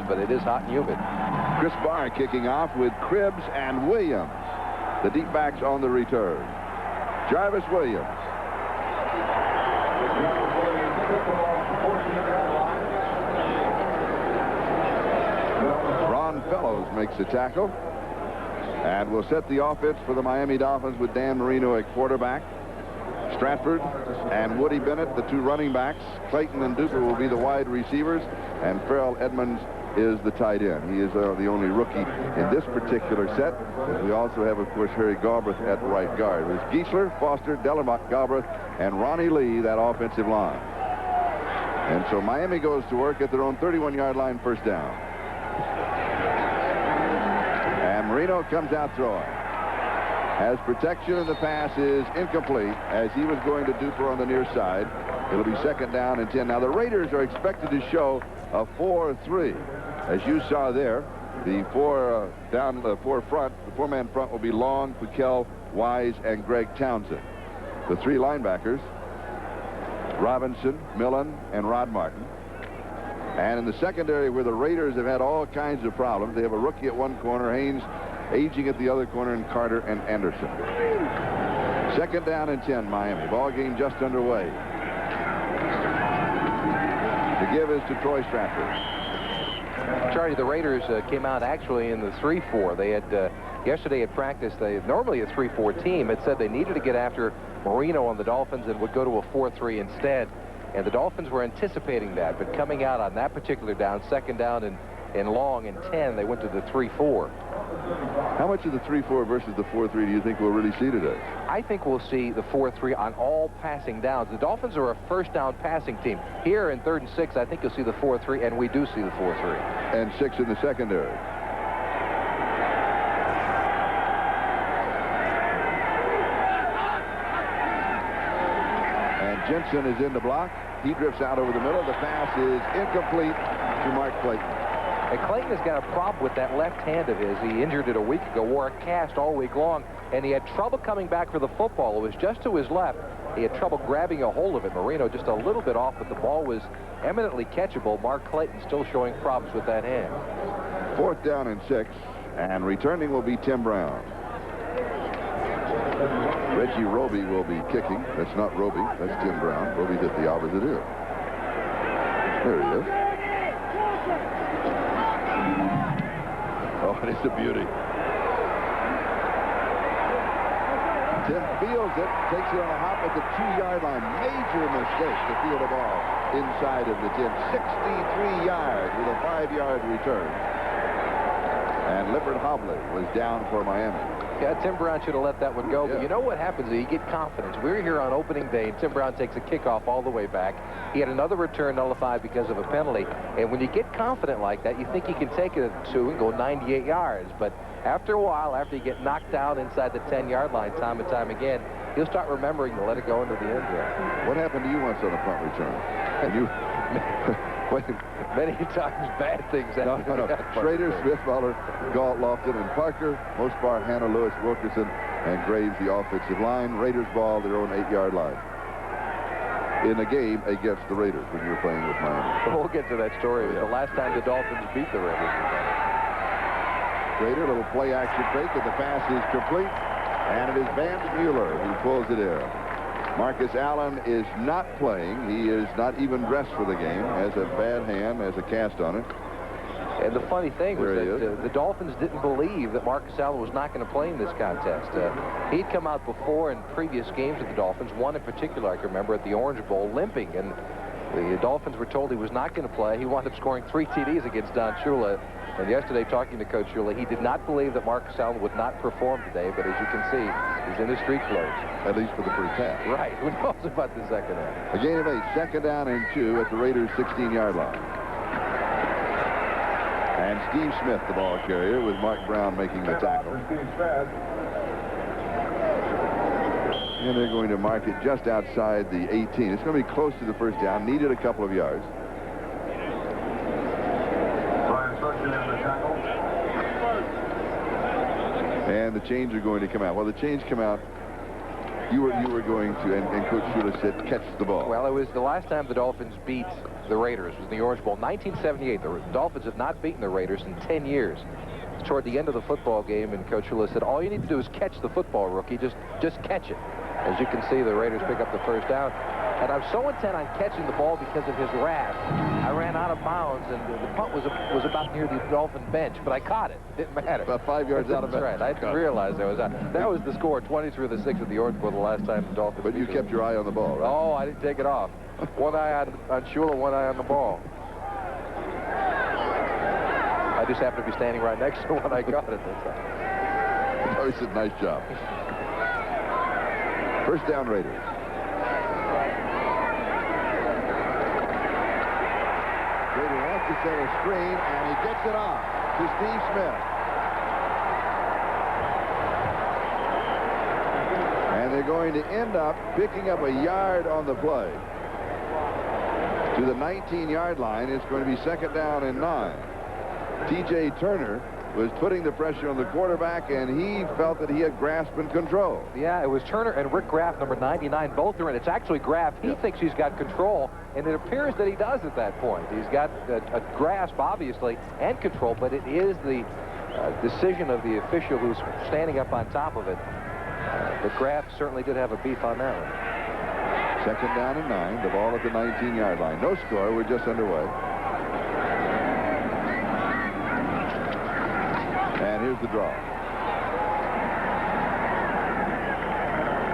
but it is hot and humid. Chris Barr kicking off with Cribbs and Williams, the deep backs on the return. Jarvis Williams. Ron Fellows makes the tackle and will set the offense for the Miami Dolphins with Dan Marino at quarterback. Stratford and Woody Bennett, the two running backs. Clayton and Duper will be the wide receivers, and Farrell Edmonds is the tight end. He is the only rookie in this particular set. We also have, of course, Harry Galbraith at right guard. It was Giesler, Foster, Dellermach, Galbraith, and Ronnie Lee, that offensive line. And so Miami goes to work at their own 31-yard line, first down. And Marino comes out throwing. Has protection, and the pass is incomplete as he was going to Duper on the near side. It'll be second down and 10. Now the Raiders are expected to show a 4-3. As you saw there, the four-man front will be Long, Piquel, Wise, and Greg Townsend. The three linebackers, Robinson, Millen, and Rod Martin. And in the secondary, where the Raiders have had all kinds of problems, they have a rookie at one corner, Haynes aging at the other corner, and Carter and Anderson. Second down and 10, Miami. Ball game just underway. The give is to Troy Stratford. Charlie, the Raiders came out actually in the 3-4. They had yesterday at practice, they normally a 3-4 team. It said they needed to get after Marino on the Dolphins and would go to a 4-3 instead. And the Dolphins were anticipating that, but coming out on that particular down, second down and long and 10, they went to the 3-4. How much of the 3-4 versus the 4-3 do you think we'll really see today? I think we'll see the 4-3 on all passing downs. The Dolphins are a first down passing team. Here in 3rd and 6, I think you'll see the 4-3, and we do see the 4-3. And 6 in the secondary. And Jensen is in the block. He drifts out over the middle. The pass is incomplete to Mark Clayton. And Clayton has got a problem with that left hand of his. He injured it a week ago, wore a cast all week long, and he had trouble coming back for the football. It was just to his left. He had trouble grabbing a hold of it. Marino just a little bit off, but the ball was eminently catchable. Mark Clayton still showing problems with that hand. 4th down and 6, and returning will be Tim Brown. Reggie Roby will be kicking. That's not Roby, that's Tim Brown. Roby's at the opposite ear. There he is. Oh, it's a beauty. Tim fields it, takes it on a hop at the 2-yard line. Major mistake to field the ball inside of the 10. 63 yards with a 5-yard return. And Lippert Hobley was down for Miami. Yeah, Tim Brown should have let that one go. Yeah. But you know what happens? You get confidence. We were here on opening day, and Tim Brown takes a kickoff all the way back. He had another return nullified because of a penalty. And when you get confident like that, you think you can take it at 2 and go 98 yards. But after a while, after you get knocked down inside the 10-yard line time and time again, you'll start remembering to let it go into the end zone. What happened to you once on a punt return? And you... Many times bad things happen. No. Schrader, Smith, Muller, Galt, Lofton, and Parker. Mosbar, Hannah, Lewis, Wilkerson, and Graves, the offensive line. Raiders ball their own 8-yard line. In a game against the Raiders when you were playing with Miami. We'll get to that story. It was the last time the Dolphins beat the Raiders. Schrader, little play action fake, and the pass is complete. And it is Vance Mueller who pulls it in. Marcus Allen is not playing. He is not even dressed for the game. Has a bad hand, has a cast on it. And the funny thing was that the Dolphins didn't believe that Marcus Allen was not going to play in this contest. He'd come out before in previous games with the Dolphins, one in particular I can remember at the Orange Bowl, limping. And the Dolphins were told he was not going to play. He wound up scoring 3 TDs against Don Shula. And yesterday, talking to Coach Shula, he did not believe that Marcus Allen would not perform today. But as you can see, he's in his street clothes. At least for the first half. Right. Who knows about the second half? A gain of 8. Second down and 2 at the Raiders' 16-yard line. And Steve Smith, the ball carrier, with Mark Brown making the tackle. And they're going to mark it just outside the 18. It's going to be close to the first down. Needed a couple of yards. And the chains are going to come out. Well, the chains come out You were going to, and Coach Shula said, catch the ball. Well, it was the last time the Dolphins beat the Raiders. It was in the Orange Bowl, 1978. The Dolphins have not beaten the Raiders in 10 years. Toward the end of the football game, and Coach Shula said, all you need to do is catch the football, rookie. Just catch it. As you can see, the Raiders pick up the first down. And I'm so intent on catching the ball because of his wrath. I ran out of bounds, and the punt was about near the Dolphin bench, but I caught it. Didn't matter. About 5 yards out of bounds. Right. I didn't realize I was out. That was the score, 23-6 at the Orange Bowl the last time the Dolphins. But you kept your eye on the ball, right? Oh, I didn't take it off. One eye on Shula, one eye on the ball. I just happened to be standing right next to when I got it that time. Oh, he said, nice job. First down, Raiders. Brady wants to set a screen, and he gets it off to Steve Smith. And they're going to end up picking up a yard on the play. To the 19-yard line, it's going to be second down and 9. T.J. Turner was putting the pressure on the quarterback, and he felt that he had grasp and control. Yeah, it was Turner and Rick Graff, number 99, both are in. It's actually Graff. He thinks he's got control, and it appears that he does at that point. He's got a grasp, obviously, and control, but it is the decision of the official who's standing up on top of it. But Graff certainly did have a beef on that one. Second down and 9, the ball at the 19-yard line. No score, we're just underway. And here's the draw.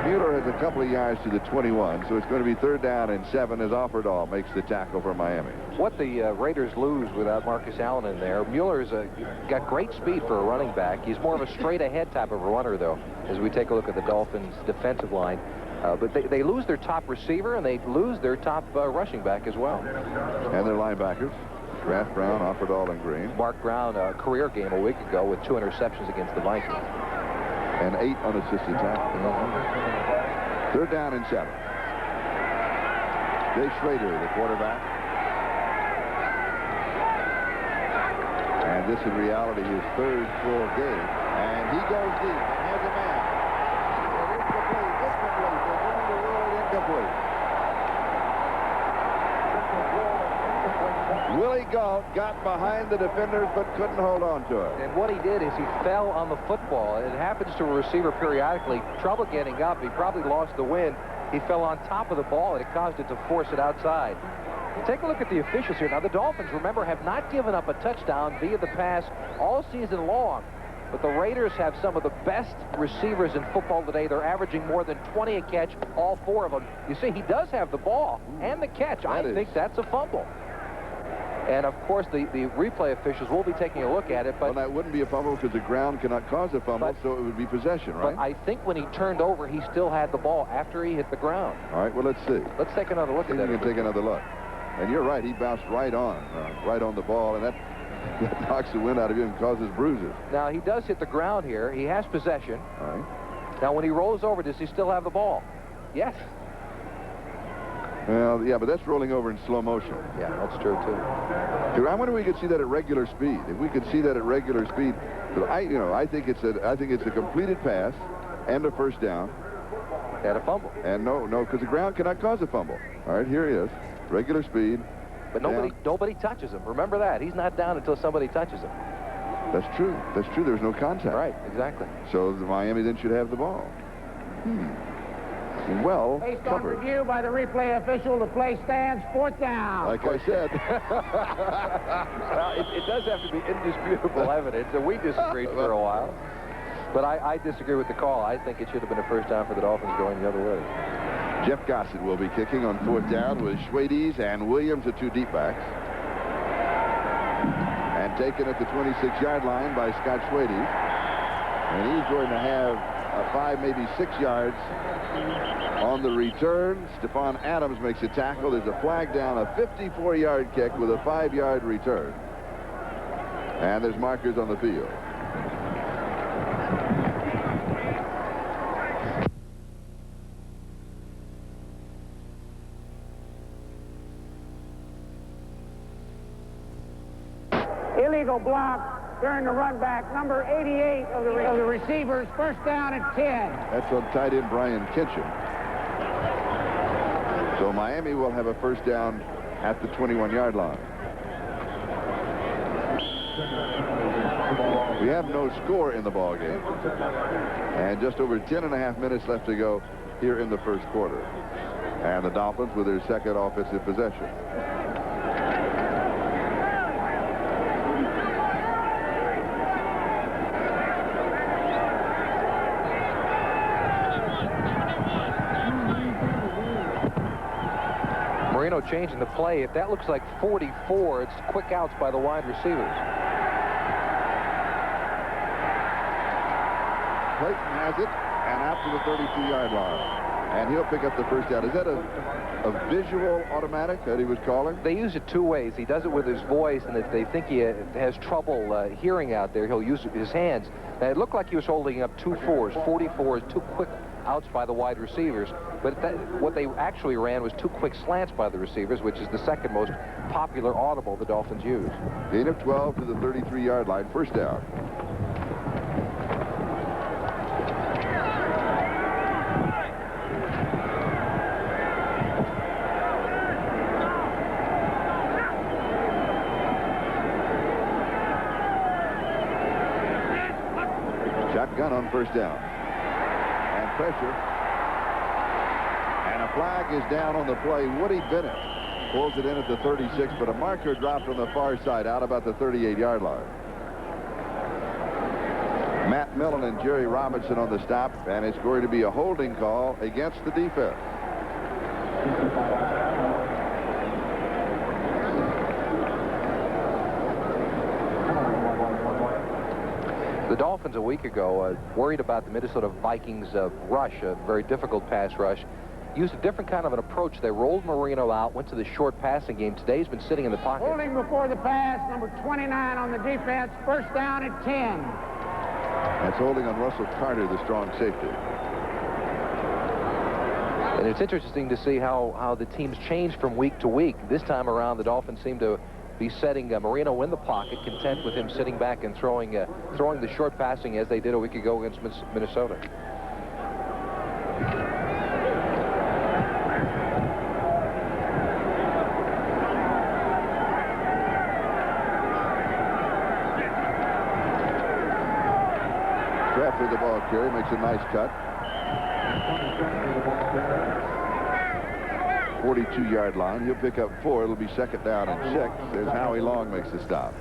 Mueller has a couple of yards to the 21, so it's going to be third down and 7 as Offerdahl makes the tackle for Miami. What the Raiders lose without Marcus Allen in there, Mueller's got great speed for a running back. He's more of a straight-ahead type of a runner, though, as we take a look at the Dolphins' defensive line. But they lose their top receiver, and they lose their top rushing back as well. And their linebackers. Graff, Brown, Offerdahl, and Green. Mark Brown, a career game a week ago with 2 interceptions against the Vikings. And 8 unassisted tackles. Third down and 7. Jay Schrader, the quarterback. And this in reality his third full game. And he goes deep and has a man. Incomplete. Willie Gault got behind the defenders but couldn't hold on to it. And what he did is he fell on the football. It happens to a receiver periodically. Trouble getting up. He probably lost the wind. He fell on top of the ball, and it caused it to force it outside. Take a look at the officials here. Now, the Dolphins, remember, have not given up a touchdown via the pass all season long. But the Raiders have some of the best receivers in football today. They're averaging more than 20 a catch, all 4 of them. You see, he does have the ball and the catch. I think that's a fumble. And, of course, the replay officials will be taking a look at it. But well, that wouldn't be a fumble because the ground cannot cause a fumble, so it would be possession, right? But I think when he turned over, he still had the ball after he hit the ground. All right, well, let's see. Let's take another look at that. You can take another look. And you're right, he bounced right on the ball, and that knocks the wind out of you and causes bruises. Now, he does hit the ground here. He has possession. All right. Now, when he rolls over, does he still have the ball? Yes. Well, yeah, but that's rolling over in slow motion. Yeah, that's true, too. I wonder if we could see that at regular speed. If we could see that at regular speed, but I think it's a completed pass and a first down. And a fumble. And no, because the ground cannot cause a fumble. All right, here he is, regular speed. But nobody touches him. Remember that. He's not down until somebody touches him. That's true. That's true. There's no contact. Right, exactly. So the Miami then should have the ball. Well, based on review by the replay official, the play stands, 4th down. Like I said. Well, it does have to be indisputable evidence, and we disagreed for a while. But I disagree with the call. I think it should have been a first down for the Dolphins going the other way. Jeff Gossett will be kicking on 4th down with Schwades and Williams, the 2 deep backs. And taken at the 26-yard line by Scott Schwades. And he's going to have 5, maybe 6 yards on the return. Stephon Adams makes a tackle. There's a flag down, a 54-yard kick with a 5-yard return. And there's markers on the field. Illegal block. During the run back, number 88 of the receivers, first down at 10. That's on tight end Brian Kitchen. So Miami will have a first down at the 21-yard line. We have no score in the ball game, and just over 10.5 minutes left to go here in the first quarter. And the Dolphins with their second offensive possession. Marino changing the play. If that looks like 44, it's quick outs by the wide receivers. Clayton has it, and out to the 32-yard line. And he'll pick up the first down. Is that a visual automatic that he was calling? They use it two ways. He does it with his voice, and if they think he has trouble hearing out there, he'll use his hands. Now, it looked like he was holding up 2 4s. 44 is two quick outs by the wide receivers, but what they actually ran was 2 quick slants by the receivers, which is the second most popular audible the Dolphins use. Gain of 12 to the 33-yard line, first down. Shotgun on first down. And pressure. And a flag is down on the play. Woody Bennett pulls it in at the 36, but a marker dropped on the far side out about the 38-yard line. Matt Millen and Jerry Robinson on the stop, and it's going to be a holding call against the defense. The Dolphins a week ago, worried about the Minnesota Vikings rush, a very difficult pass rush, used a different kind of an approach. They rolled Marino out, went to the short passing game. Today he's been sitting in the pocket. Holding before the pass, number 29 on the defense, first down at 10. That's holding on Russell Carter, the strong safety. And it's interesting to see how the teams change from week to week. This time around, the Dolphins seem to be setting Marino in the pocket, content with him sitting back and throwing the short passing as they did a week ago against Minnesota. Stratford the ball carry, makes a nice cut. 42-yard line. He'll pick up 4. It'll be second down and 6. There's Howie Long makes the stop.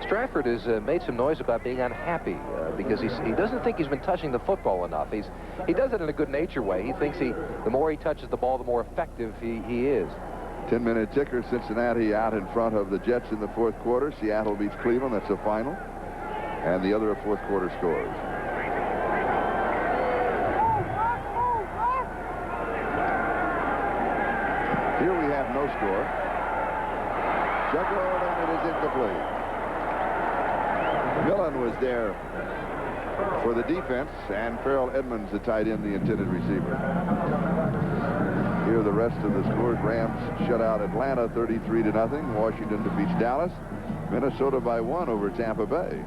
Stratford has made some noise about being unhappy because he doesn't think he's been touching the football enough. He does it in a good-natured way. He thinks the more he touches the ball, the more effective he is. 10-minute ticker. Cincinnati out in front of the Jets in the fourth quarter. Seattle beats Cleveland. That's the final. And the other fourth quarter scores. Here we have no score. Juggled, and it is incomplete. Millen was there for the defense, and Farrell Edmonds, the tight end, the intended receiver. Here are the rest of the scores. Rams shut out Atlanta 33-0. Washington defeats Dallas. Minnesota by 1 over Tampa Bay.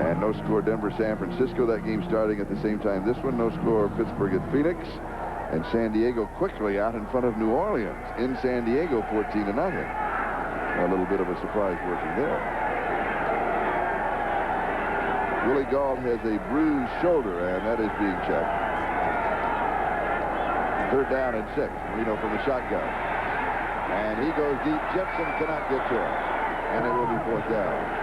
And no score Denver, San Francisco. That game starting at the same time. This one, no score Pittsburgh at Phoenix. And San Diego quickly out in front of New Orleans in San Diego, 14-0. A little bit of a surprise working there. Willie Gault has a bruised shoulder, and that is being checked. Third down and 6. Marino from the shotgun. And he goes deep. Jensen cannot get to him. And it will be fourth down.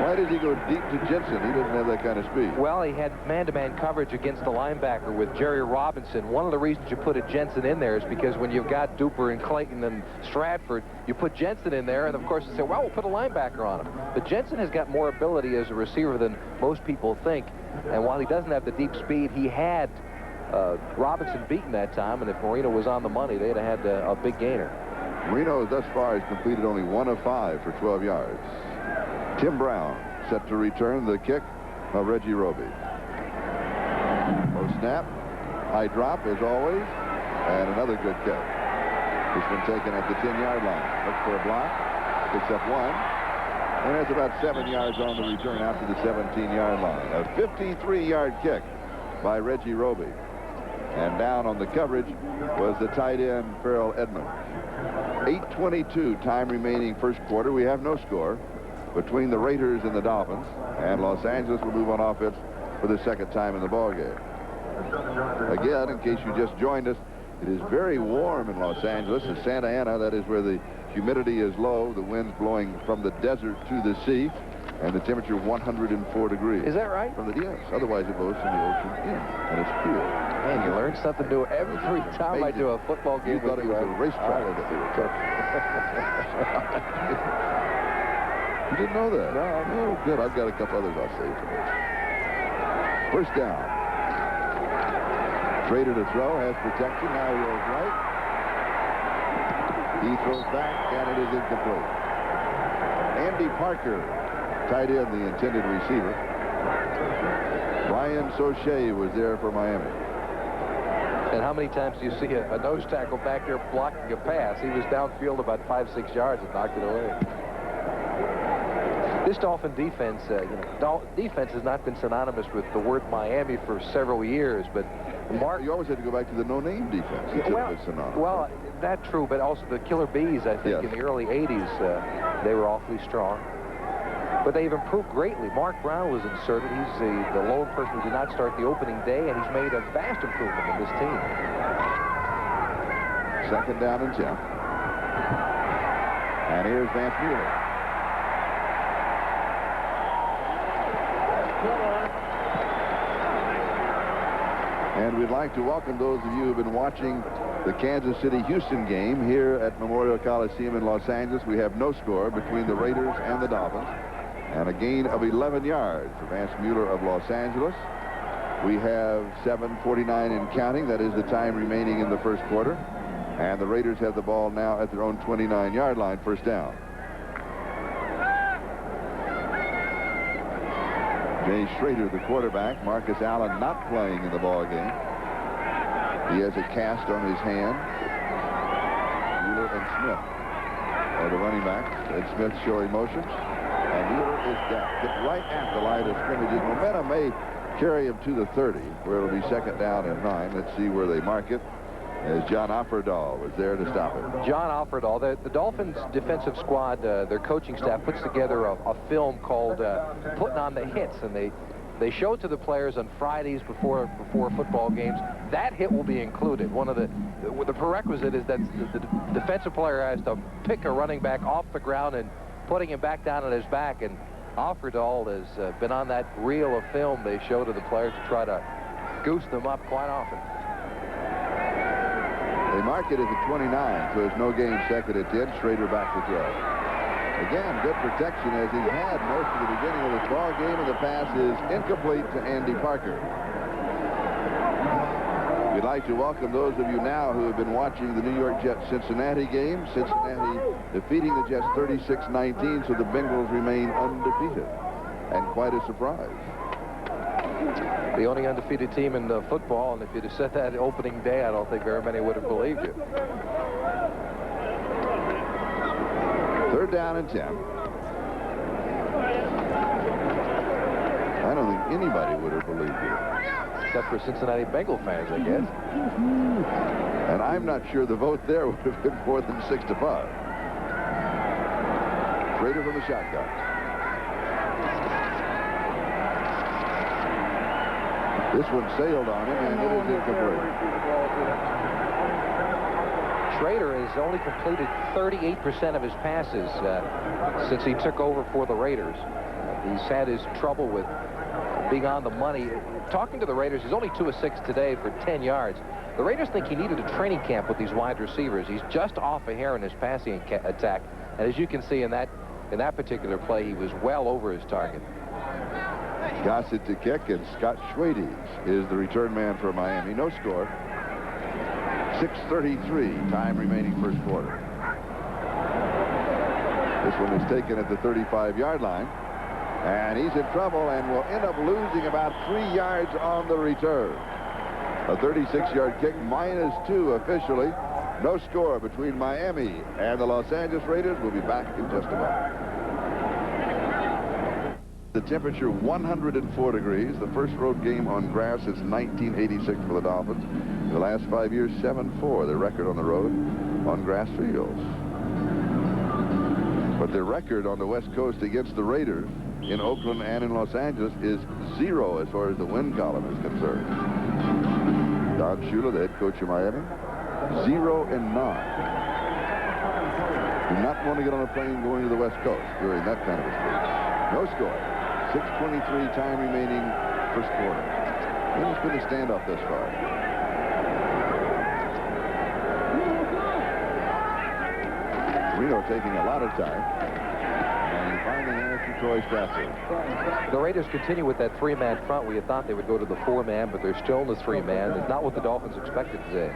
Why does he go deep to Jensen? He doesn't have that kind of speed. Well, he had man-to-man coverage against the linebacker with Jerry Robinson. One of the reasons you put a Jensen in there is because when you've got Duper and Clayton and Stratford, you put Jensen in there, and of course you say, well, we'll put a linebacker on him. But Jensen has got more ability as a receiver than most people think. And while he doesn't have the deep speed, he had Robinson beaten that time, and if Marino was on the money, they'd have had a big gainer. Marino thus far has completed only 1 of 5 for 12 yards. Tim Brown set to return the kick of Reggie Roby. Low snap, high drop as always, and another good kick. This one taken at the 10-yard line. Look for a block, picks up 1, And that's about 7 yards on the return after the 17-yard line. A 53-yard kick by Reggie Roby. And down on the coverage was the tight end, Farrell Edmonds. 8:22 time remaining first quarter. We have no score between the Raiders and the Dolphins. And Los Angeles will move on offense for the second time in the ballgame. Again, in case you just joined us, it is very warm in Los Angeles. In Santa Ana, that is where the humidity is low, the wind's blowing from the desert to the sea, and the temperature 104 degrees. Is that right? From the yes. Otherwise, it blows from the ocean in, and it's cool. Man, you learn something new every time I do a football game. You thought it was a racetrack. You didn't know that? No. Oh, good. I've got a couple others I'll save for this. First down. Schrader to throw, has protection. Now he goes right. He throws back, and it is incomplete. Andy Parker, tight end, the intended receiver. Brian Sauché was there for Miami. And how many times do you see a nose tackle back there blocking a pass? He was downfield about 5-6 yards and knocked it away. This Dolphin defense, defense has not been synonymous with the word Miami for several years, but Mark, you always had to go back to the no-name defense. Well, that's true, but also the Killer Bees, I think, in the early 80s, they were awfully strong. But they've improved greatly. Mark Brown was inserted. He's the lone person who did not start the opening day, and he's made a vast improvement in this team. Second down and 10. And here's Vance Mueller. And we'd like to welcome those of you who have been watching the Kansas City-Houston game here at Memorial Coliseum in Los Angeles. We have no score between the Raiders and the Dolphins, and a gain of 11 yards for Vance Mueller of Los Angeles. We have 7:49 and counting. That is the time remaining in the first quarter. And the Raiders have the ball now at their own 29-yard line, first down. Jay Schrader, the quarterback. Marcus Allen not playing in the ball game. He has a cast on his hand. Mueller and Smith are the running backs. And Smith showing motions. And Mueller is down. Get right at the line of scrimmage. His momentum may carry him to the 30, where it'll be second down and 9. Let's see where they mark it. As John Offerdahl was there to stop it. John Offerdahl, the Dolphins defensive squad, their coaching staff puts together a film called Putting on the Hits, and they show it to the players on Fridays before football games. That hit will be included. One of the prerequisite is that the defensive player has to pick a running back off the ground and putting him back down on his back, and Offerdahl has been on that reel of film they show to the players to try to goose them up quite often. They mark it as a 29, so there's no gain. Second at 10. Schrader back to throw. Again, good protection as he had most of the beginning of this ball game, and the pass is incomplete to Andy Parker. We'd like to welcome those of you now who have been watching the New York Jets-Cincinnati game. Cincinnati defeating the Jets 36-19, so the Bengals remain undefeated. And quite a surprise. The only undefeated team in football, and if you'd have said that opening day, I don't think very many would have believed you. Third down and 10. I don't think anybody would have believed you. Except for Cincinnati Bengal fans, I guess. And I'm not sure the vote there would have been more than 6-5. Schrader from the shotgun. This one sailed on him, and it is incomplete. Schrader has only completed 38% of his passes since he took over for the Raiders. He's had his trouble with being on the money. Talking to the Raiders, he's only 2 of 6 today for 10 yards. The Raiders think he needed a training camp with these wide receivers. He's just off a hair in his passing attack, and as you can see in that particular play, he was well over his target. Gossett to kick, and Scott Schwades is the return man for Miami. No score. 6:33 time remaining first quarter. This one is taken at the 35-yard line, and he's in trouble and will end up losing about 3 yards on the return. A 36-yard kick, -2 officially. No score between Miami and the Los Angeles Raiders. We'll be back in just a moment. the temperature 104 degrees. The first road game on grass since 1986 for the Dolphins. In the last 5 years, 7-4, the record on the road on grass fields. But the record on the West Coast against the Raiders in Oakland and in Los Angeles is 0 as far as the win column is concerned. Don Shula, the head coach of Miami, 0-9. Do not want to get on a plane going to the West Coast during that kind of a speed. No score. 6:23 time remaining first quarter. And it's been a standoff thus far. Reno taking a lot of time. And finding answer Troy Stratford. The Raiders continue with that 3-man front. We had thought they would go to the 4-man, but they're still in the 3-man. It's not what the Dolphins expected today.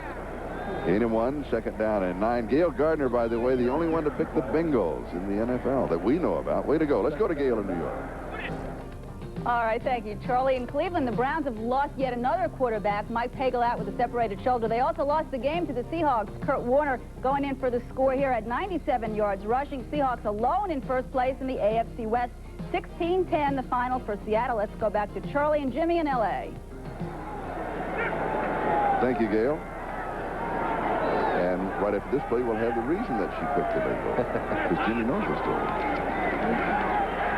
8-1, second down and 9. Gail Gardner, by the way, the only one to pick the Bengals in the NFL that we know about. Way to go. Let's go to Gail in New York. All right, thank you, Charlie. In Cleveland, the Browns have lost yet another quarterback, Mike Pagel, out with a separated shoulder. They also lost the game to the Seahawks. Kurt Warner going in for the score here at 97 yards rushing. Seahawks alone in first place in the AFC West. 16-10 the final for Seattle. Let's go back to Charlie and Jimmy in L.A. Thank you, Gail. And right after this play, we'll have the reason that she picked the Bengals. Because Jimmy knows the story.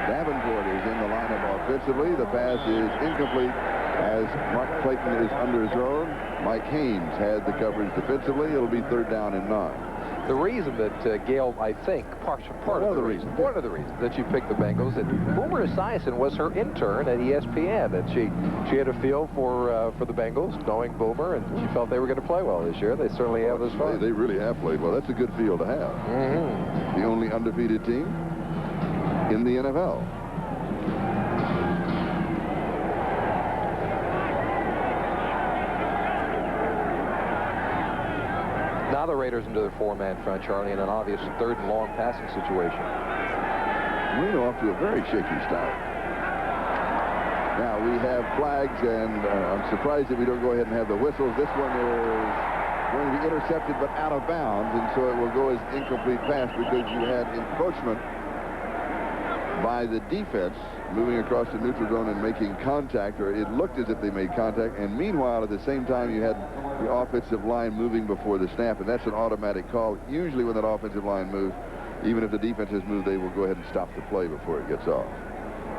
Davenport is in the lineup offensively. The pass is incomplete as Mark Clayton is under his own. Mike Haynes had the coverage defensively. It'll be third down and 9. The reason that Gail, I think, one of the reasons that she picked the Bengals, that Boomer Esiason was her intern at ESPN, and she had a feel for the Bengals, knowing Boomer, and she felt they were going to play well this year. They certainly have this far. They really have played well. That's a good field to have. The only undefeated team in the NFL. Now the Raiders into their 4-man front, Charlie, in an obvious third and long passing situation. Reno off to a very shaky start. Now we have flags, and I'm surprised that we don't go ahead and have the whistles. This one is going to be intercepted but out of bounds, and so it will go as incomplete pass because you had encroachment by the defense moving across the neutral zone and making contact, or it looked as if they made contact, and meanwhile at the same time you had the offensive line moving before the snap, and that's an automatic call. Usually when that offensive line moves, even if the defense has moved, they will go ahead and stop the play before it gets off.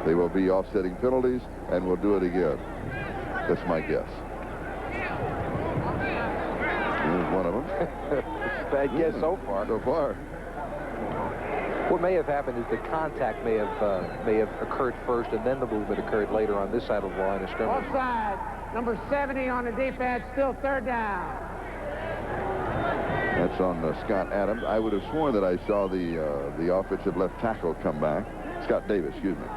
They will be offsetting penalties, and we'll do it again. That's my guess. Here's one of them. Bad guess so far. So far. What may have happened is the contact may have occurred first, and then the movement occurred later on this side of the line of scrimmage. Offside. Number 70 on the defense, still third down. That's on Scott Adams. I would have sworn that I saw the offensive left tackle come back. Scott Davis, excuse me.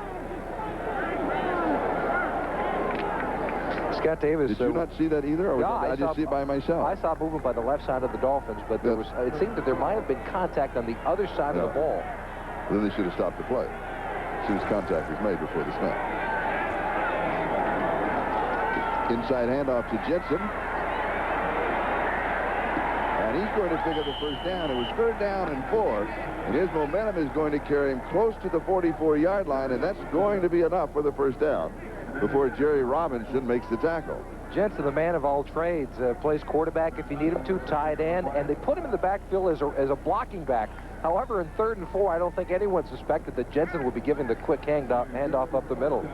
Scott Davis. Did you not see that either? Or no, I just see it by myself. I saw movement by the left side of the Dolphins, but it seemed that there might have been contact on the other side of the ball. Then they should have stopped the play as soon as contact was made before the snap. Inside handoff to Jensen. And he's going to pick up the first down. It was third down and 4. And his momentum is going to carry him close to the 44-yard line, and that's going to be enough for the first down before Jerry Robinson makes the tackle. Jensen, the man of all trades, plays quarterback if you need him to, tight end, and they put him in the backfield as a blocking back. However, in 3rd and 4, I don't think anyone suspected that Jensen would be giving the quick handoff up the middle.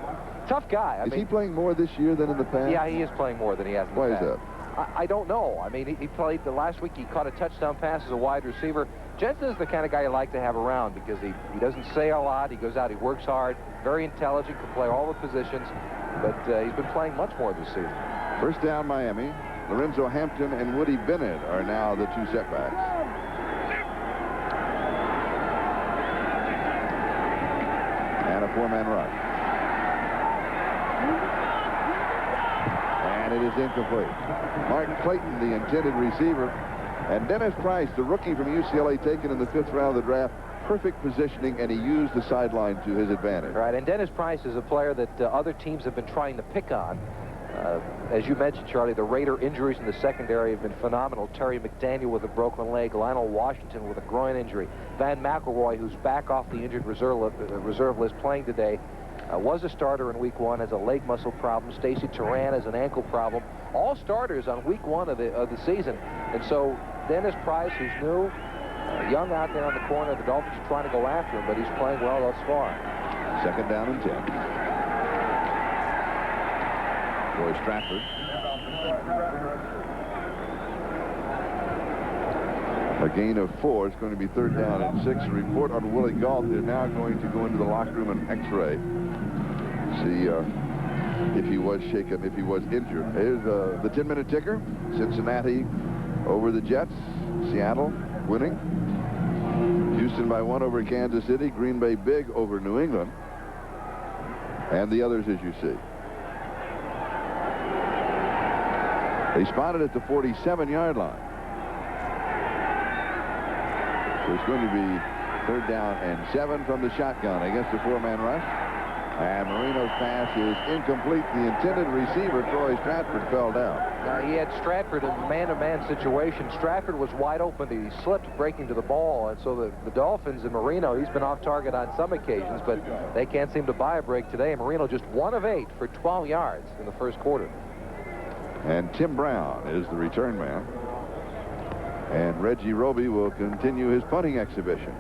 Tough guy. Is he playing more this year than in the past? Yeah, he is playing more than he has in the past. Why is that? I don't know. I mean, he played the last week. He caught a touchdown pass as a wide receiver. Jensen is the kind of guy you like to have around because he doesn't say a lot. He goes out, he works hard, very intelligent, can play all the positions. But he's been playing much more this season. First down, Miami. Lorenzo Hampton and Woody Bennett are now the 2 setbacks. And a 4-man rush. And it is incomplete. Mark Clayton, the intended receiver, and Dennis Price, the rookie from UCLA, taken in the 5th round of the draft. Perfect positioning, and he used the sideline to his advantage. Right, and Dennis Price is a player that other teams have been trying to pick on. As you mentioned, Charlie, the Raider injuries in the secondary have been phenomenal. Terry McDaniel with a broken leg, Lionel Washington with a groin injury, Van McElroy, who's back off the injured reserve list, playing today. was a starter in week 1, has a leg muscle problem. Stacy Turan has an ankle problem. All starters on week 1 of the season. And so Dennis Price, who's new, young out there on the corner, the Dolphins are trying to go after him, but he's playing well thus far. 2nd down and 10. Troy Stratford. A gain of 4. It's going to be 3rd down and 6. A report on Willie Galt. They're now going to go into the locker room and X-ray. See if he was shaken, if he was injured. Here's the 10-minute ticker. Cincinnati over the Jets. Seattle winning. Houston by 1 over Kansas City. Green Bay big over New England. And the others as you see. They spotted at the 47-yard line. So it's going to be 3rd down and 7 from the shotgun against the 4-man rush. And Marino's pass is incomplete. The intended receiver, Troy Stratford, fell down. He had Stratford in a man-to-man situation. Stratford was wide open. He slipped breaking to the ball. And so the Dolphins and Marino, he's been off target on some occasions, but they can't seem to buy a break today. Marino just 1 of 8 for 12 yards in the first quarter. And Tim Brown is the return man. And Reggie Roby will continue his punting exhibition.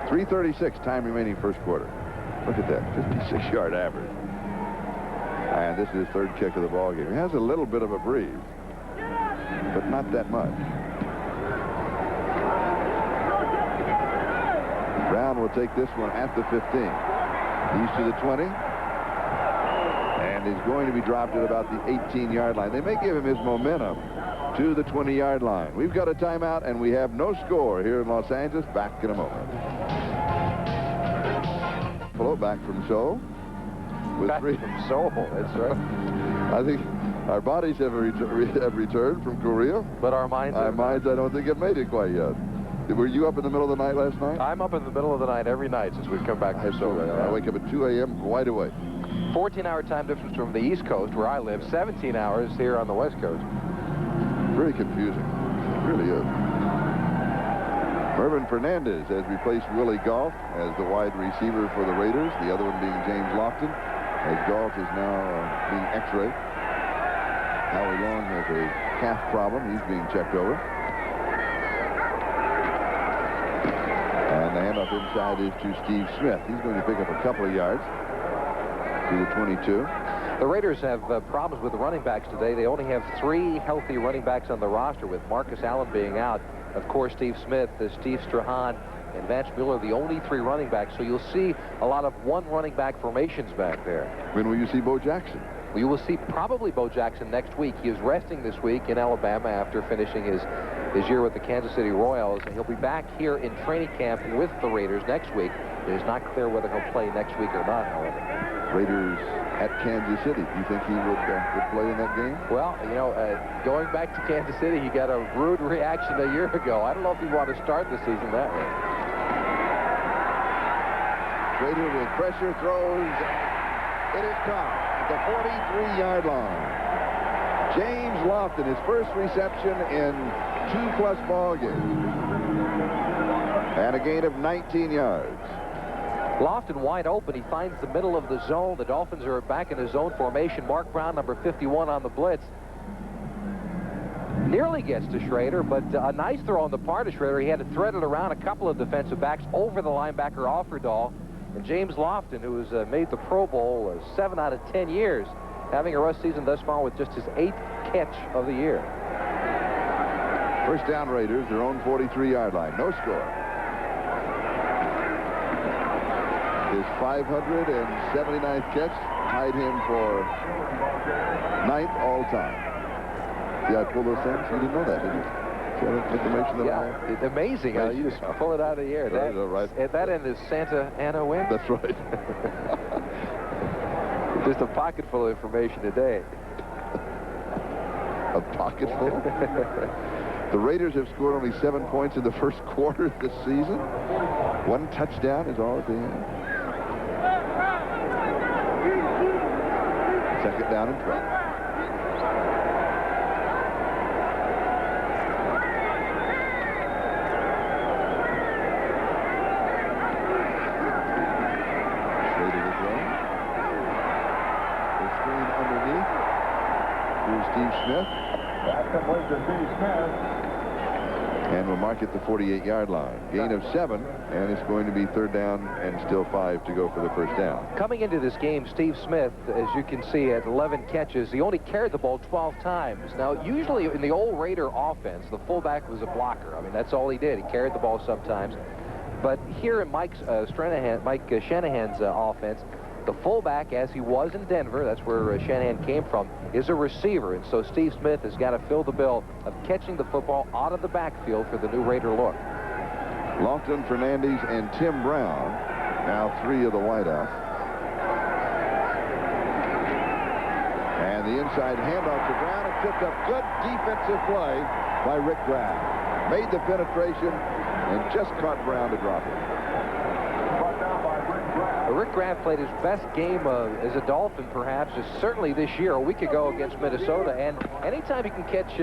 3:36 time remaining first quarter. Look at that, 56-yard average. And this is his 3rd kick of the ball game. He has a little bit of a breeze, but not that much. Brown will take this one at the 15. He's to the 20. And he's going to be dropped at about the 18-yard line. They may give him his momentum to the 20-yard line. We've got a timeout, and we have no score here in Los Angeles. Back in a moment. Flow back from Seoul. Back from Seoul, that's right. I think our bodies have returned from Korea. But our minds I don't think have made it quite yet. Were you up in the middle of the night last night? I'm up in the middle of the night every night since we've come back from Seoul. I wake up at 2 a.m. wide awake. 14-hour time difference from the East Coast, where I live, 17 hours here on the West Coast. Very confusing. It really is. Mervin Fernandez has replaced Willie Galt as the wide receiver for the Raiders, the other one being James Lofton, as Galt is now being X-rayed. Howie Long has a calf problem. He's being checked over. And the handoff inside is to Steve Smith. He's going to pick up a couple of yards to the 22. The Raiders have problems with the running backs today. They only have 3 healthy running backs on the roster, with Marcus Allen being out. Of course, Steve Smith, Steve Strahan, and Vance Miller, the only 3 running backs. So you'll see a lot of 1 running back formations back there. When will you see Bo Jackson? Well, you will see probably Bo Jackson next week. He is resting this week in Alabama after finishing his year with the Kansas City Royals. And he'll be back here in training camp with the Raiders next week. It is not clear whether he'll play next week or not, however. Raiders at Kansas City. Do you think he would play in that game? Well, you know, going back to Kansas City, he got a rude reaction a year ago. I don't know if he want to start the season that way. Rader with pressure throws. It is caught at the 43-yard line. James Lofton, his first reception in 2+ ball games. And a gain of 19 yards. Lofton wide open. He finds the middle of the zone. The Dolphins are back in a zone formation. Mark Brown, number 51 on the blitz. Nearly gets to Schrader, but a nice throw on the part of Schrader. He had to thread it around a couple of defensive backs over the linebacker Offerdahl. And James Lofton, who has made the Pro Bowl 7 out of 10 years, having a rush season thus far with just his 8th catch of the year. First down, Raiders, their own 43-yard line. No score. His 579th catch tied him for 9th all-time. See, I pulled those things? You didn't know that, did you? See that information that it's amazing how you just pull it out of the air. That, right. At that end is Santa Ana win? That's right. Just a pocket full of information today. A pocket full? The Raiders have scored only 7 points in the first quarter this season. 1 touchdown is all at the end. 2nd down and 12. Schrader will throw. complete to Steve Smith. And we'll mark it the 48-yard line. Gain of 7, and it's going to be 3rd down and still 5 to go for the first down. Coming into this game, Steve Smith, as you can see, at 11 catches, he only carried the ball 12 times. Now, usually in the old Raider offense, the fullback was a blocker. I mean, that's all he did. He carried the ball sometimes. But here in Mike Shanahan's offense, the fullback, as he was in Denver, that's where Shanahan came from, is a receiver. And so Steve Smith has got to fill the bill of catching the football out of the backfield for the new Raider look. Lofton, Fernandez, and Tim Brown, now 3 of the wideouts. And the inside handoff to Brown, and picked up. Good defensive play by Rick Graham. Made the penetration and just caught Brown to drop it. Rick Graham played his best game as a Dolphin, perhaps, certainly this year, a week ago against Minnesota. And anytime you can catch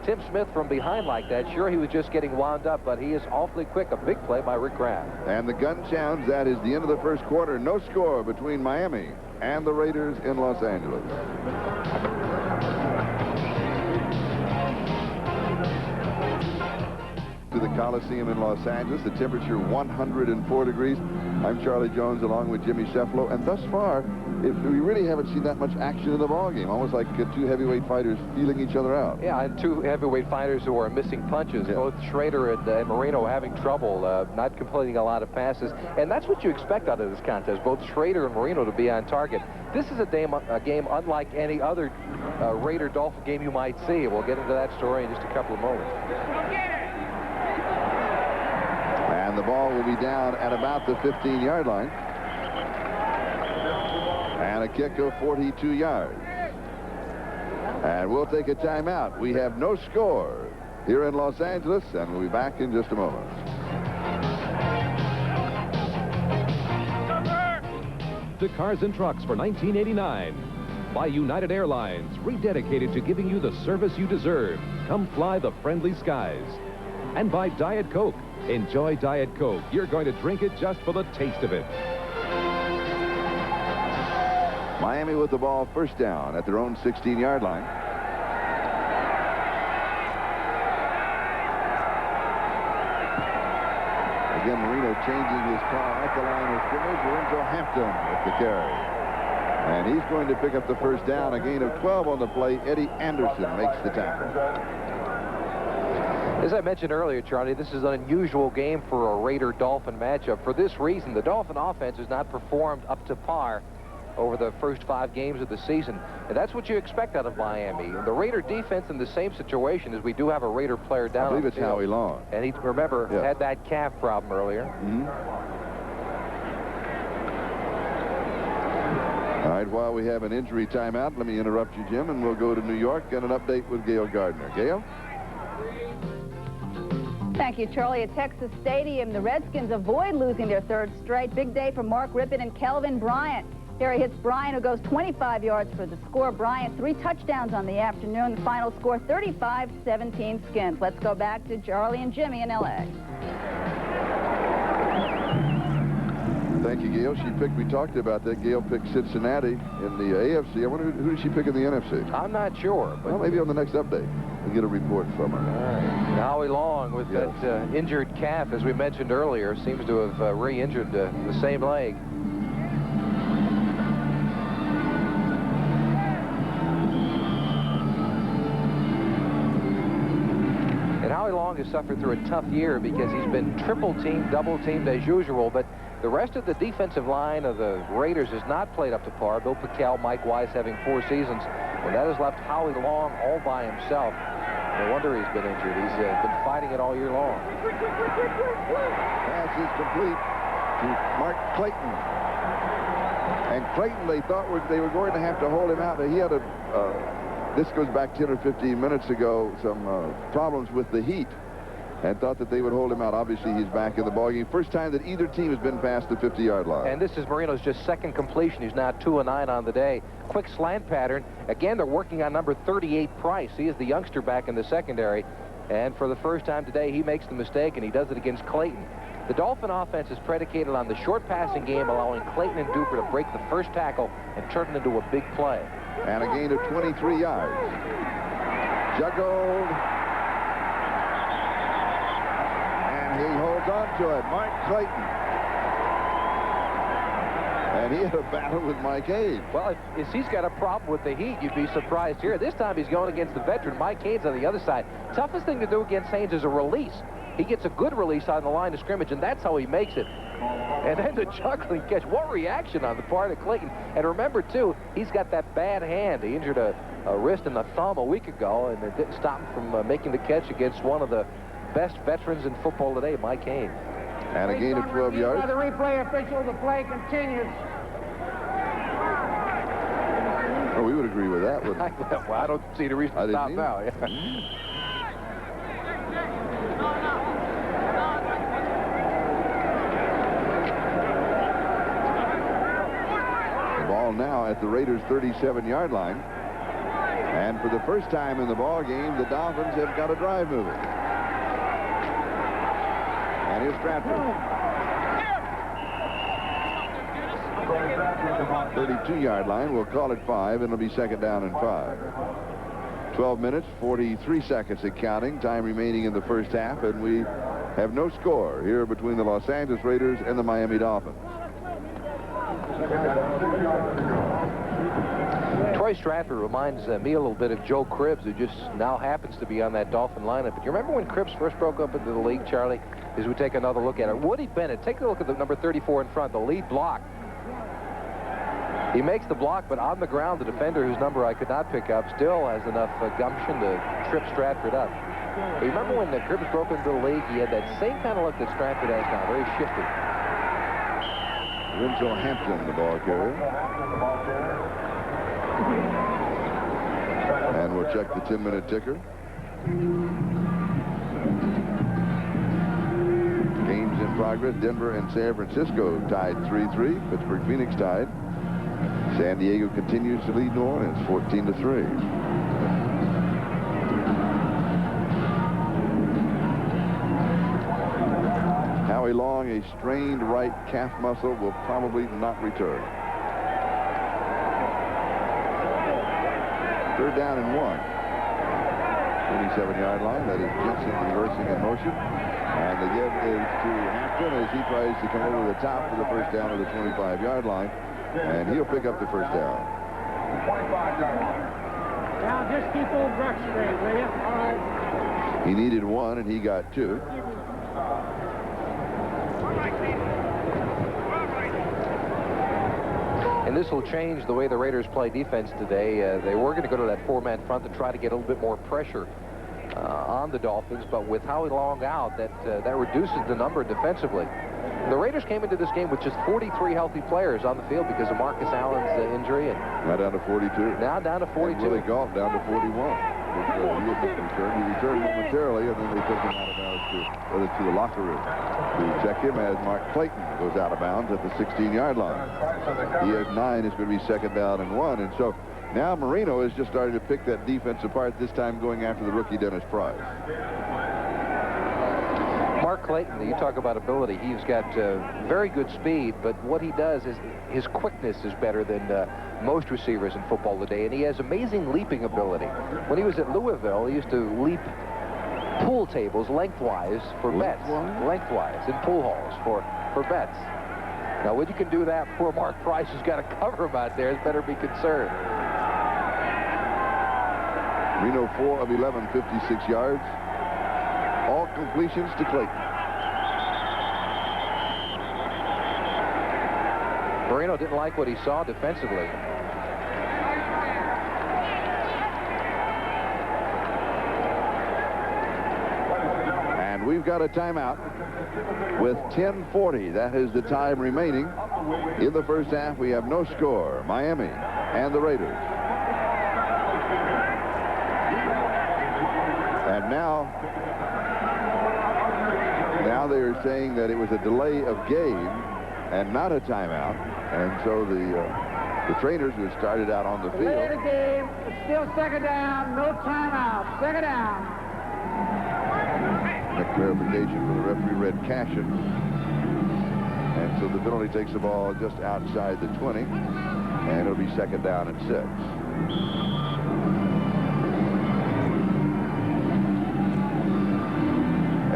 Tim Smith from behind like that, sure, he was just getting wound up, but he is awfully quick. A big play by Rick Graham. And the gun sounds. That is the end of the first quarter. No score between Miami and the Raiders in Los Angeles. To the Coliseum in Los Angeles, the temperature 104 degrees. I'm Charlie Jones along with Jimmy Cefalo, and thus far we really haven't seen that much action in the ballgame, almost like 2 heavyweight fighters feeling each other out. Yeah, and 2 heavyweight fighters who are missing punches. Yeah. Both Schrader and Marino having trouble, not completing a lot of passes, and that's what you expect out of this contest, both Schrader and Marino to be on target. This is a game unlike any other Raider-Dolphin game you might see. We'll get into that story in just a couple of moments. And the ball will be down at about the 15-yard line. And a kick of 42 yards. And we'll take a timeout. We have no score here in Los Angeles, and we'll be back in just a moment. To Cars and Trucks for 1989. By United Airlines, rededicated to giving you the service you deserve. Come fly the friendly skies. And by Diet Coke. Enjoy Diet Coke. You're going to drink it just for the taste of it. Miami with the ball, first down at their own 16-yard line. Again, Marino changing his call at the line of scrimmage. Lorenzo Hampton with the carry. And he's going to pick up the first down. A gain of 12 on the play. Eddie Anderson makes the tackle. As I mentioned earlier, Charlie, this is an unusual game for a Raider-Dolphin matchup. For this reason, the Dolphin offense has not performed up to par over the first 5 games of the season. And that's what you expect out of Miami. The Raider defense in the same situation as we do have a Raider player down. I believe it's Howie Long. And he, remember, had that calf problem earlier. All right, while we have an injury timeout, let me interrupt you, Jim, and we'll go to New York and an update with Gail Gardner. Gail? Thank you, Charlie. At Texas Stadium, the Redskins avoid losing their 3rd straight. Big day for Mark Rippon and Kelvin Bryant. Here he hits Bryant, who goes 25 yards for the score. Bryant, 3 touchdowns on the afternoon. The final score, 35-17 Skins. Let's go back to Charlie and Jimmy in L.A. Thank you, Gail. We talked about that. Gail picked Cincinnati in the AFC. I wonder who did she pick in the NFC? I'm not sure. But well, maybe on the next update. We'll get a report from her. All right. Howie Long with that injured calf, as we mentioned earlier, seems to have re-injured the same leg. And Howie Long has suffered through a tough year because he's been triple-teamed, double-teamed as usual, but the rest of the defensive line of the Raiders has not played up to par. Bill Pickel, Mike Weiss having 4 seasons, and that has left Howie Long all by himself. No wonder he's been injured. He's been fighting it all year long. Pass is complete to Mark Clayton. And Clayton, they thought they were going to have to hold him out. He had this goes back 10 or 15 minutes ago, some problems with the heat, and thought that they would hold him out. Obviously, he's back in the ballgame. First time that either team has been past the 50-yard line. And this is Marino's just 2nd completion. He's now 2 of 9 on the day. Quick slant pattern. Again, they're working on number 38, Price. He is the youngster back in the secondary. And for the first time today, he makes the mistake, and he does it against Clayton. The Dolphin offense is predicated on the short passing game, allowing Clayton and Duper to break the first tackle and turn it into a big play. And a gain of 23 yards. Juggled. And he holds on to it. Mark Clayton. And he had a battle with Mike Hayes. Well, if he's got a problem with the heat, you'd be surprised here. This time he's going against the veteran, Mike Haynes, on the other side. Toughest thing to do against Haynes is a release. He gets a good release on the line of scrimmage, and that's how he makes it. And then the juggling catch. What reaction on the part of Clayton. And remember, too, he's got that bad hand. He injured a wrist and a thumb a week ago, and it didn't stop him from making the catch against one of the best veterans in football today, Mike Haynes. And a gain of 12 yards. By the replay official, the play continues. Oh, we would agree with that, wouldn't we? Well, I don't see the reason to stop now. Yeah. The ball now at the Raiders' 37-yard line. And for the first time in the ball game, the Dolphins have got a drive moving. And here's Stratford. 32-yard line. We'll call it 5, and it'll be second down and 5. 12 minutes, 43 seconds and counting. Time remaining in the first half, and we have no score here between the Los Angeles Raiders and the Miami Dolphins. Troy Stratford reminds me a little bit of Joe Cribbs, who just now happens to be on that Dolphin lineup. But you remember when Cribbs first broke up into the league, Charlie? As we take another look at it. Woody Bennett, take a look at the number 34 in front, the lead block. He makes the block, but on the ground, the defender, whose number I could not pick up, still has enough gumption to trip Stratford up. But you remember when Cribbs broke into the league, he had that same kind of look that Stratford has now, very shifty. Winslow Hampton, the ball carrier. And we'll check the 10-minute ticker. Games in progress. Denver and San Francisco tied 3-3. Pittsburgh Phoenix tied. San Diego continues to lead New Orleans 14-3. Howie Long, a strained right calf muscle, will probably not return. Third down and 1. 27-yard line. That is Jensen reversing in motion. And the give is to Hampton as he tries to come over the top for the first down of the 25-yard line. And he'll pick up the first down. Now just keep old Bruck straight, will you? All right. He needed 1, and he got 2. And this will change the way the Raiders play defense today. They were going to go to that 4-man front to try to get a little bit more pressure on the Dolphins, but with Howie Long out, that reduces the number defensively. The Raiders came into this game with just 43 healthy players on the field because of Marcus Allen's injury. And now down to 42. Now down to 42. And Willie Goff down to 41. He returned momentarily, and then they took him out of bounds to the locker room to check him as Mark Clayton goes out of bounds at the 16-yard line. He has 9. It's going to be second down and 1. And so now Marino is just starting to pick that defense apart, this time going after the rookie Dennis Price. Mark Clayton, you talk about ability. He's got very good speed, but what he does is his quickness is better than most receivers in football today, and he has amazing leaping ability. When he was at Louisville, he used to leap pool tables lengthwise for bets. Lengthwise in pool halls for bets. Now, when you can do that before Mark Price has got to cover him out there, it's better be concerned. Marino 4 of 11, 56 yards. All completions to Clayton. Marino didn't like what he saw defensively. And we've got a timeout with 10:40. That is the time remaining. In the first half, we have no score. Miami and the Raiders. And now they are saying that it was a delay of game and not a timeout. And so the trainers who started out on the field. Delay the game. It's still second down. No timeout. Second down. A clarification for the referee, Red Cashin. And so the penalty takes the ball just outside the 20. And it'll be second down and 6.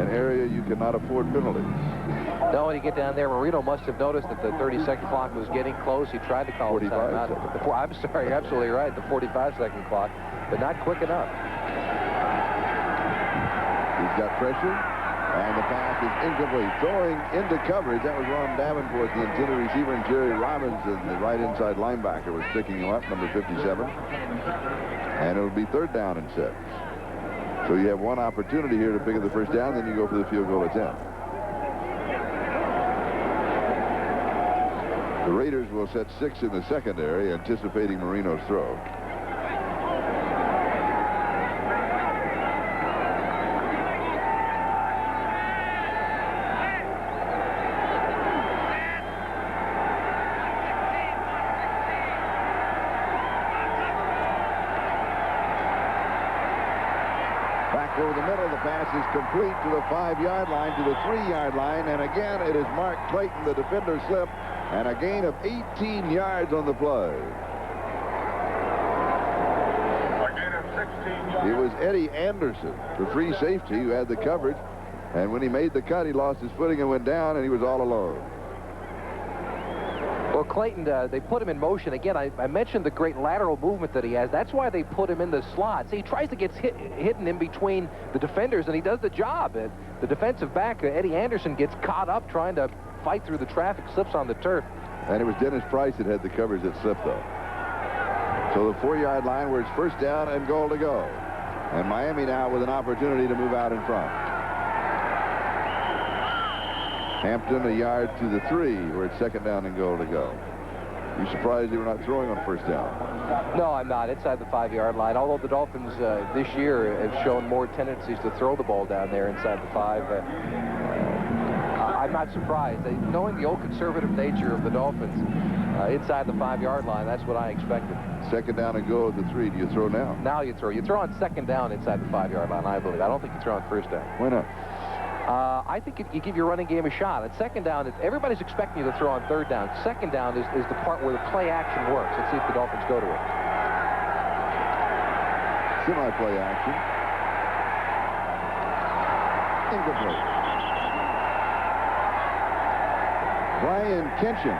an area you cannot afford penalties. No, when you get down there, Marino must have noticed that the 30-second clock was getting close. He tried to call the timeout. I'm sorry, absolutely right, the 45-second clock, but not quick enough. He's got pressure, and the pass is incomplete. Throwing into coverage, that was Ron Davenport, the intended receiver, and Jerry Robinson, the right inside linebacker, was picking him up, number 57. And it'll be 3rd down and 6. So you have one opportunity here to pick up the first down, then you go for the field goal attempt. The Raiders will set 6 in the secondary, anticipating Marino's throw. Back over the middle, the pass is complete to the 5-yard line, to the 3-yard line, and again it is Mark Clayton, the defender slipped, and a gain of 18 yards on the play. A gain of 16 yards. It was Eddie Anderson, the free safety, who had the coverage, and when he made the cut, he lost his footing and went down, and he was all alone. Well, Clayton, they put him in motion. Again, I mentioned the great lateral movement that he has. That's why they put him in the slot. See, he tries to get hidden in between the defenders, and he does the job. The defensive back, Eddie Anderson, gets caught up trying to fight through the traffic, slips on the turf. And it was Dennis Price that had the coverage that slipped, though. So the 4-yard line where it's first down and goal to go. And Miami now with an opportunity to move out in front. Hampton a yard to the 3 where it's 2nd down and goal to go. You surprised they were not throwing on first down? No, I'm not. Inside the 5-yard line. Although the Dolphins this year have shown more tendencies to throw the ball down there inside the 5. I'm not surprised. Knowing the old conservative nature of the Dolphins inside the 5-yard line, that's what I expected. 2nd down and goal at the 3. Do you throw now? Now you throw. You throw on 2nd down inside the 5-yard line, I believe. I don't think you throw on first down. Why not? I think you give your running game a shot. At 2nd down, everybody's expecting you to throw on 3rd down. 2nd down is the part where the play action works. Let's see if the Dolphins go to it. Semi-play action. Incomplete. Brian Kinchin,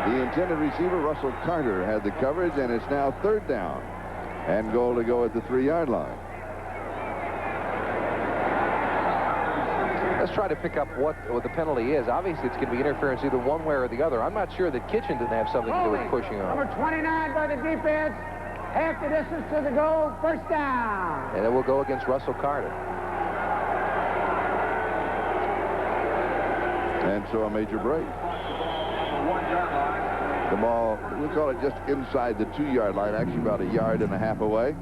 the intended receiver, Russell Carter, had the coverage, and it's now 3rd down and goal to go at the 3-yard line. Let's try to pick up what the penalty is. Obviously, it's going to be interference either one way or the other. I'm not sure that Kitchen didn't have something to do with pushing on. Number 29 by the defense. Half the distance to the goal. First down. And it will go against Russell Carter. And so a major break. The ball, we'll call it just inside the 2-yard line, actually about 1.5 yards away.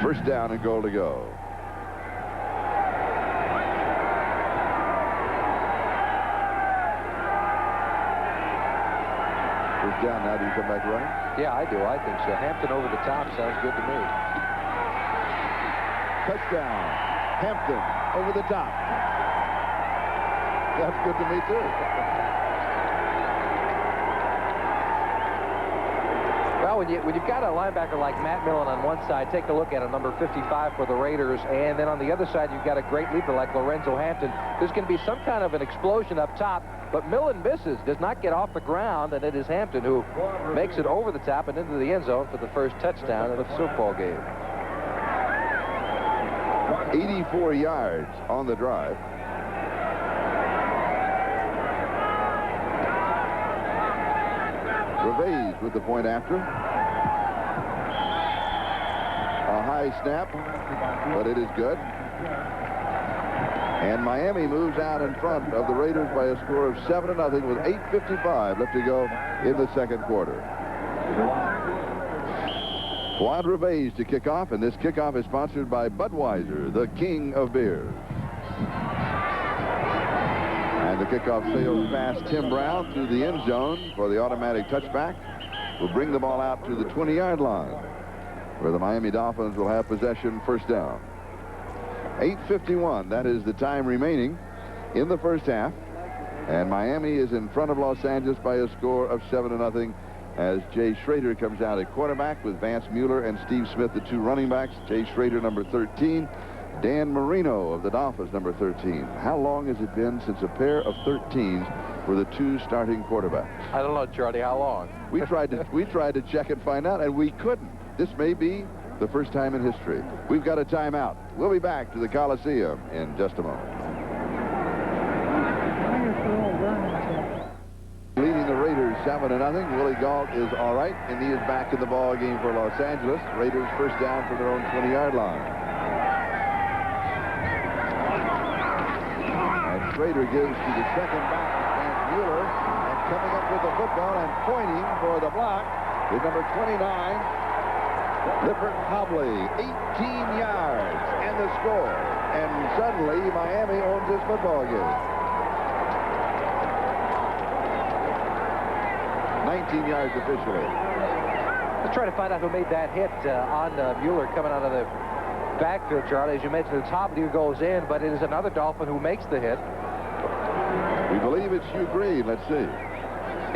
First down and goal to go. First down now. Do you come back running? Yeah, I do. I think so. Hampton over the top sounds good to me. Touchdown. Hampton over the top. That's good to me, too. Well, when you've got a linebacker like Matt Millen on one side, take a look at him, number 55 for the Raiders, and then on the other side, you've got a great leaper like Lorenzo Hampton. There's going to be some kind of an explosion up top, but Millen misses, does not get off the ground, and it is Hampton who makes it over the top and into the end zone for the first touchdown of the football game. 84 yards on the drive. Gervais with the point after. A high snap, but it is good. And Miami moves out in front of the Raiders by a score of 7-0 with 8:55 left to go in the 2nd quarter. Juan Gervais to kick off, and this kickoff is sponsored by Budweiser, the king of beers. And the kickoff sails past Tim Brown through the end zone for the automatic touchback. Will bring the ball out to the 20-yard line, where the Miami Dolphins will have possession, first down. 8:51, that is the time remaining in the first half. And Miami is in front of Los Angeles by a score of 7-0 as Jay Schrader comes out at quarterback with Vance Mueller and Steve Smith, the two running backs. Jay Schrader, number 13. Dan Marino of the Dolphins, number 13. How long has it been since a pair of 13s were the two starting quarterbacks? I don't know, Charlie. How long? We tried to check and find out, and we couldn't. This may be the first time in history. We've got a timeout. We'll be back to the Coliseum in just a moment. Leading the Raiders 7-0. Willie Gault is all right, and he is back in the ball game for Los Angeles. Raiders first down from their own 20-yard line. And Schrader gives to the second back, Vance Mueller, and coming up with the football and pointing for the block is number 29, Lippert Hobley. 18 yards and the score. And suddenly Miami owns this football game. 19 yards officially. Let's try to find out who made that hit on Mueller coming out of the backfield, Charlie. As you mentioned, it's Hobley who goes in, but it is another Dolphin who makes the hit. We believe it's Hugh Green. Let's see.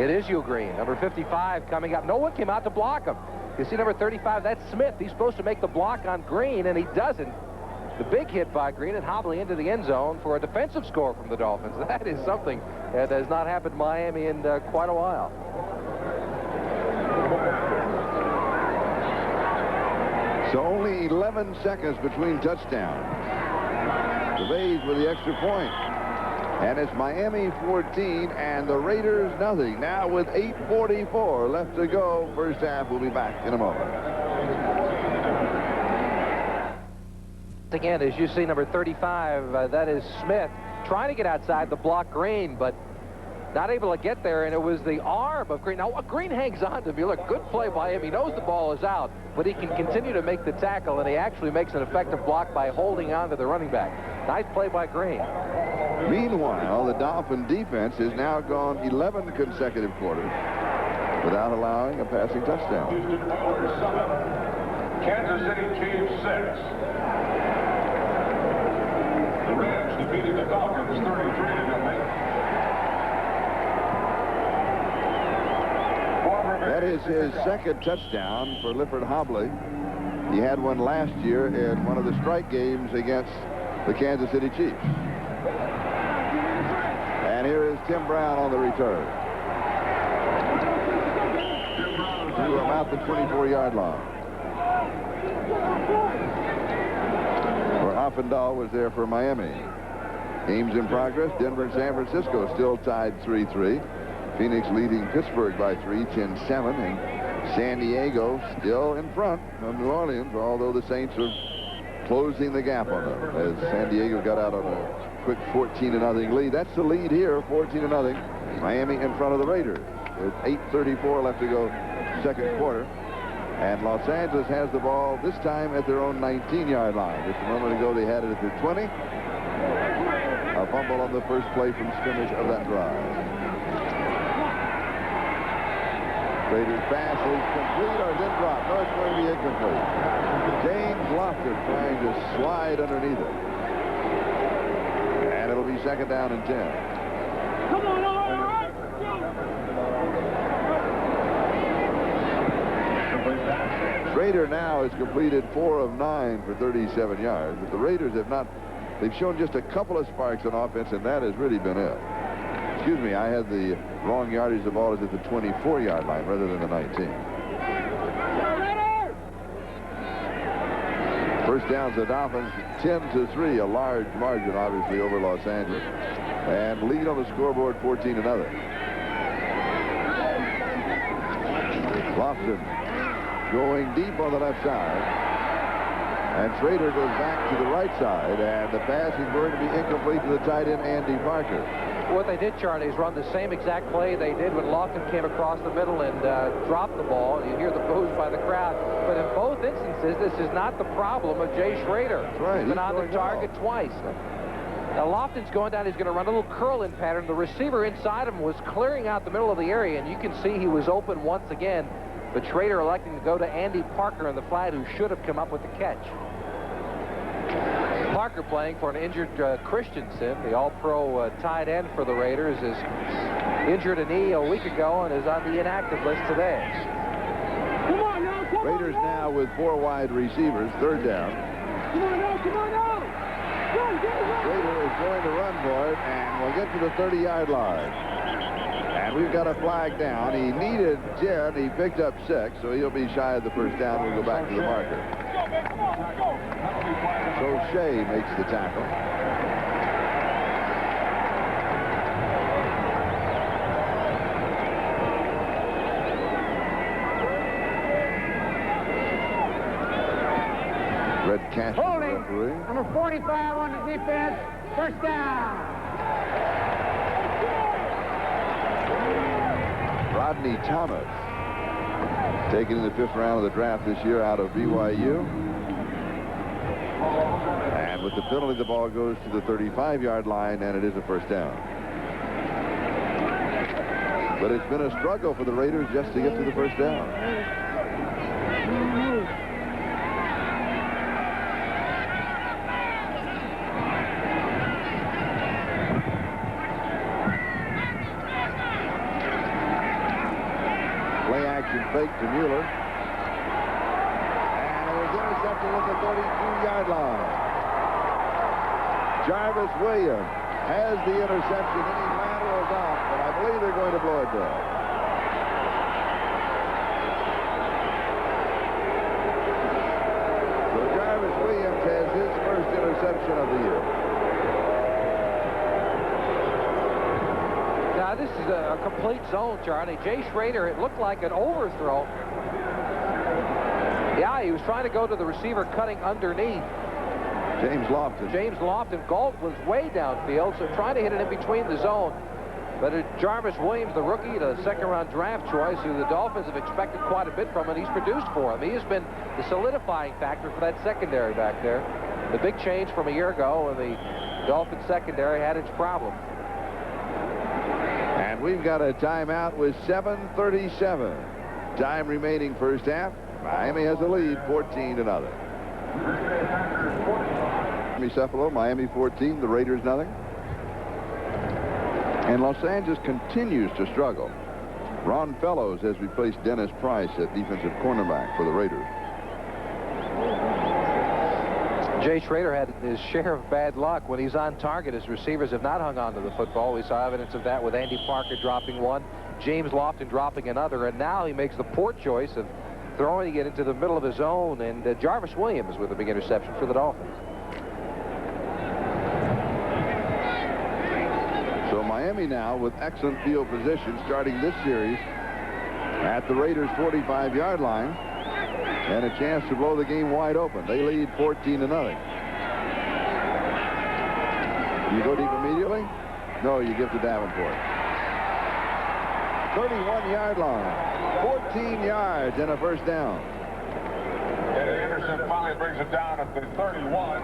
It is Hugh Green, number 55 coming up. No one came out to block him. You see number 35, that's Smith. He's supposed to make the block on Green, and he doesn't. The big hit by Green and Hobley into the end zone for a defensive score from the Dolphins. That is something that has not happened in Miami in quite a while. So only 11 seconds between touchdowns. The Bays with the extra point. And it's Miami 14 and the Raiders nothing. Now with 8:44 left to go. First half. We'll be back in a moment. Again, as you see, number 35, that is Smith, trying to get outside the block Green, but not able to get there, and it was the arm of Green. Now, Green hangs on to Mueller. Good play by him. He knows the ball is out, but he can continue to make the tackle, and he actually makes an effective block by holding on to the running back. Nice play by Green. Meanwhile, the Dolphin defense has now gone 11 consecutive quarters without allowing a passing touchdown. Kansas City Chiefs 6. The Rams defeated the Falcons 33-0. That is his second touchdown for Lippert Hobley. He had one last year in one of the strike games against the Kansas City Chiefs. And here is Tim Brown on the return. To about the 24-yard line. Where Offendahl was there for Miami. Games in progress. Denver and San Francisco still tied 3-3. Phoenix leading Pittsburgh by 3, 10-7, and San Diego still in front of New Orleans, although the Saints are closing the gap on them as San Diego got out on a quick 14-0 lead. That's the lead here, 14-0. Miami in front of the Raiders. With 8:34 left to go, second quarter. And Los Angeles has the ball this time at their own 19-yard line. Just a moment ago, they had it at their 20. A fumble on the first play from scrimmage of that drive. Raiders pass is complete or is it dropped? No, it's going to be incomplete. James Lofton trying to slide underneath it. And it'll be second down and 10. Come on, all right. Schrader now has completed 4 of 9 for 37 yards. But the Raiders have not, they've shown just a couple of sparks on offense, and that has really been it. Excuse me, I had the wrong yardage. The ball is at the 24-yard line rather than the 19. First down, the Dolphins 10-3, a large margin, obviously, over Los Angeles. And lead on the scoreboard 14-0. Lofton going deep on the left side. And Schrader goes back to the right side, and the pass is going to be incomplete to the tight end, Andy Parker. What they did, Charlie, is run the same exact play they did when Lofton came across the middle and dropped the ball. You hear the boos by the crowd. But in both instances, this is not the problem of Jay Schrader. That's right. He's been on the target twice. Now, Lofton's going down. He's going to run a little curl-in pattern. The receiver inside him was clearing out the middle of the area, and you can see he was open once again. But Schrader electing to go to Andy Parker in the flat, who should have come up with the catch. Parker playing for an injured Christensen, the all-pro tight end for the Raiders, is injured a knee a week ago and is on the inactive list today. Come on now, come Raiders on now with 4 wide receivers, third down. Come on now, come on now. Run, get it, run. Raider is going to run for it, and we'll get to the 30-yard line. And we've got a flag down. He needed 10. He picked up 6, so he'll be shy of the first down. We'll go back to the marker. So Shea makes the tackle. Red Cash, Holding. referee. Number 45 on the defense. First down. Rodney Thomas, taken in the 5th round of the draft this year out of BYU. And with the penalty, the ball goes to the 35-yard line, and it is a first down. But it's been a struggle for the Raiders just to get to the first down. Fake to Mueller. And it was intercepted at the 32-yard line. Jarvis Williams has the interception, and he laterals off, but I believe they're going to blow it down. So Jarvis Williams has his first interception of the year. Now, this is a complete zone, Charlie. Jay Schrader, it looked like an overthrow. Yeah, he was trying to go to the receiver cutting underneath. James Lofton. Galt was way downfield, so trying to hit it in between the zone. But Jarvis Williams, the rookie, the second-round draft choice, who the Dolphins have expected quite a bit from, and he's produced for them. He has been the solidifying factor for that secondary back there. The big change from a year ago when the Dolphins secondary had its problems. And we've got a timeout with 7:37. Time remaining first half. Miami has a lead, 14-0. Miami Cephalo, Miami 14, the Raiders nothing. And Los Angeles continues to struggle. Ron Fellows has replaced Dennis Price at defensive cornerback for the Raiders. Jay Schrader had his share of bad luck. When he's on target, his receivers have not hung on to the football. We saw evidence of that with Andy Parker dropping one, James Lofton dropping another, and now he makes the poor choice of throwing it into the middle of his own, and Jarvis Williams with a big interception for the Dolphins. So Miami now with excellent field position starting this series at the Raiders' 45-yard line. And a chance to blow the game wide open. They lead 14-0. You go deep immediately? No, you give to Davenport. 31-yard line. 14 yards and a first down. And Anderson finally brings it down at the 31.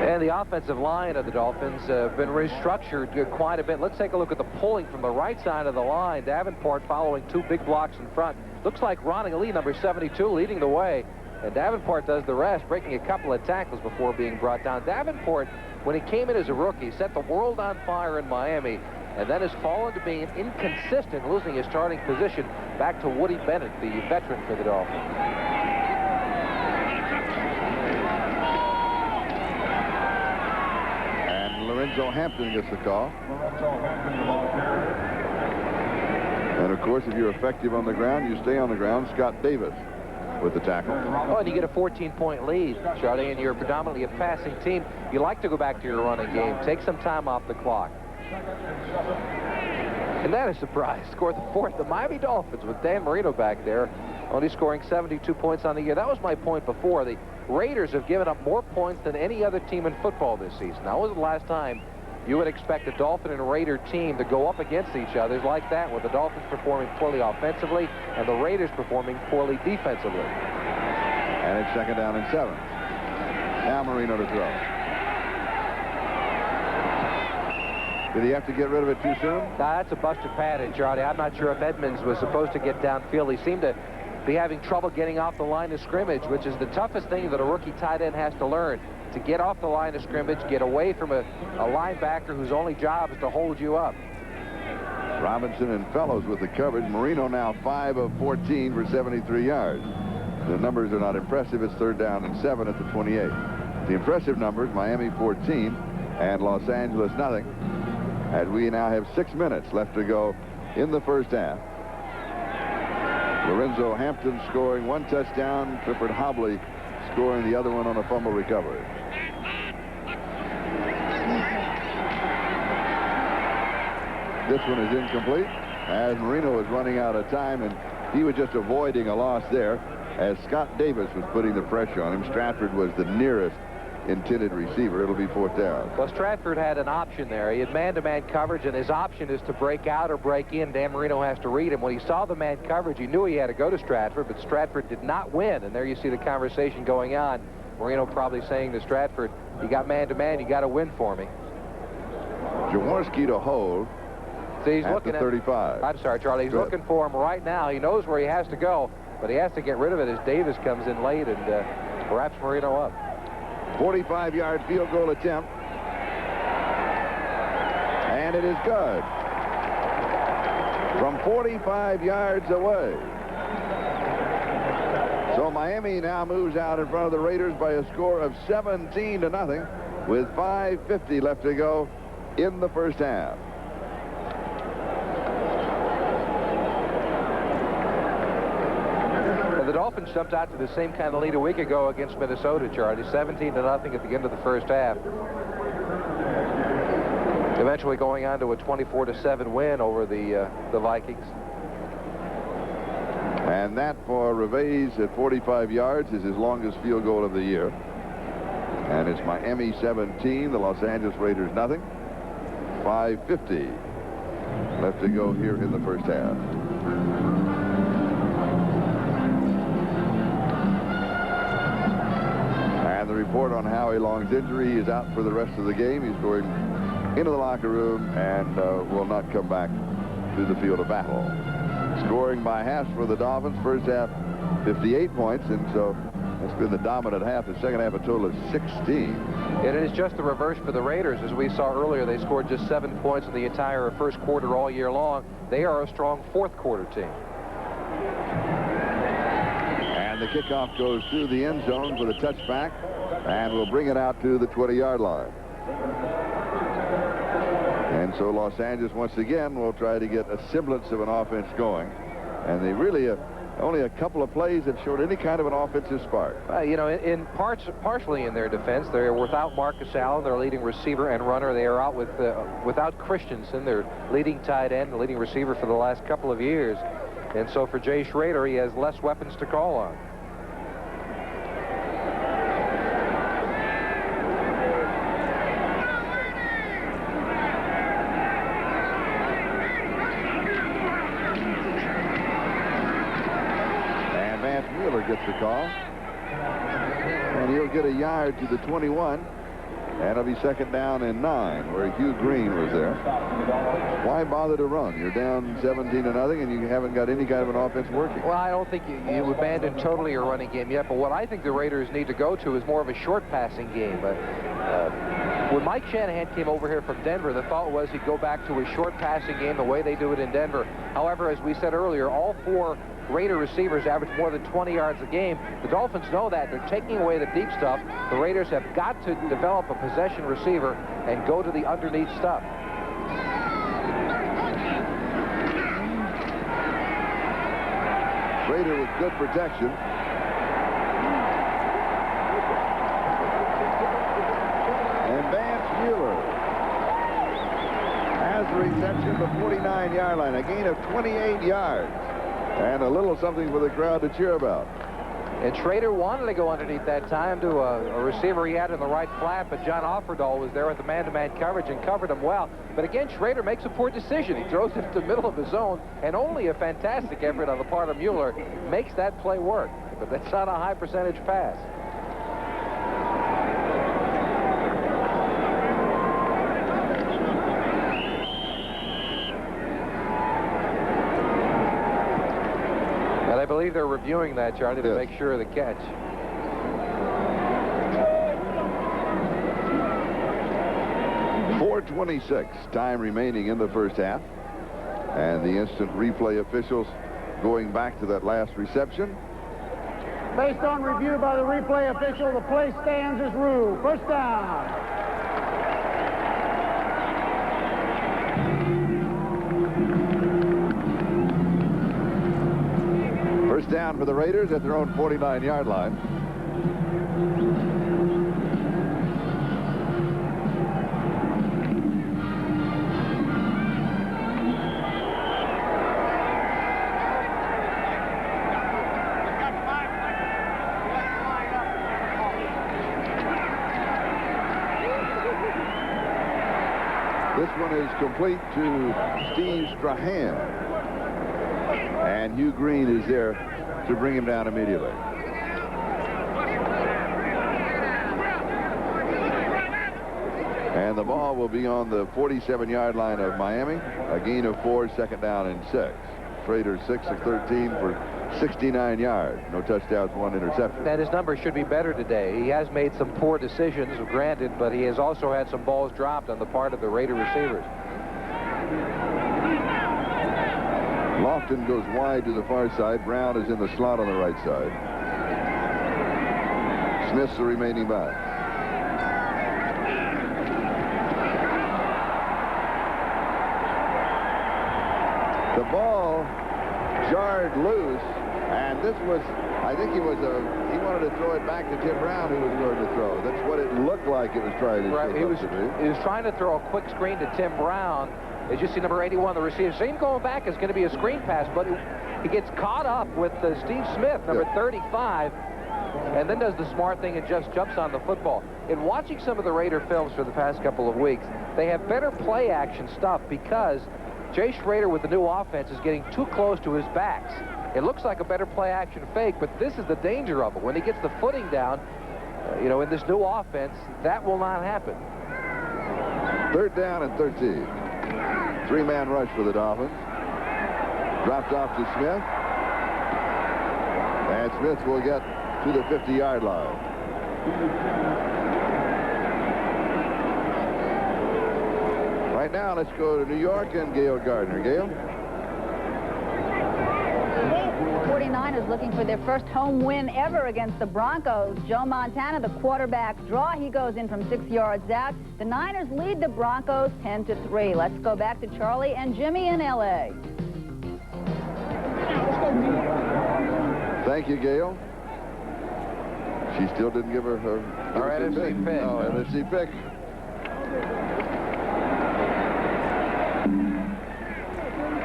And the offensive line of the Dolphins have been restructured quite a bit. Let's take a look at the pulling from the right side of the line. Davenport following 2 big blocks in front. Looks like Ronnie Lee, number 72, leading the way. And Davenport does the rest, breaking a couple of tackles before being brought down. Davenport, when he came in as a rookie, set the world on fire in Miami, and then has fallen to being inconsistent, losing his starting position back to Woody Bennett, the veteran for the Dolphins. Lorenzo Hampton gets the call. And of course, if you're effective on the ground, you stay on the ground. Scott Davis with the tackle. Oh, and you get a 14-point lead, Charlie, and you're predominantly a passing team. You like to go back to your running game. Take some time off the clock. And that is a surprise. Scored the 4th. The Miami Dolphins with Dan Marino back there, only scoring 72 points on the year. That was my point before. The Raiders have given up more points than any other team in football this season. Now, when was the last time you would expect a Dolphin and a Raider team to go up against each other like that, with the Dolphins performing poorly offensively and the Raiders performing poorly defensively? And it's 2nd down and 7. Now Marino to throw. Did he have to get rid of it too soon? Now, that's a busted pattern, Charlie. I'm not sure if Edmonds was supposed to get downfield. He seemed to be having trouble getting off the line of scrimmage, which is the toughest thing that a rookie tight end has to learn, to get off the line of scrimmage, get away from a linebacker whose only job is to hold you up. Robinson and Fellows with the coverage. Marino now 5 of 14 for 73 yards. The numbers are not impressive. It's 3rd down and 7 at the 28. The impressive numbers, Miami 14 and Los Angeles nothing. And we now have 6 minutes left to go in the first half. Lorenzo Hampton scoring 1 touchdown. Clifford Hobley scoring the other one on a fumble recovery. This one is incomplete as Marino was running out of time, and he was just avoiding a loss there as Scott Davis was putting the pressure on him. Stratford was the nearest intended receiver. It'll be 4th down. Well, Stratford had an option there. He had man-to-man coverage, and his option is to break out or break in. Dan Marino has to read him. When he saw the man coverage, he knew he had to go to Stratford, but Stratford did not win. And there you see the conversation going on. Marino probably saying to Stratford, you got man-to-man, you got to win for me. Jaworski to hold. See, he's at looking the at 35. I'm sorry, Charlie. He's Good. looking for him right now. He knows where he has to go, but he has to get rid of it as Davis comes in late and wraps Marino up. 45-yard field goal attempt. And it is good. From 45 yards away. So Miami now moves out in front of the Raiders by a score of 17-0 with 5:50 left to go in the first half. The Dolphins jumped out to the same kind of lead a week ago against Minnesota, Charlie. 17-0 at the end of the first half. Eventually going on to a 24-7 win over the Vikings. And that for Reves at 45 yards is his longest field goal of the year. And it's Miami 17, the Los Angeles Raiders nothing. 5:50 left to go here in the first half. And the report on Howie Long's injury, he is out for the rest of the game. He's going into the locker room and will not come back to the field of battle. Scoring by half for the Dolphins. First half, 58 points, and so it's been the dominant half. The second half, a total of 16. It is just the reverse for the Raiders. As we saw earlier, they scored just 7 points in the entire first quarter all year long. They are a strong fourth quarter team. And the kickoff goes through the end zone with a touchback, and will bring it out to the 20-yard line. And so Los Angeles once again will try to get a semblance of an offense going. And they really only a couple of plays have showed any kind of an offensive spark. You know, in partially in their defense, they're without Marcus Allen, their leading receiver and runner. They are out without Christensen, their leading tight end, the leading receiver for the last couple of years. And so for Jay Schrader, he has less weapons to call on. Gets the call, and he'll get a yard to the 21, and it'll be 2nd down and 9 where Hugh Green was there. Why bother to run? You're down 17-0 and you haven't got any kind of an offense working. Well, I don't think you abandon totally your running game yet, but what I think the Raiders need to go to is more of a short passing game. When Mike Shanahan came over here from Denver, the thought was he'd go back to a short passing game the way they do it in Denver. However, as we said earlier, all 4 Raider receivers average more than 20 yards a game. The Dolphins know that. They're taking away the deep stuff. The Raiders have got to develop a possession receiver and go to the underneath stuff. Schrader with good protection. And Vance Mueller has the reception at the 49-yard line. A gain of 28 yards. And a little something for the crowd to cheer about. And Schrader wanted to go underneath that time to a receiver he had in the right flat, but John Offerdahl was there with the man-to-man coverage and covered him well. But again, Schrader makes a poor decision. He throws it to the middle of the zone, and only a fantastic effort on the part of Mueller makes that play work. But that's not a high percentage pass. believe they're reviewing that, Charlie, to make sure of the catch. .426 time remaining in the first half. And the instant replay officials going back to that last reception. Based on review by the replay official, the play stands as ruled. First down. First down for the Raiders at their own 49-yard line. This one is complete to Steve Strahan. And Hugh Green is there to bring him down immediately. And the ball will be on the 47-yard line of Miami. A gain of 4, second down and 6. Raiders 6 of 13 for 69 yards. No touchdowns, 1 interception. And his numbers should be better today. He has made some poor decisions, granted, but he has also had some balls dropped on the part of the Raider receivers. Lofton goes wide to the far side. Brown is in the slot on the right side. Smith's the remaining back. The ball jarred loose, and this was, I think he wanted to throw it back to Tim Brown, who was going to throw. That's what it looked like it was trying to do. Right, he was trying to throw a quick screen to Tim Brown. As you see, number 81, the receiver. Same going back is going to be a screen pass, but he gets caught up with Steve Smith, number 35, and then does the smart thing and just jumps on the football. In watching some of the Raider films for the past couple of weeks, they have better play action stuff because Jay Schrader with the new offense is getting too close to his backs. It looks like a better play action fake, but this is the danger of it. When he gets the footing down, you know, in this new offense, that will not happen. Third down and 13. Three-man rush for the Dolphins. Dropped off to Smith. And Smith will get to the 50-yard line. Right now, let's go to New York and Gail Gardner. Gail? 49ers looking for their first home win ever against the Broncos. Joe Montana, the quarterback draw. He goes in from 6 yards out. The Niners lead the Broncos 10-3. Let's go back to Charlie and Jimmy in L.A. Thank you, Gail. She still didn't give her NFC pick. No, NFC pick.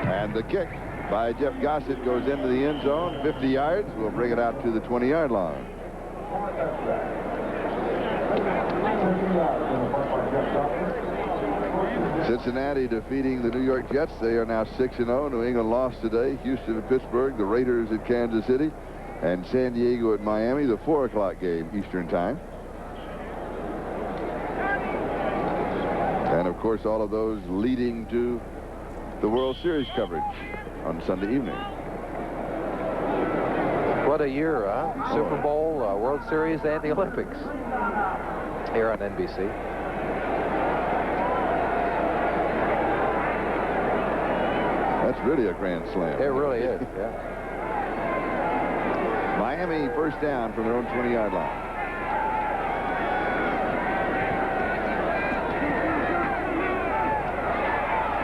And the kick by Jeff Gossett goes into the end zone, 50 yards. We'll bring it out to the 20-yard line. Cincinnati defeating the New York Jets. They are now 6-0. New England lost today. Houston and Pittsburgh. The Raiders at Kansas City. And San Diego at Miami. The 4 o'clock game Eastern time. And, of course, all of those leading to the World Series coverage on Sunday evening. What a year, huh? Super Bowl, World Series, and the Olympics here on NBC. That's really a grand slam. It really is, yeah. Miami first down from their own 20-yard line.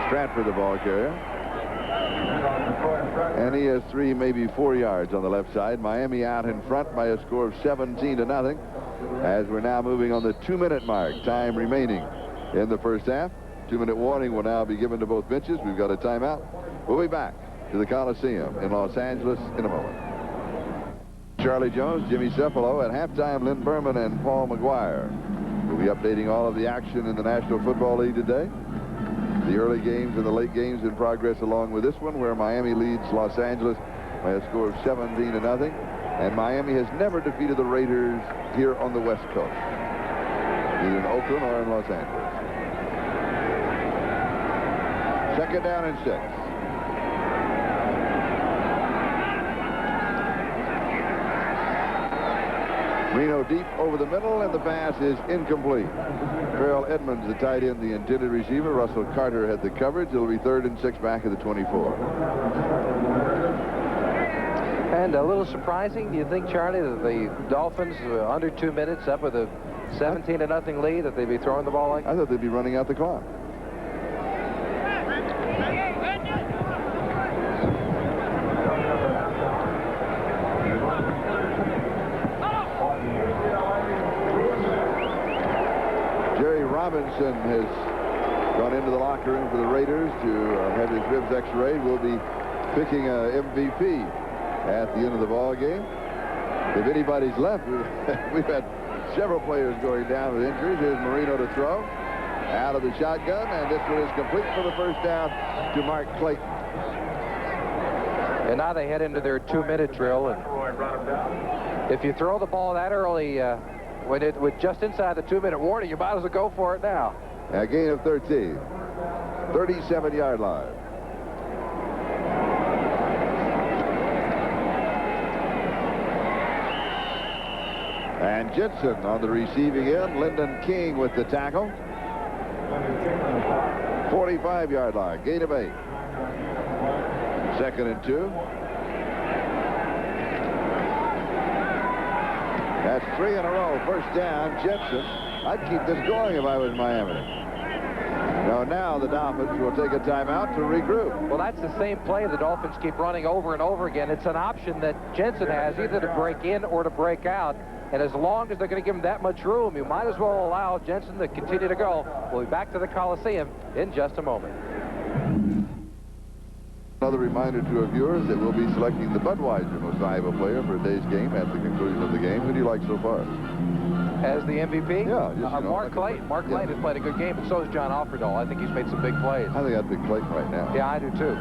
Stratford, the ball carrier. And he has 3, maybe 4 yards on the left side. Miami out in front by a score of 17-0 as we're now moving on the 2-minute mark. Time remaining in the first half. 2-minute warning will now be given to both benches. We've got a timeout. We'll be back to the Coliseum in Los Angeles in a moment. Charlie Jones, Jimmy Cefalo. At halftime, Lynn Berman and Paul McGuire. We'll be updating all of the action in the National Football League today. The early games and the late games in progress along with this one, where Miami leads Los Angeles by a score of 17-0. And Miami has never defeated the Raiders here on the West Coast, either in Oakland or in Los Angeles. Second down and 6. Marino deep over the middle, and the pass is incomplete. Terrell Edmonds, the tight end, the intended receiver. Russell Carter had the coverage. It'll be 3rd and 6 back at the 24. And a little surprising, do you think, Charlie, that the Dolphins, under 2 minutes, up with a 17-0 lead, that they'd be throwing the ball like that? I thought they'd be running out the clock. Jerry Robinson has gone into the locker room for the Raiders to have his ribs x-rayed. We'll be picking a MVP at the end of the ball game. If anybody's left, we've had several players going down with injuries. Here's Marino to throw. Out of the shotgun, and this one is complete for the first down to Mark Clayton. And now they head into their 2-minute drill. And if you throw the ball that early, with just inside the 2-minute warning, you might as well go for it now. A gain of 13. 37-yard line. And Jensen on the receiving end. Lyndon King with the tackle. 45-yard line. Gain of 8. 2nd and 2. That's 3 in a row. First down, Jensen. I'd keep this going if I was Miami. No, now the Dolphins will take a timeout to regroup. Well, that's the same play the Dolphins keep running over and over again. It's an option that Jensen has, either to break in or to break out. And as long as they're going to give him that much room, you might as well allow Jensen to continue to go. We'll be back to the Coliseum in just a moment. Another reminder to our viewers that we'll be selecting the Budweiser Most Valuable Player for today's game at the conclusion of the game. Who do you like so far? As the MVP? Yeah. Just, Mark Clayton. Mark Clayton has played a good game, and so has John Offerdahl. I think he's made some big plays. I think I'd pick Clayton right now. Yeah, I do too.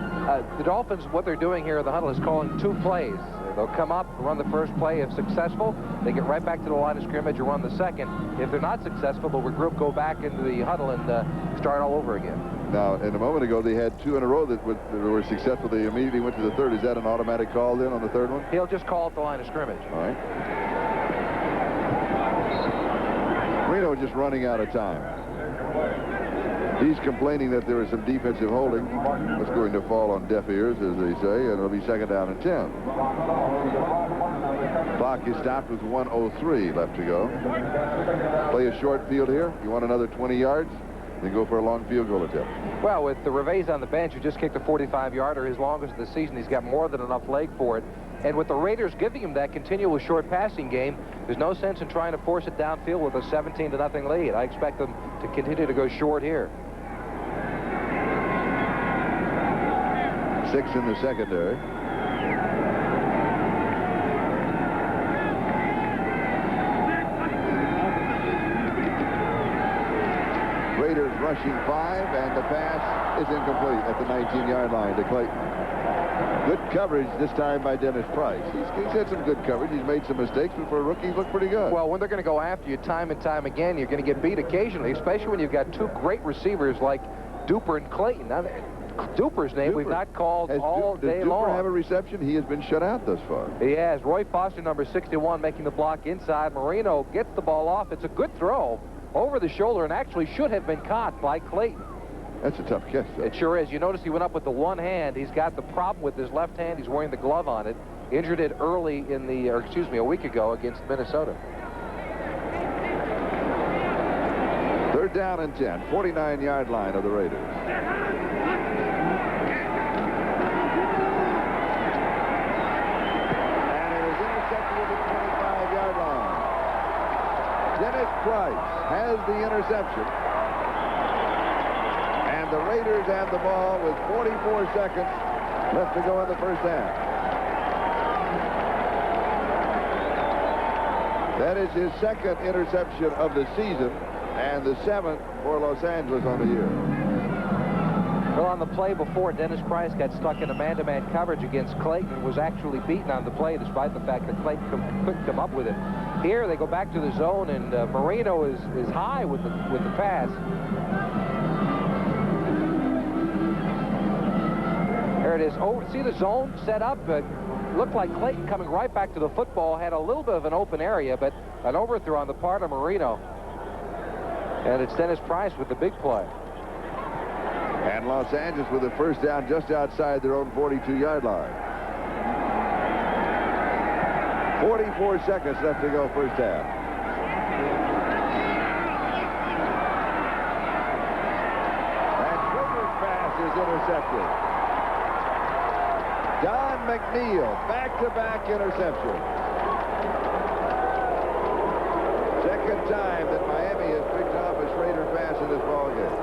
The Dolphins, what they're doing here in the huddle is calling 2 plays. They'll come up, run the first play. If successful, they get right back to the line of scrimmage and run the second. If they're not successful, they'll regroup, go back into the huddle, and start all over again. Now, in a moment ago, they had 2 in a row that were successful. They immediately went to the 3rd. Is that an automatic call then on the 3rd one? He'll just call at the line of scrimmage. All right. Marino just running out of time. He's complaining that there is some defensive holding. That's going to fall on deaf ears, as they say, and it'll be 2nd down and 10. Clock is stopped with 1:03 left to go. Play a short field here. You want another 20 yards? Then go for a long field goal attempt. Well, with the Reves on the bench, who just kicked a 45-yarder, his longest of the season, he's got more than enough leg for it. And with the Raiders giving him that continual short passing game, there's no sense in trying to force it downfield with a 17-0 lead. I expect them to continue to go short here. 6 in the secondary. Raiders rushing 5, and the pass is incomplete at the 19-yard line to Clayton. Good coverage this time by Dennis Price. He's had some good coverage. He's made some mistakes, but for a rookie, he's looked pretty good. Well, when they're going to go after you time and time again, you're going to get beat occasionally, especially when you've got 2 great receivers like Duper and Clayton. Now, Duper's name we've not called all day long. Does Duper have a reception? He has been shut out thus far. He has. Roy Foster, number 61, making the block inside. Marino gets the ball off. It's a good throw over the shoulder and actually should have been caught by Clayton. That's a tough catch, though. It sure is. You notice he went up with the one hand. He's got the problem with his left hand. He's wearing the glove on it. Injured it early in the, or excuse me, a week ago against Minnesota. 3rd down and 10, 49-yard line of the Raiders. And it is intercepted at the 25-yard line. Dennis Price has the interception. And the Raiders have the ball with 44 seconds left to go in the first half. That is his 2nd interception of the season and the 7th for Los Angeles on the year. Well, on the play before, Dennis Price got stuck in a man-to-man coverage against Clayton and was actually beaten on the play despite the fact that Clayton couldn't come up with it. Here they go back to the zone, and Marino is high with the pass. There it is. Oh, see the zone set up? looked like Clayton coming right back to the football, had a little bit of an open area, but an overthrow on the part of Marino. And it's Dennis Price with the big play. And Los Angeles with a first down just outside their own 42-yard line. 44 seconds left to go first half. And Schrader's pass is intercepted. Don McNeil, back-to-back interception. Second time that Miami has picked off a Schrader pass in this ballgame.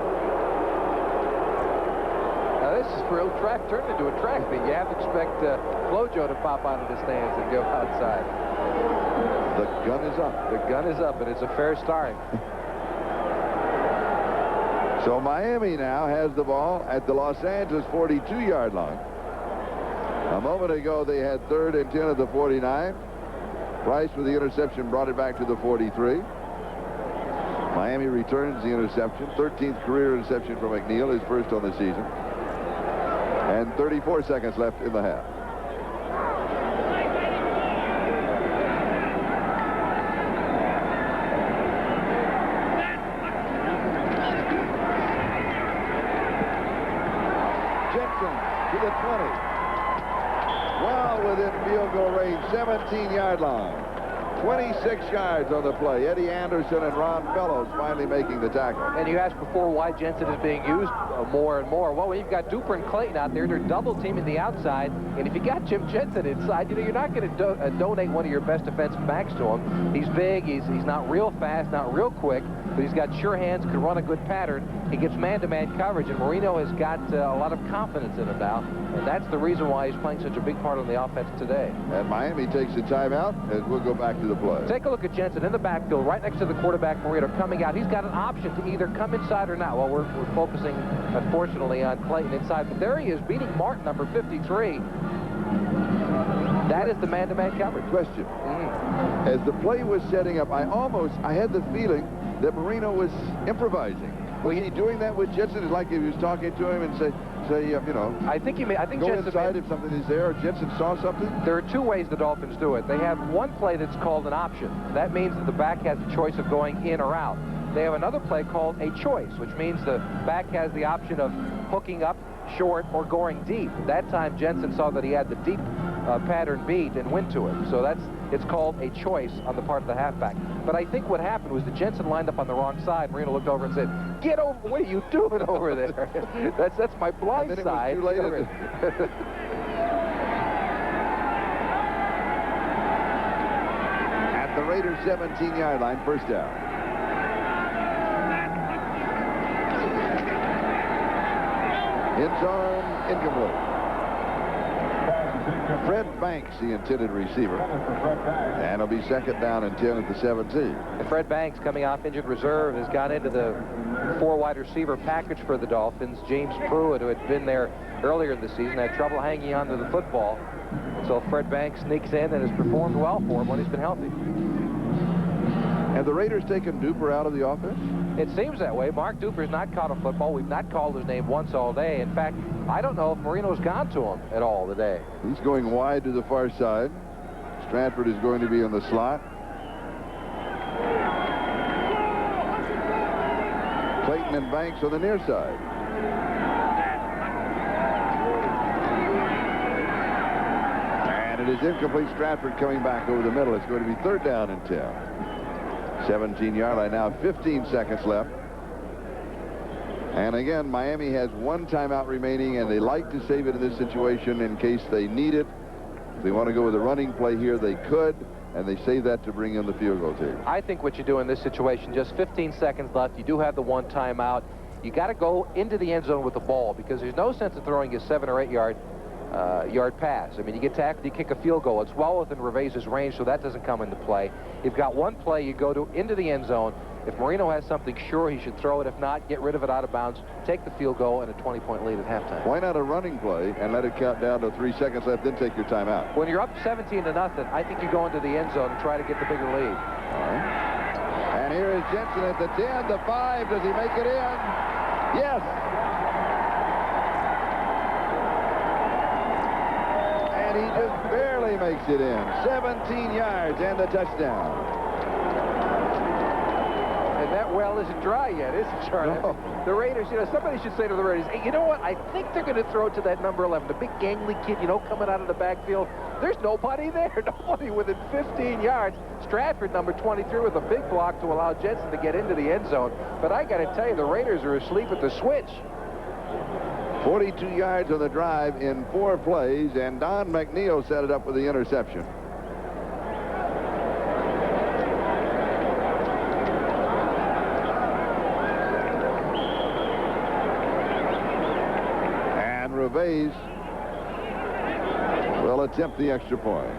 Now this is real track, turned into a track meet. You have to expect Flojo to pop out of the stands and go outside. The gun is up. The gun is up, and it's a fair start. So Miami now has the ball at the Los Angeles 42-yard line. A moment ago, they had 3rd and 10 at the 49. Price with the interception brought it back to the 43. Miami returns the interception. 13th career interception from McNeil, his first on the season. And 34 seconds left in the half. Jensen to the 20. Well within field goal range, 17-yard line. 26 yards on the play. Eddie Anderson and Ron Fellows finally making the tackle. And you asked before why Jensen is being used more and more. Well, when you've got Duper and Clayton out there, they're double teaming the outside. And if you got Jim Jensen inside, you know, you're not going to donate one of your best defensive backs to him. He's big. He's not real fast, not real quick, but he's got sure hands, can run a good pattern. He gets man-to-man coverage, and Marino has got a lot of confidence in him now. And that's the reason why he's playing such a big part on the offense today. And Miami takes a timeout, and we'll go back to the play. Take a look at Jensen in the backfield, right next to the quarterback, Marino, coming out. He's got an option to either come inside or not. Well, we're focusing, unfortunately, on Clayton inside. But there he is, beating Martin, number 53. That is the man-to-man coverage. Question. As the play was setting up, I had the feeling that Marino was improvising. Was he doing that with Jensen? It's like he was talking to him and say, you know, I think go Jensen inside if something is there, or Jensen saw something? There are two ways the Dolphins do it. They have one play that's called an option. That means that the back has the choice of going in or out. They have another play called a choice, which means the back has the option of hooking up short or going deep. That time Jensen saw that he had the deep pattern beat and went to it. So it's called a choice on the part of the halfback. But I think what happened was that Jensen lined up on the wrong side. Marino looked over and said, "Get over! What are you doing over there? that's my blind side." It was too late. At the Raiders' 17-yard line, first down. End zone, incomplete. Fred Banks, the intended receiver. And it'll be second down and 10 at the 17. And Fred Banks, coming off injured reserve, has got into the 4-wide receiver package for the Dolphins. James Pruitt, who had been there earlier in the season, had trouble hanging onto the football. So Fred Banks sneaks in and has performed well for him when he's been healthy. Have the Raiders taken Duper out of the offense? It seems that way. Mark Duper's not caught a football. We've not called his name once all day. In fact, I don't know if Marino's gone to him at all today. He's going wide to the far side. Stratford is going to be in the slot. Clayton and Banks on the near side. And it is incomplete. Stratford coming back over the middle. It's going to be third down and 10. 17-yard line now, 15 seconds left. And again, Miami has one timeout remaining, and they like to save it in this situation in case they need it. If they want to go with a running play here, they could, and they save that to bring in the field goal team. I think what you do in this situation, just 15 seconds left, you do have the one timeout. You got to go into the end zone with the ball, because there's no sense of throwing a 7 or 8 yard pass. I mean, you get tackled, you kick a field goal. It's well within Revese's range, so that doesn't come into play. You've got one play, you go into the end zone. If Marino has something sure, he should throw it. If not, get rid of it out of bounds, take the field goal, and a 20-point lead at halftime. Why not a running play and let it count down to 3 seconds left, then take your timeout? When you're up 17-0, I think you go into the end zone and try to get the bigger lead. All right. And here is Jensen at the 10, the 5. Does he make it in? Yes. And And he just barely makes it in. 17 yards and a touchdown. And that well isn't dry yet, is it, Charlie? No. The Raiders, you know, somebody should say to the Raiders, hey, you know what? I think they're going to throw it to that number 11, the big gangly kid, you know, coming out of the backfield. There's nobody there, nobody within 15 yards. Stratford, number 23, with a big block to allow Jensen to get into the end zone. But I got to tell you, the Raiders are asleep at the switch. 42 yards on the drive in 4 plays, and Don McNeil set it up with the interception. Reves will attempt the extra point.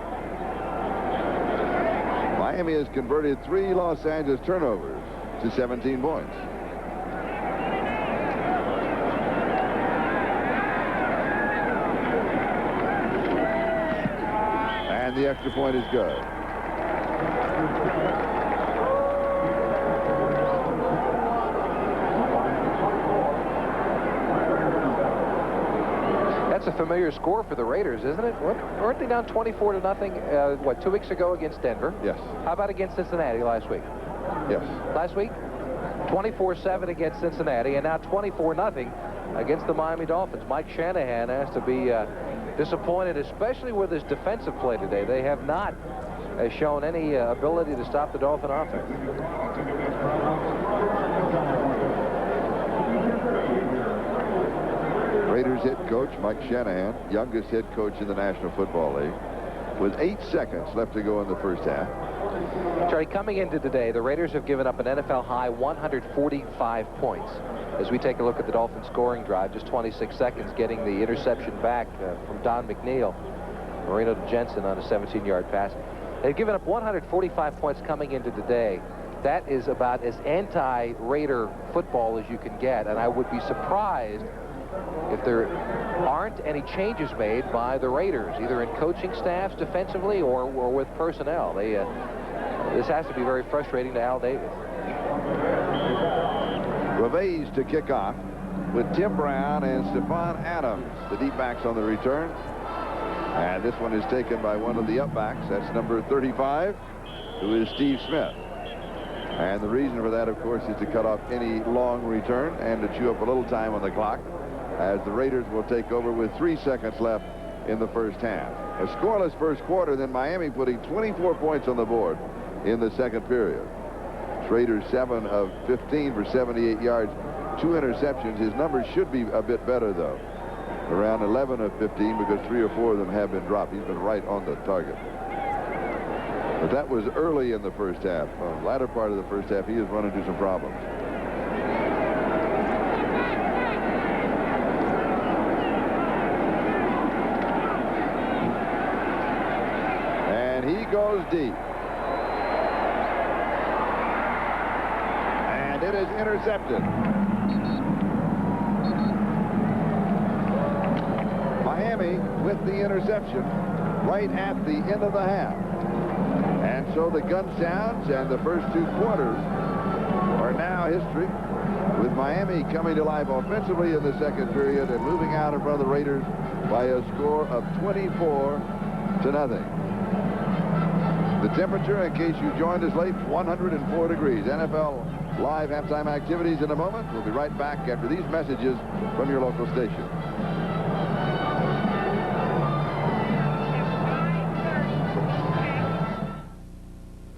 Miami has converted 3 Los Angeles turnovers to 17 points. And the extra point is good. That's a familiar score for the Raiders, isn't it? Weren't they down 24-0, what, 2 weeks ago against Denver? Yes. How about against Cincinnati last week? Yes. Last week, 24-7 against Cincinnati, and now 24-0 against the Miami Dolphins. Mike Shanahan has to be disappointed, especially with his defensive play today. They have not shown any ability to stop the Dolphin offense. Raiders head coach Mike Shanahan, youngest head coach in the National Football League, with 8 seconds left to go in the first half. Charlie, coming into today, the Raiders have given up an NFL high 145 points. As we take a look at the Dolphins scoring drive, just 26 seconds getting the interception back from Don McNeil. Marino to Jensen on a 17-yard pass. They've given up 145 points coming into today. That is about as anti-Raider football as you can get, and I would be surprised if there aren't any changes made by the Raiders, either in coaching staffs defensively or with personnel. This has to be very frustrating to Al Davis. Reves to kick off with Tim Brown and Stephon Adams, the deep backs on the return. And this one is taken by one of the up backs. That's number 35, who is Steve Smith. And the reason for that, of course, is to cut off any long return and to chew up a little time on the clock, as the Raiders will take over with 3 seconds left in the first half. A scoreless first quarter, then Miami putting 24 points on the board in the second period. Raiders 7 of 15 for 78 yards, 2 interceptions. His numbers should be a bit better, though. Around 11 of 15, because 3 or 4 of them have been dropped. He's been right on the target. But that was early in the first half. The latter part of the first half, he has run into some problems. He goes deep. And it is intercepted. Miami with the interception right at the end of the half. And so the gun sounds, and the first 2 quarters are now history, with Miami coming to life offensively in the second period and moving out in front of the Raiders by a score of 24-0. The temperature, in case you joined us late, 104 degrees. NFL live halftime activities in a moment. We'll be right back after these messages from your local station.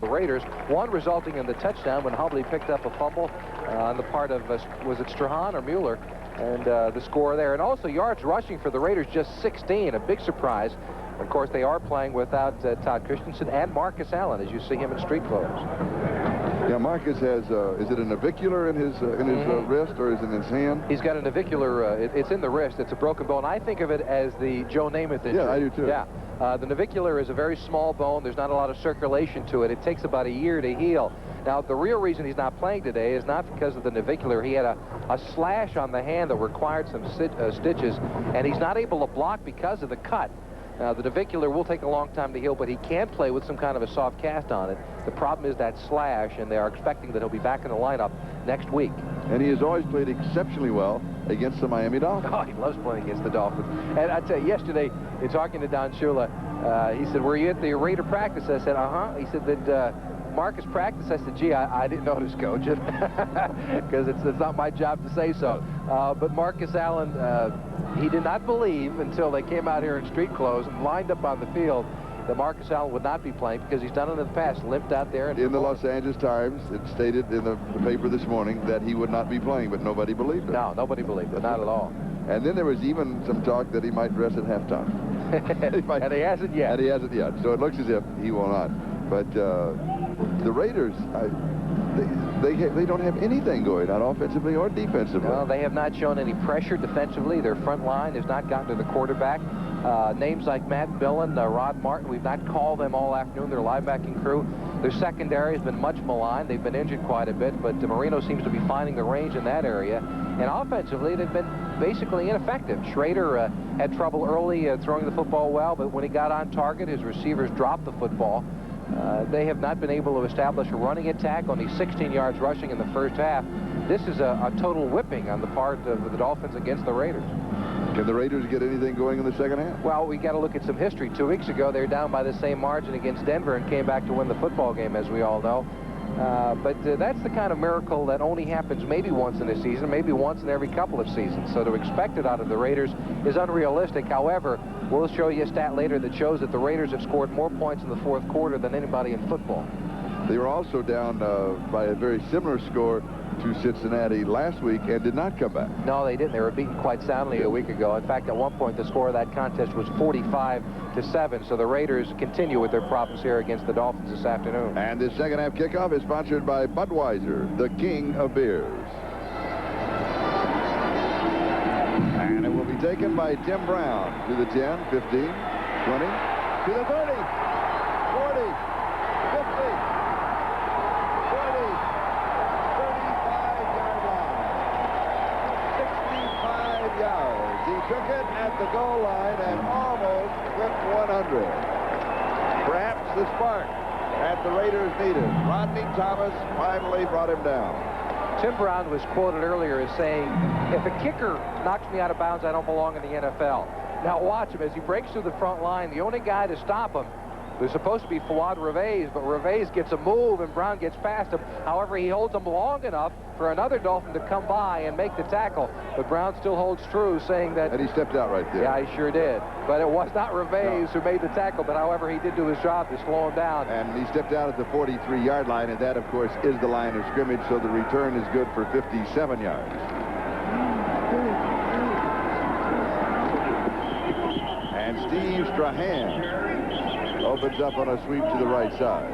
The Raiders, one resulting in the touchdown when Hubley picked up a fumble on the part of, was it Strahan or Mueller? And the score there. And also yards rushing for the Raiders, just 16, a big surprise. Of course, they are playing without Todd Christensen and Marcus Allen, as you see him in street clothes. Yeah, Marcus has, is it a navicular in his wrist, or is it in his hand? He's got a navicular, it's in the wrist. It's a broken bone. I think of it as the Joe Namath injury. Yeah, I do too. Yeah. The navicular is a very small bone. There's not a lot of circulation to it. It takes about a year to heal. Now, the real reason he's not playing today is not because of the navicular. He had a slash on the hand that required some stitches, and he's not able to block because of the cut. Now, the navicular will take a long time to heal, but he can play with some kind of a soft cast on it. The problem is that slash, and they are expecting that he'll be back in the lineup next week. And he has always played exceptionally well against the Miami Dolphins. Oh, he loves playing against the Dolphins. And I tell you, yesterday, in talking to Don Shula, he said, "Were you at the Raider practice?" I said, "Uh-huh." He said, "Did Marcus practice?" I said, "Gee, I didn't notice, Coach," because it's not my job to say so. But Marcus Allen, he did not believe until they came out here in street clothes and lined up on the field that Marcus Allen would not be playing, because he's done it in the past, limped out there. And in the Los Angeles Times, it stated in the paper this morning that he would not be playing, but nobody believed it. No, nobody believed it, not at all. And then there was even some talk that he might dress at halftime. And he hasn't yet. And he hasn't yet. So it looks as if he will not. But the Raiders, they don't have anything going on offensively or defensively. No, they have not shown any pressure defensively. Their front line has not gotten to the quarterback. Names like Matt Millen, Rod Martin, we've not called them all afternoon, their linebacking crew. Their secondary has been much maligned. They've been injured quite a bit, but Marino seems to be finding the range in that area. And offensively, they've been basically ineffective. Schrader had trouble early throwing the football well, but when he got on target, his receivers dropped the football. They have not been able to establish a running attack, only 16 yards rushing in the first half. This is a total whipping on the part of the Dolphins against the Raiders. Can the Raiders get anything going in the second half? Well, we got to look at some history. 2 weeks ago, they were down by the same margin against Denver and came back to win the football game, as we all know. But that's the kind of miracle that only happens maybe once in a season, maybe once in every couple of seasons. So to expect it out of the Raiders is unrealistic. However, we'll show you a stat later that shows that the Raiders have scored more points in the fourth quarter than anybody in football. They were also down by a very similar score to Cincinnati last week and did not come back. No, they didn't. They were beaten quite soundly a week ago. In fact, at one point, the score of that contest was 45-7. So the Raiders continue with their problems here against the Dolphins this afternoon. And this second half kickoff is sponsored by Budweiser, the king of beers. And it will be taken by Tim Brown to the 10, 15, 20, to the 30, 40, 50. 65 yards. He took it at the goal line and almost clipped 100. Perhaps the spark that the Raiders needed. Rodney Thomas finally brought him down. Tim Brown was quoted earlier as saying, "If a kicker knocks me out of bounds, I don't belong in the NFL." Now watch him as he breaks through the front line. The only guy to stop him was supposed to be Fouad Reveiz, but Reveiz gets a move and Brown gets past him. However, he holds him long enough for another Dolphin to come by and make the tackle. But Brown still holds true, saying that... And he stepped out right there. Yeah, he sure did. But it was not Reveiz who made the tackle, but however, he did do his job to slow him down. And he stepped out at the 43-yard line, and that, of course, is the line of scrimmage, so the return is good for 57 yards. And Steve Strahan opens up on a sweep to the right side.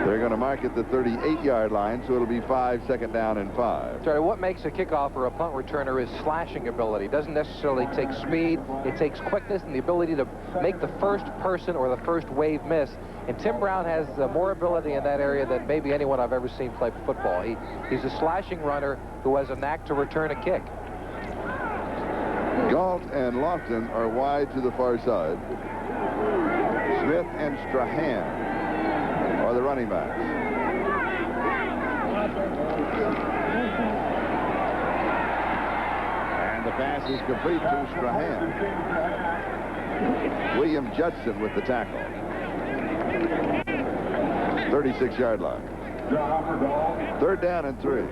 They're going to mark at the 38-yard line, so it'll be 5, second down and 5. Sorry, what makes a kickoff or a punt returner is slashing ability. It doesn't necessarily take speed. It takes quickness and the ability to make the first person or the first wave miss. And Tim Brown has more ability in that area than maybe anyone I've ever seen play football. He's a slashing runner who has a knack to return a kick. Galt and Lofton are wide to the far side. Smith and Strahan are the running backs. And the pass is complete to Strahan. William Judson with the tackle. 36-yard line. Third down and 3.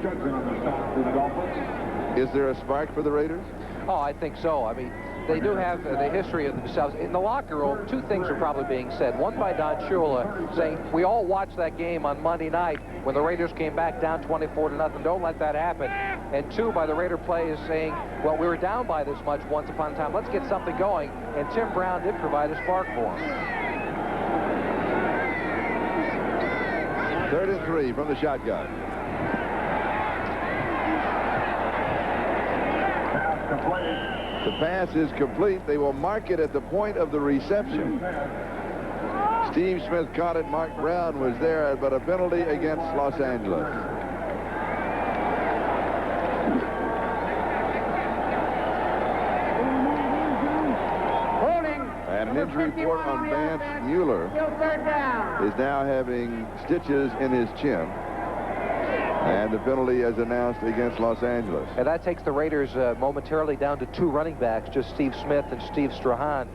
Is there a spark for the Raiders? Oh, I think so. I mean, they do have the history of themselves. In the locker room, two things are probably being said. One by Don Shula saying, we all watched that game on Monday night when the Raiders came back down 24-0. Don't let that happen. And two, by the Raider players saying, well, we were down by this much once upon a time. Let's get something going. And Tim Brown did provide a spark for him. 3rd and 3 from the shotgun. The pass is complete. They will mark it at the point of the reception. Steve Smith caught it. Mark Brown was there, but a penalty against Los Angeles. Holding. And an injury report on Vance Mueller is now having stitches in his chin. And the penalty is announced against Los Angeles. And that takes the Raiders momentarily down to 2 running backs, just Steve Smith and Steve Strahan.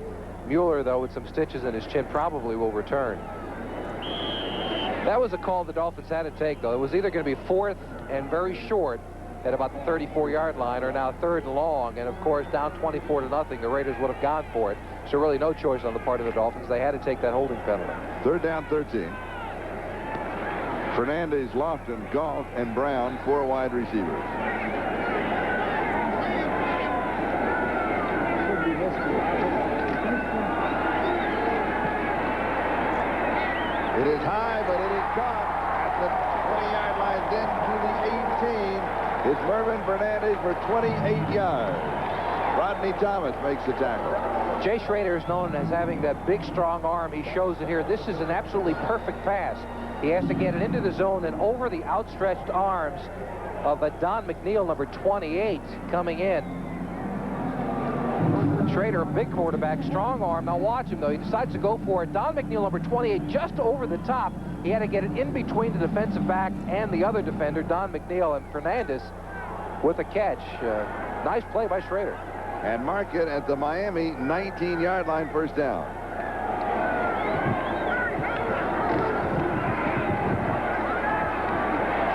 Mueller, though, with some stitches in his chin, probably will return. That was a call the Dolphins had to take, though. It was either going to be 4th and very short at about the 34-yard line, or now 3rd and long. And, of course, down 24-0, the Raiders would have gone for it. So really no choice on the part of the Dolphins. They had to take that holding penalty. 3rd down, 13. Fernandez, Lofton, Galt, and Brown, 4 wide receivers. It is high, but it is caught at the 20-yard line, then to the 18. It's Mervin Fernandez for 28 yards. Rodney Thomas makes the tackle. Jay Schrader is known as having that big, strong arm. He shows it here. This is an absolutely perfect pass. He has to get it into the zone and over the outstretched arms of Don McNeil, number 28, coming in. Schrader, a big quarterback, strong arm. Now watch him, though. He decides to go for it. Don McNeil, number 28, just over the top. He had to get it in between the defensive back and the other defender, Don McNeil, and Fernandez with a catch. Nice play by Schrader. And mark it at the Miami 19-yard line, 1st down.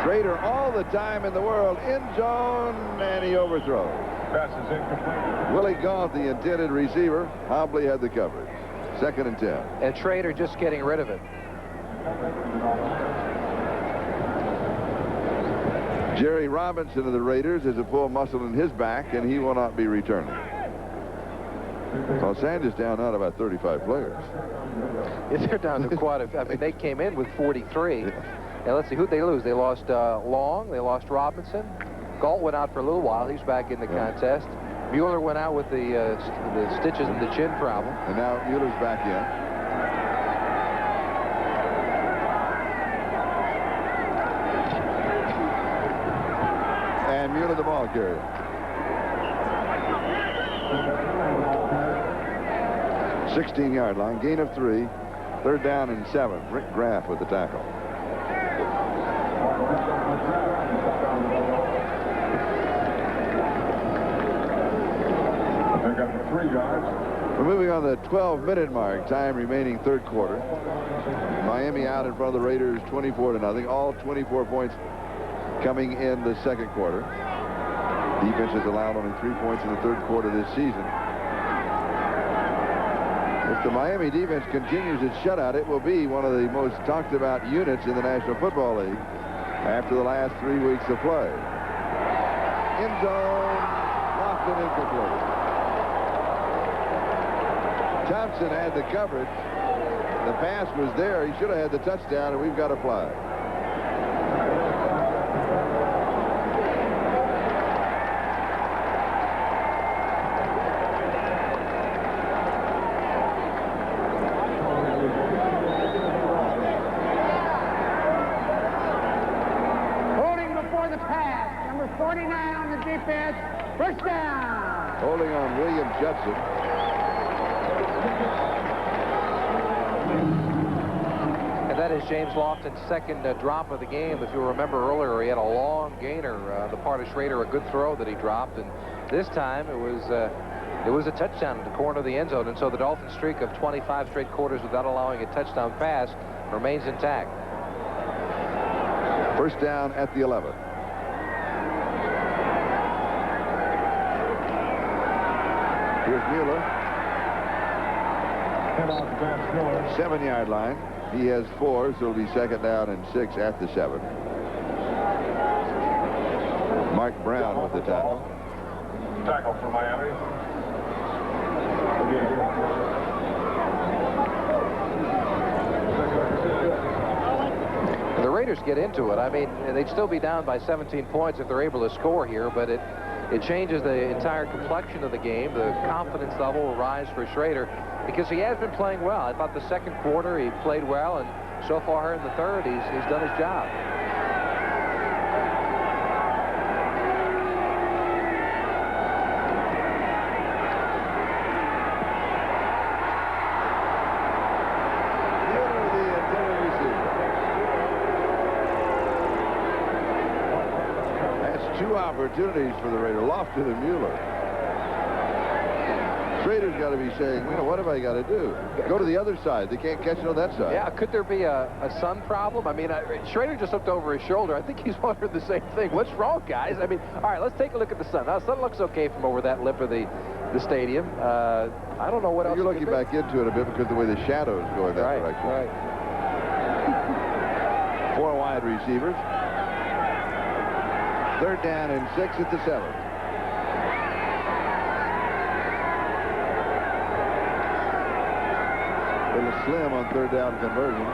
Schrader all the time in the world, end zone, and he overthrows. Pass is incomplete. Willie Galt, the intended receiver. Hobley had the coverage. 2nd and 10. And Schrader just getting rid of it. Jerry Robinson of the Raiders has a full muscle in his back, and he will not be returning. Los Angeles down out about 35 players. They're down to quite a... I mean, they came in with 43. And let's see, who'd they lose? They lost Long. They lost Robinson. Galt went out for a little while. He's back in the contest. Mueller went out with the stitches in the chin problem. And now Mueller's back in. And Mueller the ball carrier. 16-yard line, gain of 3. 3rd down and 7. Rick Graff with the tackle. They got the 3 yards. We're moving on the 12-minute mark. Time remaining, 3rd quarter. Miami out in front of the Raiders, 24-0. All 24 points coming in the 2nd quarter. Defense has allowed only 3 points in the 3rd quarter this season. If the Miami defense continues its shutout, it will be one of the most talked about units in the National Football League after the last 3 weeks of play. End zone, Lofton incomplete. Thompson had the coverage. The pass was there. He should have had the touchdown, and we've got a flag. Holding before the pass. Number 49 on the defense. 1st down. Holding on William Judson. And that is James Lofton's 2nd drop of the game. If you remember earlier, he had a long gainer, the part of Schrader, a good throw that he dropped. And this time it was a touchdown in the corner of the end zone. And so the Dolphins' streak of 25 straight quarters without allowing a touchdown pass remains intact. 1st down at the 11. Here's Mueller. 7-yard line. He has 4, so it'll be 2nd down and 6 at the 7. Mark Brown with the tackle. Tackle for Miami. The Raiders get into it. I mean, they'd still be down by 17 points if they're able to score here, but it changes the entire complexion of the game. The confidence level will rise for Schrader because he has been playing well. I thought the 2nd quarter he played well, and so far in the 3rd he's done his job. 2 opportunities for the Raiders, Lofton and Mueller. Schrader's got to be saying, you know, what have I got to do? Go to the other side. They can't catch it on that side. Yeah, could there be a sun problem? I mean, Schrader just looked over his shoulder. I think he's wondering the same thing. What's wrong, guys? I mean, all right, let's take a look at the sun. Now, the sun looks okay from over that lip of the stadium. I don't know what else. You're looking back into it a bit because of the way the shadows go in that direction. Right. 4 wide receivers. 3rd down and 6 at the 7. Little slim on 3rd down conversion.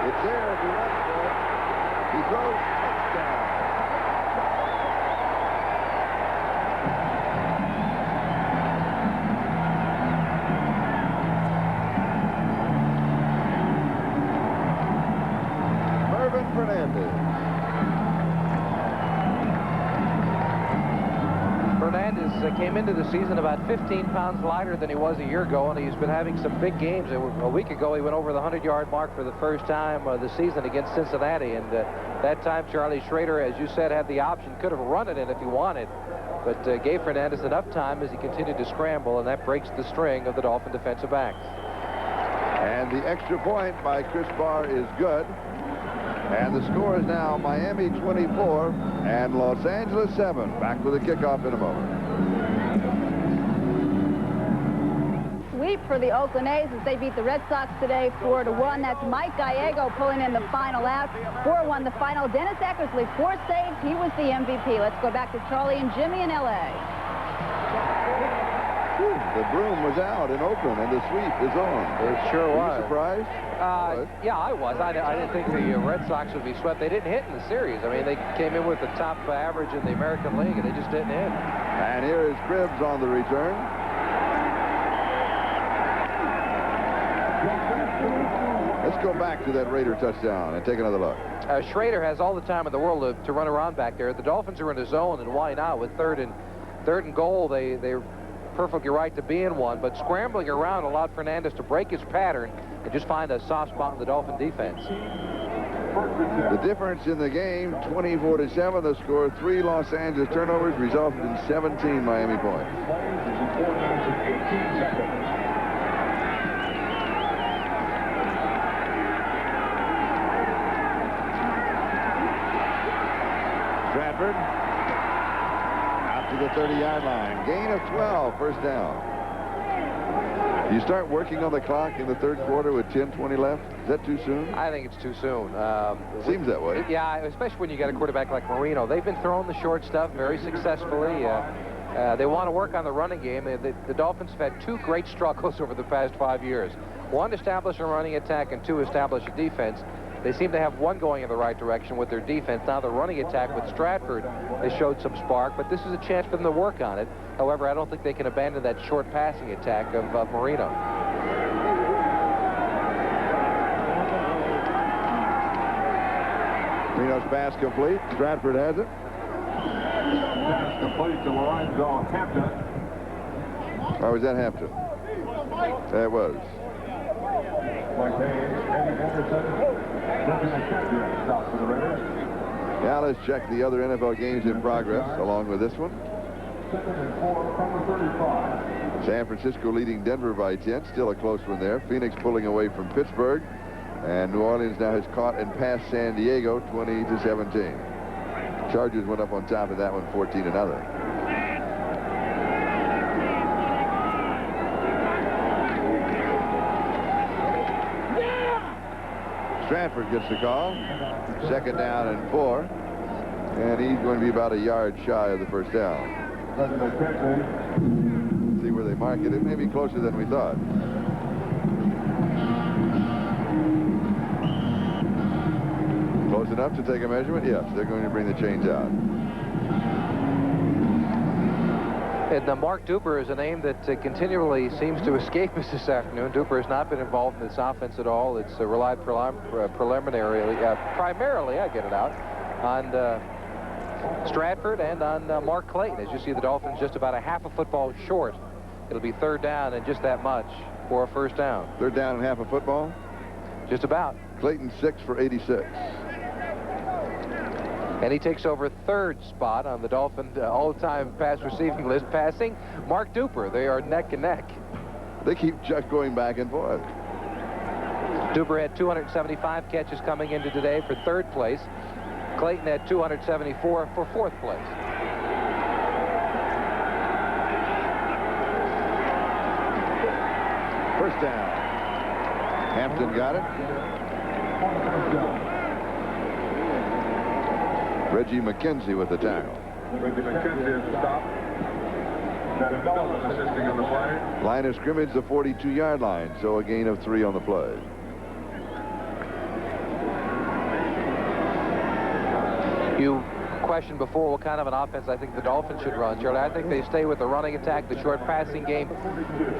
It's there if he runs for it. He throws touchdown. Mervyn Fernandez. Fernandez came into the season about 15 pounds lighter than he was a year ago, and he's been having some big games. A week ago, he went over the 100-yard mark for the first time this season against Cincinnati, and that time Charlie Schrader, as you said, had the option, could have run it in if he wanted, but gave Fernandez enough time as he continued to scramble, and that breaks the string of the Dolphin defensive backs. And the extra point by Chris Barr is good. And the score is now Miami 24 and Los Angeles 7. Back with a kickoff in a moment. Sweep for the Oakland A's as they beat the Red Sox today 4-1. That's Mike Gallego pulling in the final out. 4-1 the final. Dennis Eckersley, 4 saves. He was the MVP. Let's go back to Charlie and Jimmy in L.A. The broom was out in Oakland, and the sweep is on. It sure was. Were you surprised? Yeah, I was. I didn't think the Red Sox would be swept. They didn't hit in the series. I mean, they came in with the top average in the American League, and they just didn't hit. And here is Cribbs on the return. Let's go back to that Raider touchdown and take another look. Schrader has all the time in the world to run around back there. The Dolphins are in a zone, and why not? With third and goal, they're perfectly right to be in one, but scrambling around allowed Fernandez to break his pattern and just find a soft spot in the Dolphin defense. The difference in the game, 24-7. The score, 3 Los Angeles turnovers resulted in 17 Miami points. Stratford out to the 30-yard line. Gain of 12, first down. You start working on the clock in the 3rd quarter with 10:20 left? Is that too soon? I think it's too soon. Seems that way. Yeah, especially when you got a quarterback like Marino. They've been throwing the short stuff very successfully. They want to work on the running game. The Dolphins have had 2 great struggles over the past 5 years. 1, establish a running attack, and 2, establish a defense. They seem to have one going in the right direction with their defense. Now the running attack with Stratford, they showed some spark, but this is a chance for them to work on it. However, I don't think they can abandon that short passing attack of Marino. Marino's pass complete. Stratford has it. Pass complete to Lorenzo Hampton. Or was that Hampton? That was. Now let's check the other NFL games in progress along with this one. San Francisco leading Denver by 10. Still a close one there. Phoenix pulling away from Pittsburgh. And New Orleans now has caught and passed San Diego 20-17. Chargers went up on top of that one 14-0. Stratford gets the call. 2nd down and 4. And he's going to be about a yard shy of the first down. See where they mark it. It may be closer than we thought. Close enough to take a measurement? Yes, they're going to bring the chains out. And Mark Duper is a name that continually seems to escape us this afternoon. Duper has not been involved in this offense at all. It's relied preliminarily, primarily, I get it out, on Stratford and on Mark Clayton. As you see, the Dolphins just about a half a football short. It'll be 3rd down and just that much for a first down. 3rd down and half a football? Just about. Clayton 6 for 86. And he takes over third spot on the Dolphin all-time pass receiving list, passing Mark Duper. They are neck and neck. They keep just going back and forth. Duper had 275 catches coming into today for third place. Clayton had 274 for fourth place. First down. Hampton got it. Reggie McKenzie with the tackle. Reggie McKenzie is the stop. That Sullivan assisting on the play. Line of scrimmage, the 42-yard line, so a gain of 3 on the play. You questioned before what kind of an offense I think the Dolphins should run, Charlie. I think they stay with the running attack, the short passing game.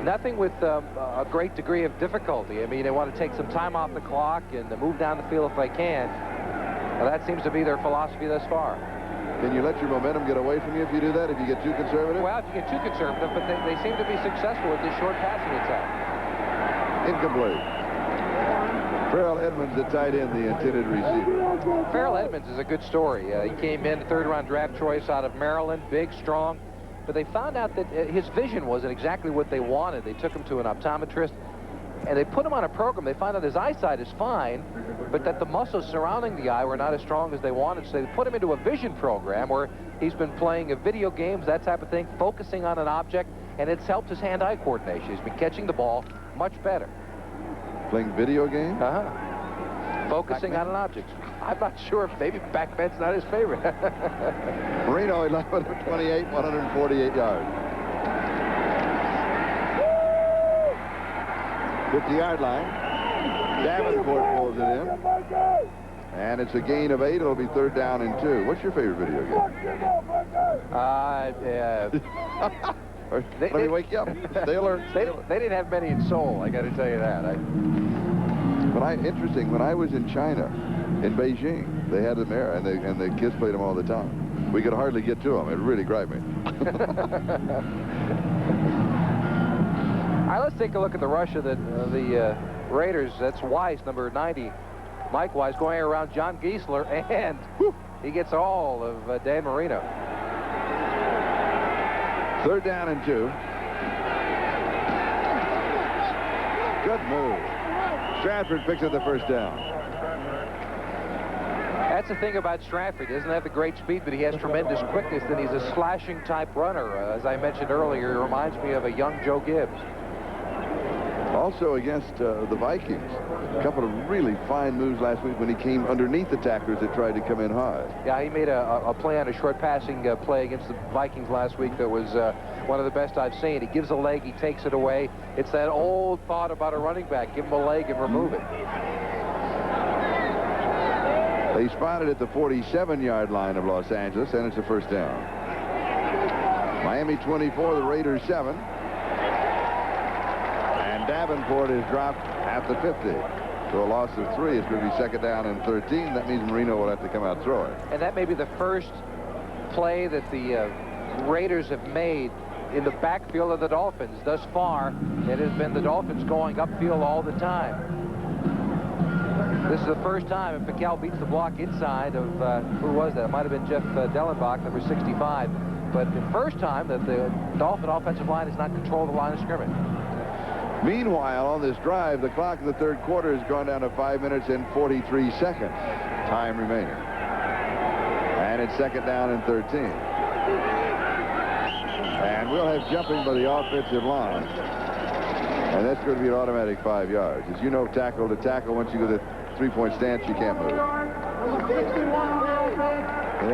Nothing with a great degree of difficulty. I mean, they want to take some time off the clock and move down the field if they can. Well, that seems to be their philosophy thus far. Can you let your momentum get away from you if you do that, if you get too conservative? Well, if you get too conservative, but they seem to be successful with this short passing attack. Incomplete. Farrell Edmonds, the tight end, the intended receiver. Farrell Edmonds is a good story. He came in, third-round draft choice out of Maryland, big, strong. But they found out that his vision wasn't exactly what they wanted. They took him to an optometrist, and they put him on a program. They found out his eyesight is fine, but that the muscles surrounding the eye were not as strong as they wanted. So they put him into a vision program where he's been playing video games, that type of thing, focusing on an object, and it's helped his hand-eye coordination. He's been catching the ball much better. Playing video games? Focusing on an object. I'm not sure if maybe Pac-Man's not his favorite. Marino 11 of 28, 148 yards. 50-yard line. Davenport pulls it in. And it's a gain of 8. It'll be third down and 2. What's your favorite video game? Let me wake you up. Stay alert. They didn't have many in Seoul, I got to tell you that. Interesting, when I was in China, in Beijing, they had them there, and the kids played them all the time. We could hardly get to them. It really griped me. All right, let's take a look at the rush of the Raiders. That's Weiss, number 90. Mike Weiss going around John Giesler, and he gets all of Dan Marino. Third down and 2. Good move. Stratford picks up the first down. That's the thing about Stratford. He doesn't have the great speed, but he has tremendous quickness, and he's a slashing type runner. As I mentioned earlier, he reminds me of a young Joe Gibbs. Also against the Vikings, a couple of really fine moves last week when he came underneath the tacklers that tried to come in high. Yeah, he made a play on a short passing play against the Vikings last week that was one of the best I've seen. He gives a leg, he takes it away. It's that old thought about a running back. Give him a leg and remove it. They spotted at the 47-yard line of Los Angeles, and it's a first down. Miami 24, the Raiders 7. And Davenport is dropped at the 50. So a loss of 3. It's going to be second down and 13. That means Marino will have to come out throwing. And that may be the first play that the Raiders have made in the backfield of the Dolphins. Thus far, it has been the Dolphins going upfield all the time. This is the first time, and Piquel beats the block inside of, who was that? It might have been Jeff Dellenbach, number 65. But the first time that the Dolphin offensive line has not controlled the line of scrimmage. Meanwhile, on this drive, the clock in the third quarter has gone down to 5 minutes and 43 seconds. Time remaining. And it's second down and 13. And we'll have jumping by the offensive line. And that's going to be an automatic 5 yards. As you know, tackle to tackle, once you go to the three-point stance, you can't move. Yeah,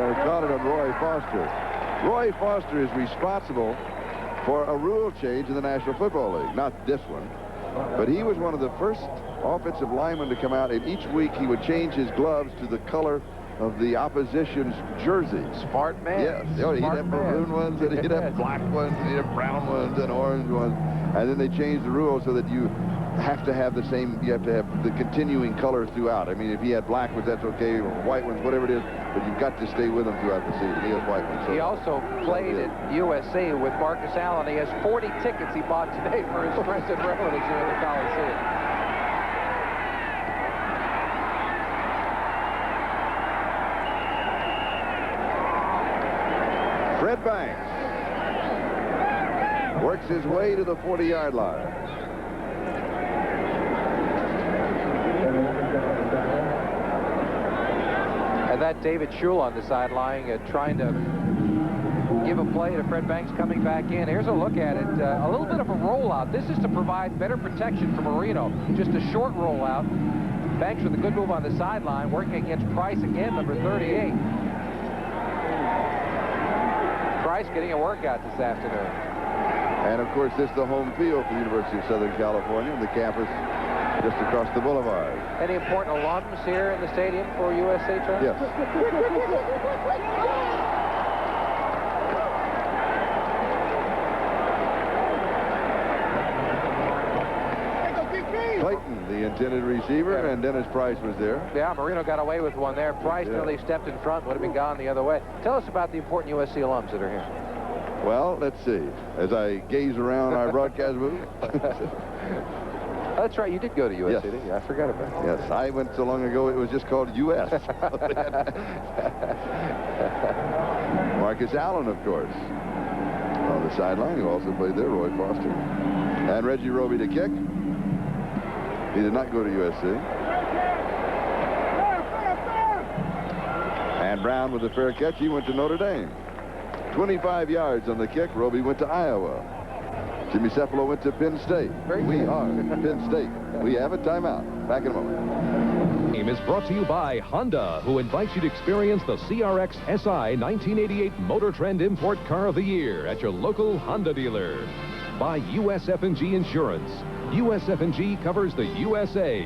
we caught it on Roy Foster. Roy Foster is responsible for a rule change in the National Football League. Not this one, but he was one of the first offensive linemen to come out, and each week he would change his gloves to the color of the opposition's jersey. Smart man. Yes. He'd have maroon ones, and he'd have black ones, and he'd have brown ones, and orange ones. And then they changed the rules so that you have to have the same, you have to have the continuing color throughout. I mean, if he had black ones, that's okay, or white ones, whatever it is, but you've got to stay with him throughout the season. He has white ones. So he also played at USC with Marcus Allen. He has 40 tickets he bought today for his friends and relatives here in the Coliseum. Fred Banks works his way to the 40-yard line. And that David Schul on the sideline trying to give a play to Fred Banks coming back in. Here's a look at it. A little bit of a rollout. This is to provide better protection for Marino. Just a short rollout. Banks with a good move on the sideline, working against Price again, number 38. Price getting a workout this afternoon. And, of course, this is the home field for the University of Southern California, and the campus just across the boulevard. Any important alums here in the stadium for USA, Charlie? Yes. Clayton, the intended receiver, and Dennis Price was there. Yeah, Marino got away with one there. Price nearly stepped in front, would have been gone the other way. Tell us about the important USC alums that are here. Well, let's see. As I gaze around our broadcast booth. That's right. You did go to USC, Yes. didn't you? I forgot about that. Yes, I went so long ago it was just called US. Marcus Allen, of course, on the sideline, who also played there, Roy Foster. And Reggie Roby to kick. He did not go to USC. And Brown with a fair catch. He went to Notre Dame. 25 yards on the kick. Roby went to Iowa. Jimmy Cephalo went to Penn State. We are Penn State. We have a timeout. Back in a moment. Game is brought to you by Honda, who invites you to experience the CRX SI 1988 Motor Trend Import Car of the Year at your local Honda dealer. By USF&G Insurance. USF&G covers the USA.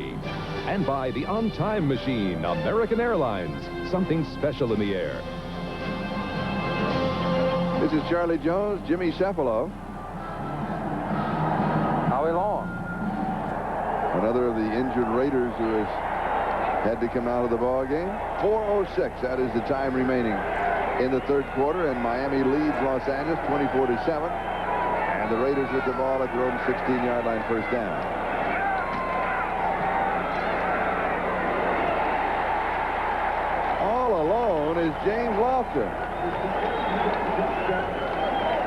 And by the On-Time Machine, American Airlines. Something special in the air. This is Charlie Jones, Jimmy Cephalo. Howie Long. Another of the injured Raiders who has had to come out of the ball game. 4:06, that is the time remaining in the third quarter, and Miami leads Los Angeles 24-7. And the Raiders with the ball at their own 16-yard line, first down. All alone is James Lofton.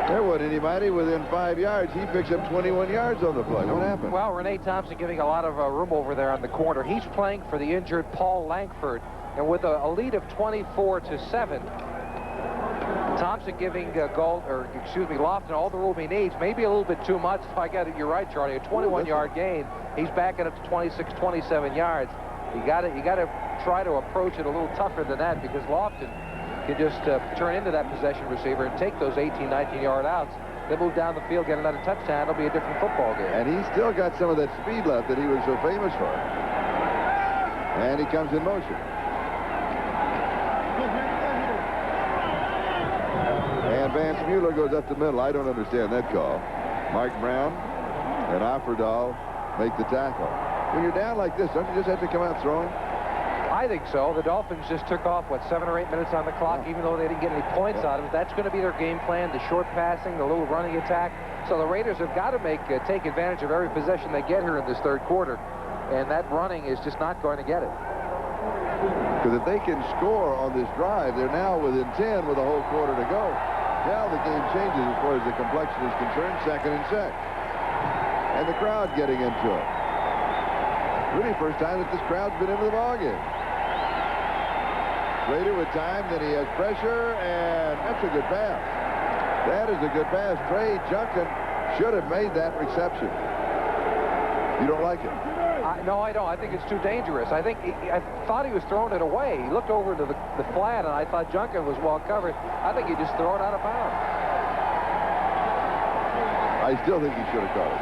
There wasn't anybody within 5 yards. He picks up 21 yards on the play. What happened? Well, Renee Thompson giving a lot of room over there on the corner. He's playing for the injured Paul Langford. And with a lead of 24-7, Thompson giving Lofton all the room he needs. Maybe a little bit too much. I got it. You're right, Charlie. A 21-yard gain. He's backing up to 26, 27 yards. You got to try to approach it a little tougher than that, because Lofton can just turn into that possession receiver and take those 18, 19-yard outs. Then move down the field, get another touchdown. It'll be a different football game. And he's still got some of that speed left that he was so famous for. And he comes in motion. And Vance Mueller goes up the middle. I don't understand that call. Mark Brown and Offerdahl make the tackle. When you're down like this, don't you just have to come out throwing? I think so. The Dolphins just took off, 7 or 8 minutes on the clock, even though they didn't get any points out of it. That's going to be their game plan, the short passing, the little running attack. So the Raiders have got to take advantage of every possession they get here in this third quarter. And that running is just not going to get it. Because if they can score on this drive, they're now within 10 with a whole quarter to go. Now the game changes as far as the complexion is concerned, 2nd and 6. And the crowd getting into it. Really first time that this crowd's been into the ballgame. Raider with time, then he has pressure, and that's a good pass. That is a good pass. Trey Junkin should have made that reception. You don't like it? No, I don't. I think it's too dangerous. I thought he was throwing it away. He looked over to the flat, and I thought Junkin was well covered. I think he just threw it out of bounds. I still think he should have caught it.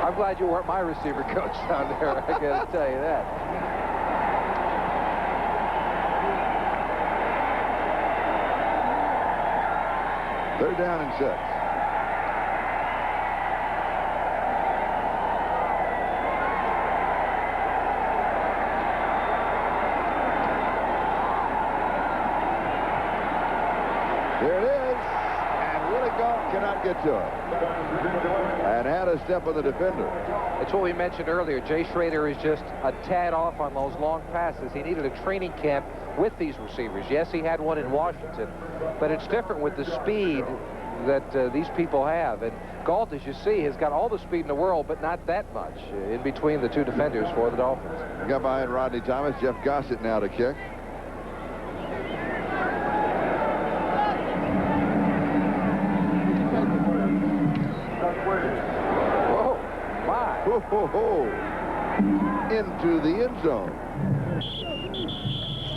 I'm glad you weren't my receiver coach down there. I got to tell you that. They're down and 6. There it is, and Willie Gault cannot get to it. And had a step on the defender. It's what we mentioned earlier. Jay Schrader is just a tad off on those long passes. He needed a training camp with these receivers. Yes, he had one in Washington, but it's different with the speed that these people have. And Galt, as you see, has got all the speed in the world, but not that much in between the two defenders for the Dolphins. Got behind Rodney Thomas. Jeff Gossett now to kick. Whoa, my. Ho, ho, ho. Into the end zone.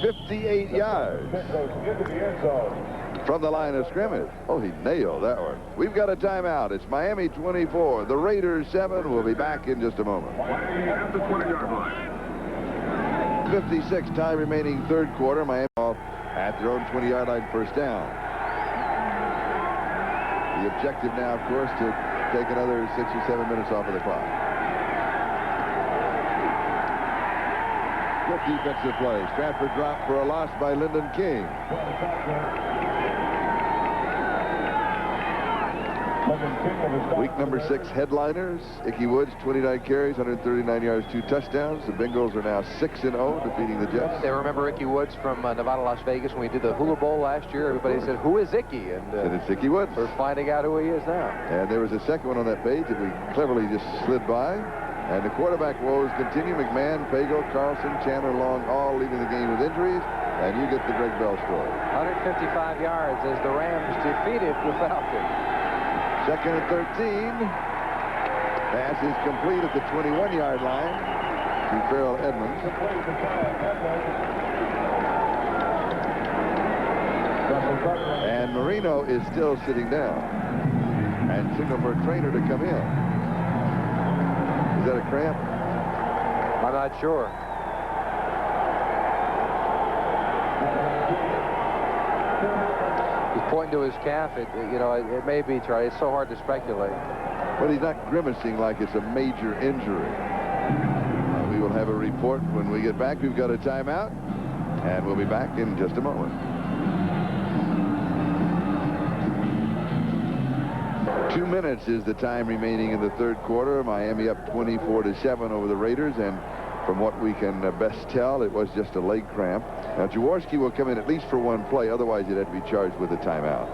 58 yards. Into the end zone. From the line of scrimmage. Oh, he nailed that one. We've got a timeout. It's Miami 24. The Raiders 7. We'll be back in just a moment. Miami at the 20-yard line. 56 time remaining third quarter. Miami off at their own 20-yard line, first down. The objective now, of course, to take another 6 or 7 minutes off of the clock. Good defensive play. Stratford dropped for a loss by Lyndon King. Week number 6 headliners. Ickey Woods, 29 carries, 139 yards, 2 touchdowns. The Bengals are now 6-0, defeating the Jets. They remember Ickey Woods from Nevada, Las Vegas when we did the Hula Bowl last year. Everybody said, "Who is Ickey?" And it's Ickey Woods. We're finding out who he is now. And there was a second one on that page that we cleverly just slid by. And the quarterback woes continue. McMahon, Pagel, Carlson, Chandler, Long, all leaving the game with injuries. And you get the Greg Bell story. 155 yards as the Rams defeated the Falcons. Second and 13. Pass is complete at the 21-yard line to Farrell Edmonds. And Marino is still sitting down. And signal for a trainer to come in. Is that a cramp? I'm not sure. He's pointing to his calf. It may be, Charlie. It's so hard to speculate. But he's not grimacing like it's a major injury. We will have a report when we get back. We've got a timeout, and we'll be back in just a moment. 2 minutes is the time remaining in the third quarter. Miami up 24-7 over the Raiders, and from what we can best tell, it was just a leg cramp. Now, Jaworski will come in at least for one play. Otherwise, he'd have to be charged with a timeout.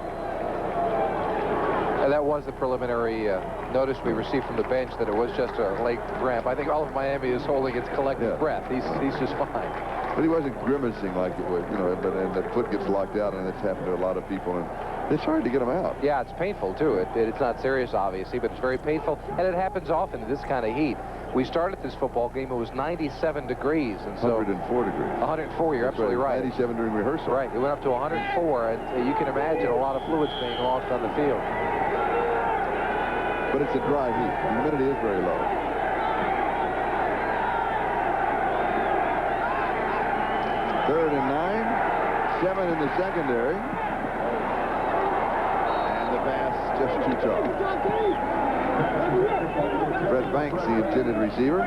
And that was the preliminary notice we received from the bench that it was just a leg cramp. I think all of Miami is holding its collective breath. He's just fine. But he wasn't grimacing like it would, and that foot gets locked out, and it's happened to a lot of people. And it's hard to get them out. Yeah, it's painful, too. It's not serious, obviously, but it's very painful, and it happens often in this kind of heat. We started this football game, it was 97 degrees. And so 104 degrees. 104, you're absolutely right. 97 during rehearsal. Right, it went up to 104, and you can imagine a lot of fluids being lost on the field. But it's a dry heat. The humidity is very low. Third and 9, 7 in the secondary. And the pass just too tall. Brett Banks, the intended receiver.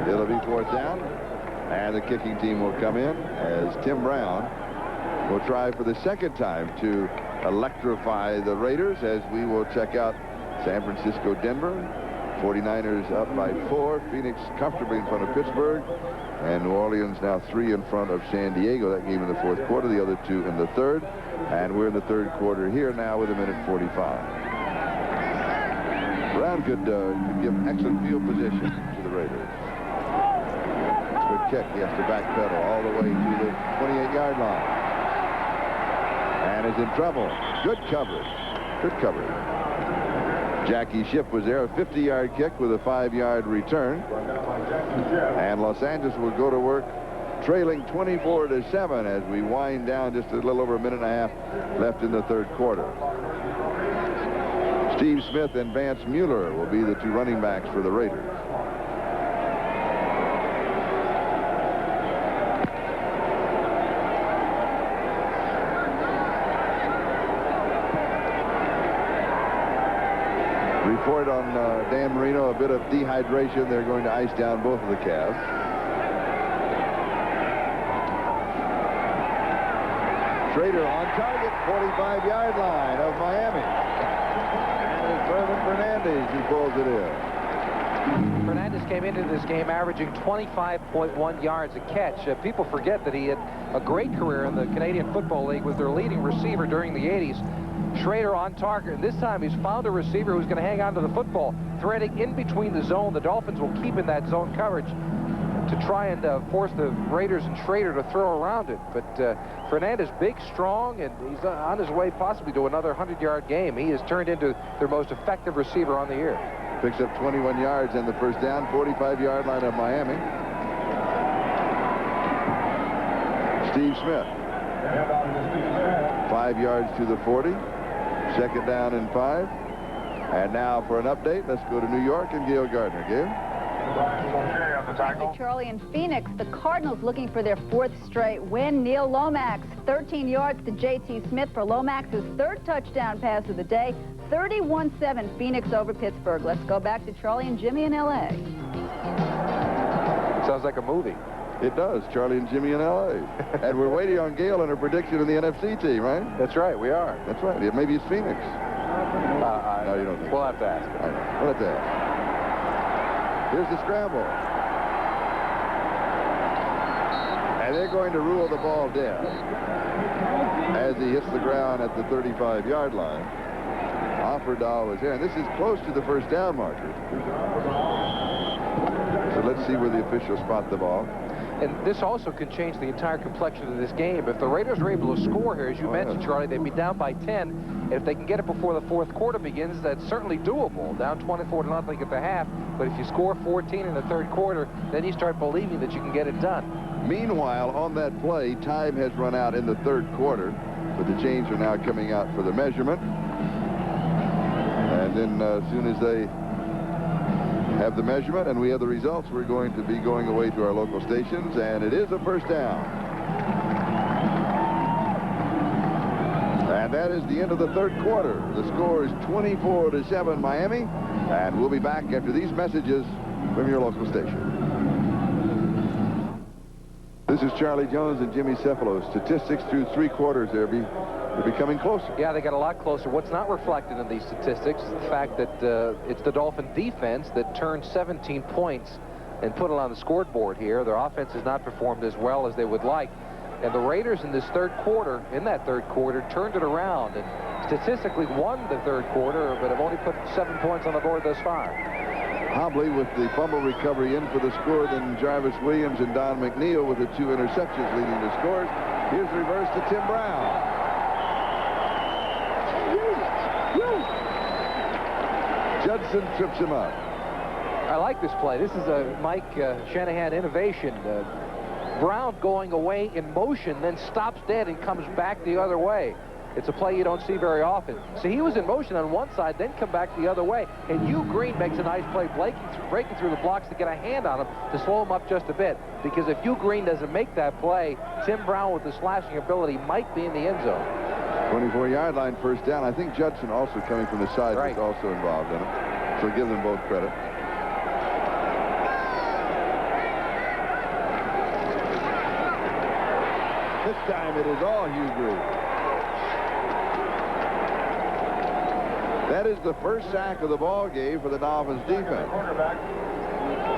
It'll be fourth down. And the kicking team will come in as Tim Brown will try for the second time to electrify the Raiders as we will check out San Francisco, Denver. 49ers up by 4. Phoenix comfortably in front of Pittsburgh. And New Orleans now 3 in front of San Diego. That game in the fourth quarter, the other 2 in the third. And we're in the third quarter here now with 1:45. Brown could give excellent field position to the Raiders. Good kick. He has to backpedal all the way to the 28-yard line. And is in trouble. Good coverage. Good coverage. Jackie Schiff was there, a 50-yard kick with a 5-yard return. And Los Angeles will go to work trailing 24-7 as we wind down just a little over a minute and a half left in the third quarter. Steve Smith and Vance Mueller will be the 2 running backs for the Raiders. Report on Dan Marino, a bit of dehydration. They're going to ice down both of the calves. Schrader on target, 45-yard line of Miami. And it's Irvin Fernandez who pulls it in. Fernandez came into this game averaging 25.1 yards a catch. People forget that he had a great career in the Canadian Football League, was their leading receiver during the 80s. Schrader on target, and this time he's found a receiver who's going to hang on to the football, threading in between the zone. The Dolphins will keep in that zone coverage to try and force the Raiders and Schrader to throw around it. But Fernandez, big, strong, and he's on his way possibly to another 100-yard game. He has turned into their most effective receiver on the year. Picks up 21 yards and the first down, 45-yard line of Miami. Steve Smith. 5 yards to the 40. Second down and 5. And now for an update, let's go to New York and Gail Gardner. Gail? Charlie, in Phoenix, the Cardinals looking for their 4th straight win. Neil Lomax, 13 yards to J.T. Smith for Lomax's 3rd touchdown pass of the day. 31-7 Phoenix over Pittsburgh. Let's go back to Charlie and Jimmy in L.A. Sounds like a movie. It does, Charlie and Jimmy in L.A. And we're waiting on Gail and her prediction of the NFC team, right? That's right, we are. That's right. Maybe it's Phoenix. No, you don't think. We'll have to ask. All right. We'll have to ask. Here's the scramble. And they're going to rule the ball dead as he hits the ground at the 35-yard line. Offerdahl was there, and this is close to the first down marker. So let's see where the officials spot the ball. And this also can change the entire complexion of this game. If the Raiders are able to score here, as you mentioned, Charlie, they'd be down by 10. If they can get it before the 4th quarter begins, that's certainly doable. Down 24-0 at the half. But if you score 14 in the 3rd quarter, then you start believing that you can get it done. Meanwhile, on that play, time has run out in the 3rd quarter, but the chains are now coming out for the measurement. And then as soon as they have the measurement and we have the results, we're going to be going away to our local stations, and it is a first down. And that is the end of the 3rd quarter. The score is 24-7 Miami, and we'll be back after these messages from your local station. This is Charlie Jones and Jimmy Cephalo. Statistics through 3 quarters there. They're becoming closer. Yeah, they got a lot closer. What's not reflected in these statistics is the fact that it's the Dolphin defense that turned 17 points and put it on the scoreboard here. Their offense has not performed as well as they would like. And the Raiders in that 3rd quarter, turned it around and statistically won the 3rd quarter, but have only put 7 points on the board thus far. Hobley with the fumble recovery in for the score, then Jarvis Williams and Don McNeil with the 2 interceptions leading the scores. Here's the reverse to Tim Brown. Judson trips him up. I like this play. This is a Mike Shanahan innovation. Brown going away in motion, then stops dead and comes back the other way. It's a play you don't see very often. So he was in motion on one side, then come back the other way. And Hugh Green makes a nice play, breaking through the blocks to get a hand on him to slow him up just a bit. Because if Hugh Green doesn't make that play, Tim Brown with his slashing ability might be in the end zone. 24-yard line, first down. I think Judson, also coming from the side, was also involved in it. So give them both credit. This time it is all Hugh Green. That is the first sack of the ball game for the Dolphins defense.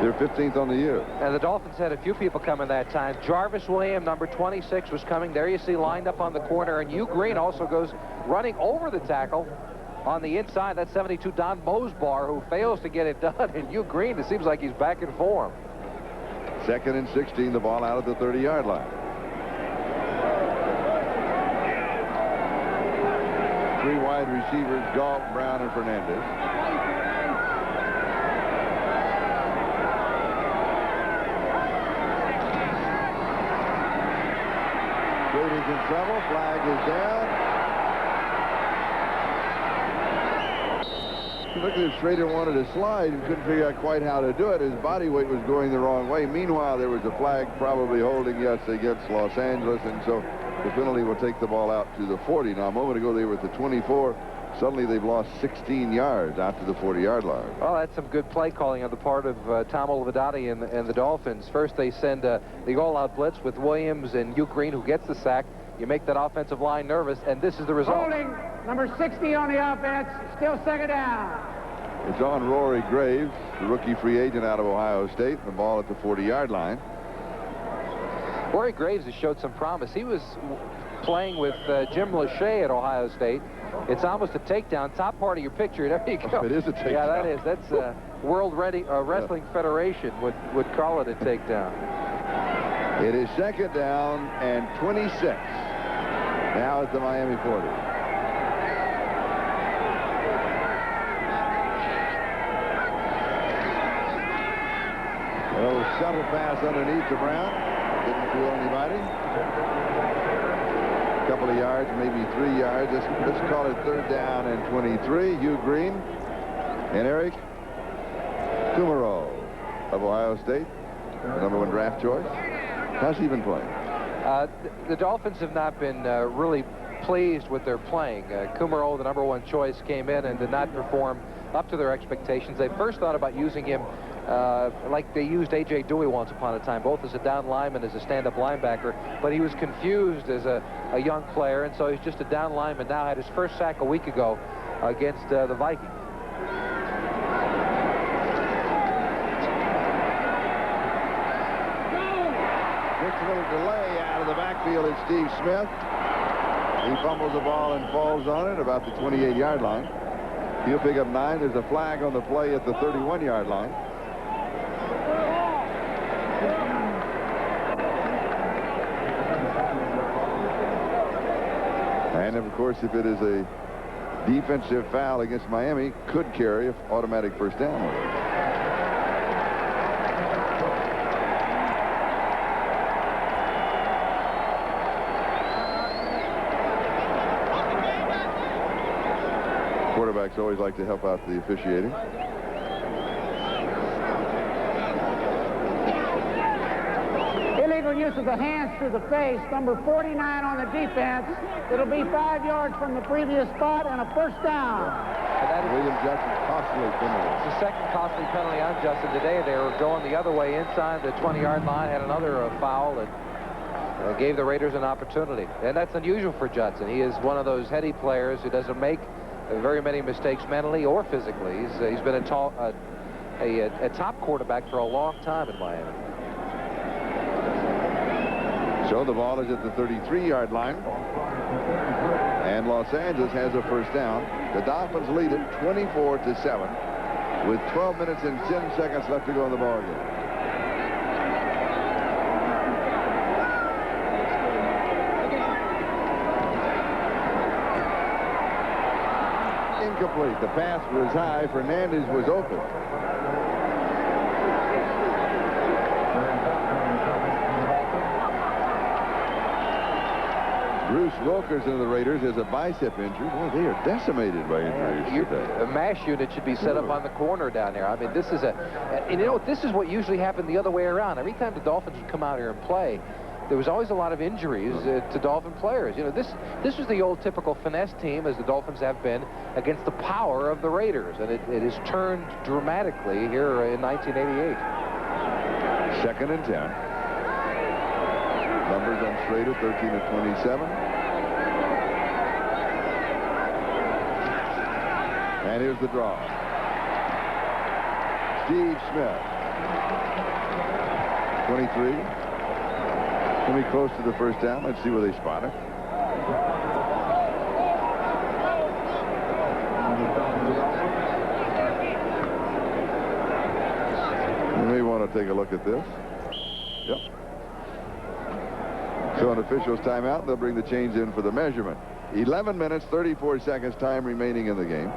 They're 15th on the year. And the Dolphins had a few people coming that time. Jarvis Williams, number 26, was coming. There you see lined up on the corner. And Hugh Green also goes running over the tackle on the inside. That's 72 Don Mosbar, who fails to get it done. And Hugh Green, it seems like he's back in form. 2nd and 16, the ball out at the 30-yard line. 3 wide receivers, Galt, Brown, and Fernandez. Brady's in trouble. Flag is down. Look at this. Schrader wanted to slide and couldn't figure out quite how to do it. His body weight was going the wrong way. Meanwhile, there was a flag probably holding, yes, against Los Angeles, and so the penalty will take the ball out to the 40. Now, a moment ago, they were at the 24. Suddenly, they've lost 16 yards out to the 40-yard line. Well, that's some good play calling on the part of Tom Olivedati and the Dolphins. First, they send the all-out blitz with Williams and Hugh Green, who gets the sack. You make that offensive line nervous, and this is the result. Holding, number 60 on the offense, still 2nd down. It's on Rory Graves, the rookie free agent out of Ohio State. The ball at the 40-yard line. Rory Graves has showed some promise. He was playing with Jim Lachey at Ohio State. It's almost a takedown. Top part of your picture. There you go. It is a takedown. Yeah, that is. That's World Wrestling Federation would call it a takedown. It is second down and 26. Now at the Miami 40. A little shuttle pass underneath to Brown. Didn't fool anybody. A couple of yards, maybe 3 yards. Let's call it third down and 23. Hugh Green and Eric Kumaro of Ohio State, the #1 draft choice. How's he been playing? The Dolphins have not been really pleased with their playing. Kumaro, the #1 choice, came in and did not perform up to their expectations. They first thought about using him like they used A.J. Dewey once upon a time, both as a down lineman, as a stand-up linebacker, but he was confused as a young player, and so he's just a down lineman now. Had his first sack a week ago against the Vikings. Gets a little delay out of the backfield at Steve Smith. He fumbles the ball and falls on it about the 28-yard line. He'll pick up 9. There's a flag on the play at the 31-yard line. And of course, if it is a defensive foul against Miami, could carry an automatic first down with it. Quarterbacks always like to help out the officiating. Illegal use of the hands to the face. Number 49 on the defense. It'll be 5 yards from the previous spot and a first down. And that is William Judson's costly penalty. the second costly penalty on Justin today. They were going the other way inside the 20-yard line, had another foul that gave the Raiders an opportunity. And that's unusual for Judson. He is one of those heady players who doesn't make very many mistakes mentally or physically. He's been a top quarterback for a long time in Miami. So the ball is at the 33-yard line. And Los Angeles has a first down. The Dolphins lead it 24-7 with 12 minutes and 10 seconds left to go in the ball game. Incomplete. The pass was high. Fernandez was open. Bruce Wilkerson of the Raiders has a bicep injury. Boy, they are decimated by injuries today. A MASH unit should be set up on the corner down there. I mean, this is and you know, this is what usually happened the other way around. Every time the Dolphins would come out here and play, there was always a lot of injuries to Dolphin players. You know, this was the old typical finesse team, as the Dolphins have been, against the power of the Raiders, and it has turned dramatically here in 1988. Second and 10. Numbers on Schrader, 13-27. And here's the draw. Steve Smith. 23. Can be close to the first down. Let's see where they spot it. You may want to take a look at this. Yep. So an official's timeout. They'll bring the chains in for the measurement. 11 minutes, 34 seconds time remaining in the game.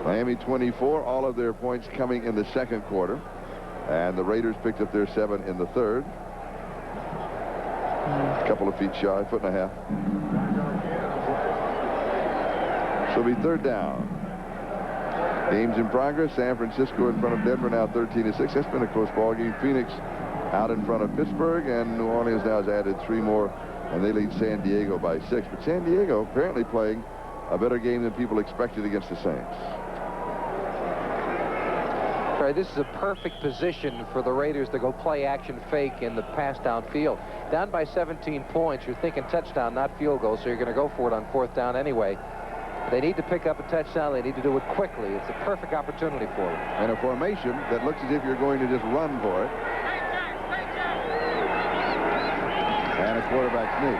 Miami 24, all of their points coming in the second quarter. And the Raiders picked up their 7 in the third. A couple of feet shy, foot and a half. So it'll be third down. Games in progress. San Francisco in front of Denver now 13-6. That's been a close ball game. Phoenix out in front of Pittsburgh, and New Orleans now has added 3 more, and they lead San Diego by 6. But San Diego apparently playing a better game than people expected against the Saints. Right, this is a perfect position for the Raiders to go play action fake in the pass downfield. Down by 17 points, you're thinking touchdown, not field goal, so you're going to go for it on fourth down anyway. They need to pick up a touchdown. They need to do it quickly. It's a perfect opportunity for them. And a formation that looks as if you're going to just run for it. And a quarterback sneak.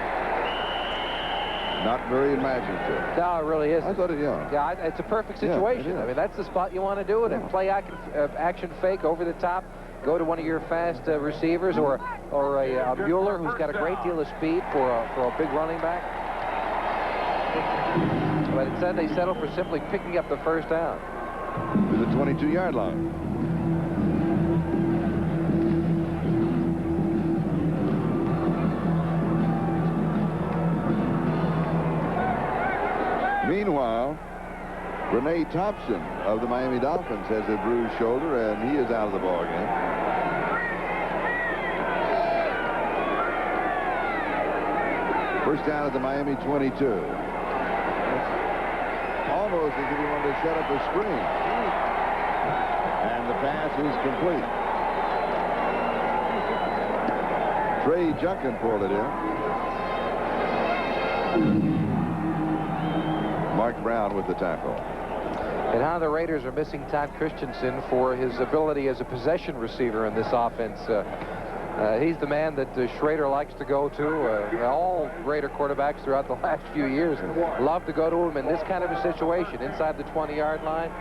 Not very imaginative. No, it really isn't. I thought it, Yeah, it's a perfect situation. Yeah, I mean, that's the spot you want to do it in. Play action fake over the top. Go to one of your fast receivers or a Mueller who's got a great deal of speed for a big running back. But instead, they settle for simply picking up the first down. To the 22-yard line. Meanwhile, Renee Thompson of the Miami Dolphins has a bruised shoulder, and he is out of the ball game. First down at the Miami 22. Almost as if he wanted to set up a screen. And the pass is complete. Trey Junkin pulled it in. Mark Brown with the tackle. And how the Raiders are missing Todd Christensen for his ability as a possession receiver in this offense. He's the man that Schrader likes to go to. All Raider quarterbacks throughout the last few years love to go to him in this kind of a situation inside the 20-yard line.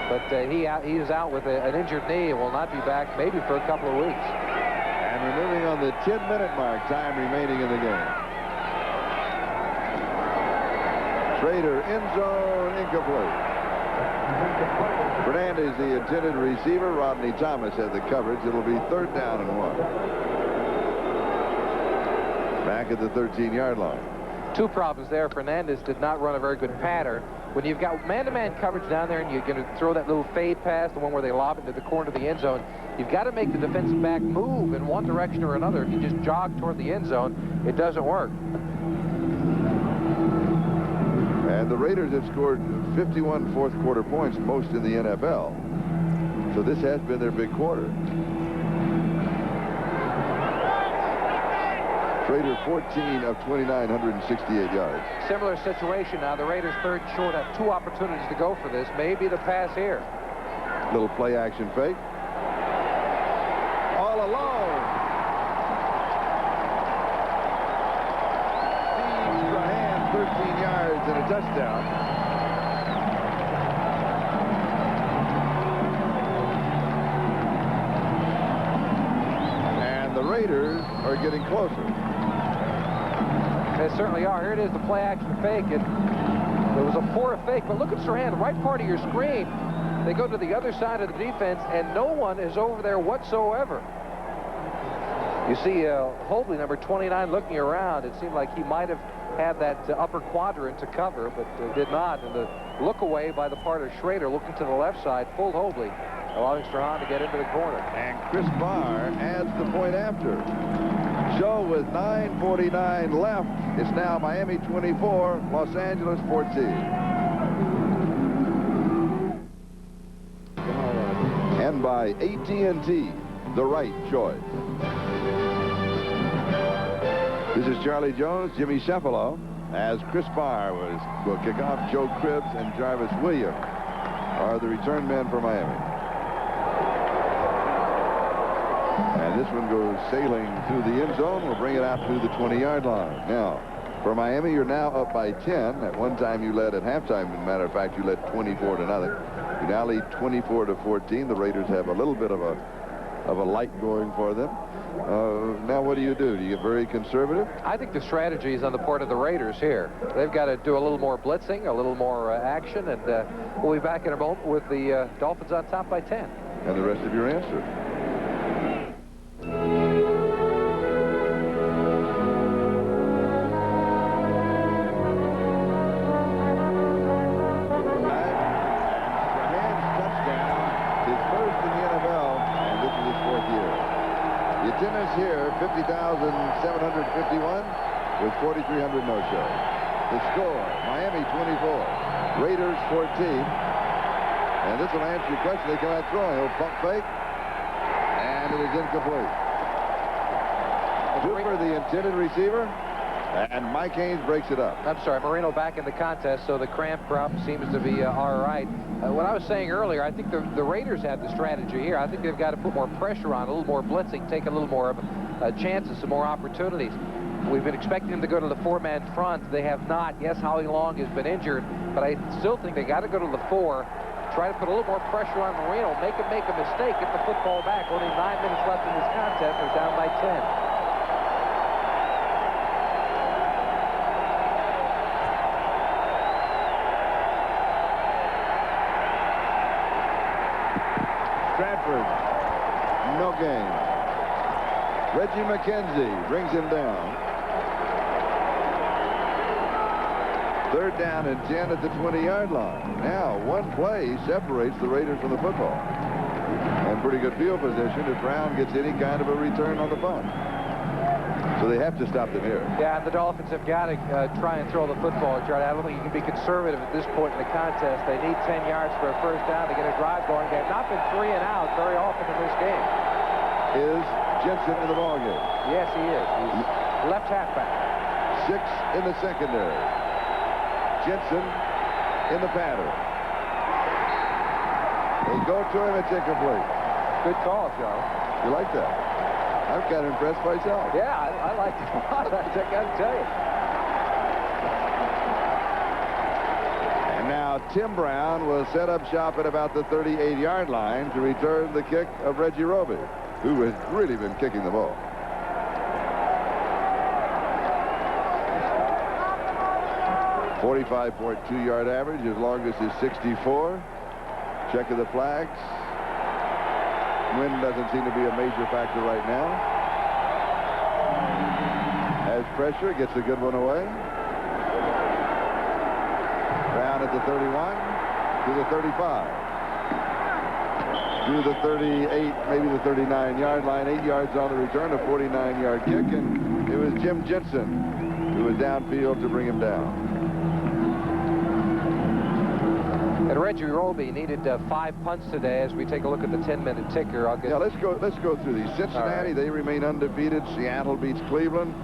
But he is out with an injured knee and will not be back maybe for a couple of weeks. And we're moving on the 10-minute mark, time remaining in the game. Schrader, end zone, incomplete. Fernandez, the intended receiver. Rodney Thomas had the coverage. It'll be 3rd down and 1. Back at the 13-yard line. Two problems there. Fernandez did not run a very good pattern. When you've got man-to-man coverage down there and you're going to throw that little fade pass, the one where they lob it to the corner of the end zone, you've got to make the defensive back move in one direction or another. If you just jog toward the end zone, it doesn't work. And the Raiders have scored 51 fourth-quarter points, most in the NFL. So this has been their big quarter. Schrader, 14 of 29, 168 yards. Similar situation now. The Raiders 3rd and short have 2 opportunities to go for this. Maybe the pass here. Little play-action fake. All alone. Steve Strahan, 13 yards and a touchdown. And the Raiders are getting closer. They certainly are. Here it is, the play-action fake. It was a poor fake, but look at Strahan, the right part of your screen. They go to the other side of the defense, and no one is over there whatsoever. You see Hobley, number 29, looking around. It seemed like he might have had that upper quadrant to cover, but did not. And the look away by the part of Schrader, looking to the left side, pulled Hobley, allowing Strahan to get into the corner. And Chris Barr adds the point after. So with 9:49 left, it's now Miami 24, Los Angeles 14. And by AT&T, the right choice. This is Charlie Jones, Jimmy Cephalo, as Chris Barr will kick off. Joe Cribbs and Jarvis Williams are the return men for Miami. And this one goes sailing through the end zone. We'll bring it out to the 20-yard line. Now, for Miami, you're now up by 10. At one time, you led at halftime. As a matter of fact, you led 24-0. You now lead 24-14. The Raiders have a little bit of a light going for them. Now, what do? You get very conservative? I think the strategy is on the part of the Raiders here. They've got to do a little more blitzing, a little more action, and we'll be back in a moment with the Dolphins on top by 10. And the rest of your answer. Here, 50,751 with 4,300 no-show. The score, Miami 24, Raiders 14. And this will answer your question. They come out throwing. He'll pump fake, and it is incomplete. Cooper, the intended receiver. And Mike Haynes breaks it up. I'm sorry, Marino back in the contest, so the cramp problem seems to be all right. What I was saying earlier, I think the Raiders have the strategy here. I think they've got to put more pressure on, a little more blitzing, take a little more chances, some more opportunities. We've been expecting them to go to the 4-man front. They have not. Yes, Howie Long has been injured, but I still think they got to go to the 4, try to put a little more pressure on Marino, make him make a mistake, get the football back. Only 9 minutes left in this contest. They're down by 10. Stratford, no gain. Reggie McKenzie brings him down. 3rd down and 10 at the 20-yard line. Now, one play separates the Raiders from the football. And pretty good field position if Brown gets any kind of a return on the punt. So they have to stop them here. Yeah, and the Dolphins have got to try and throw the football, Charlie. I don't think you can be conservative at this point in the contest. They need 10 yards for a 1st down to get a drive going. They have not been 3 and out very often in this game. Is Jensen in the ballgame? Yes, he is. He's left halfback. 6 in the secondary. Jensen in the pattern. They go to him. It's incomplete. Good call, Joe. You like that? I'm kind of impressed myself. Yeah, I like it a lot. I got to tell you. And now Tim Brown will set up shop at about the 38-yard line to return the kick of Reggie Roby, who has really been kicking the ball. .2-yard average. His longest is 64. Check of the flags. Wind doesn't seem to be a major factor right now. Has pressure, gets a good one away. Brown at the 31, to the 35, to the 38, maybe the 39-yard line. 8 yards on the return, a 49-yard kick, and it was Jim Jensen who was downfield to bring him down. And Reggie Roby needed 5 punts today. As we take a look at the 10-minute ticker, I'll get. Yeah, let's go through these. Cincinnati, they remain undefeated. Seattle beats Cleveland.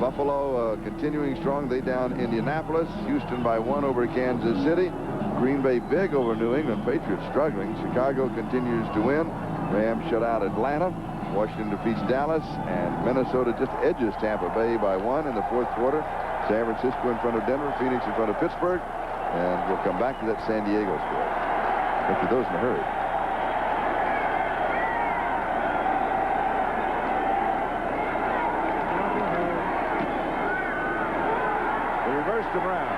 Buffalo continuing strong. They down Indianapolis. Houston by 1 over Kansas City. Green Bay big over New England. Patriots struggling. Chicago continues to win. Rams shut out Atlanta. Washington defeats Dallas, and Minnesota just edges Tampa Bay by 1 in the 4th quarter. San Francisco in front of Denver. Phoenix in front of Pittsburgh. And we'll come back to that San Diego score. Get to those in a hurry. The reverse to Brown.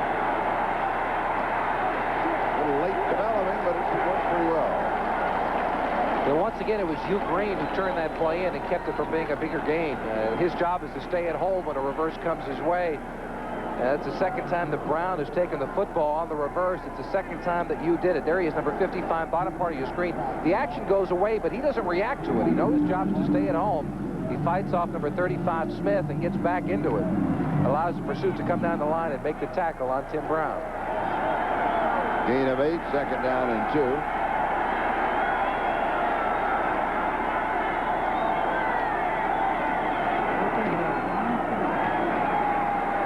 A little late developing, but it's worked pretty well. And once again, it was Hugh Green who turned that play in and kept it from being a bigger gain. His job is to stay at home when a reverse comes his way. It's the 2nd time that Brown has taken the football on the reverse. It's the 2nd time that you did it. There he is, number 55, bottom part of your screen. The action goes away, but he doesn't react to it. He knows his job is to stay at home. He fights off number 35, Smith, and gets back into it. Allows the pursuit to come down the line and make the tackle on Tim Brown. Gain of 8, 2nd down and 2.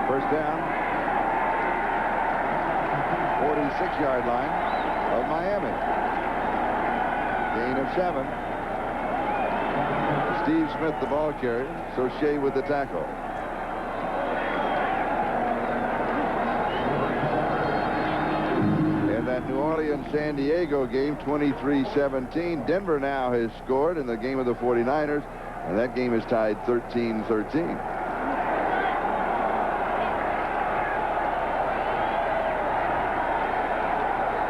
First down, 46-yard line of Miami. Gain of 7. Steve Smith, the ball carrier. So Shea with the tackle. In that New Orleans-San Diego game, 23-17. Denver now has scored in the game of the 49ers, and that game is tied 13-13.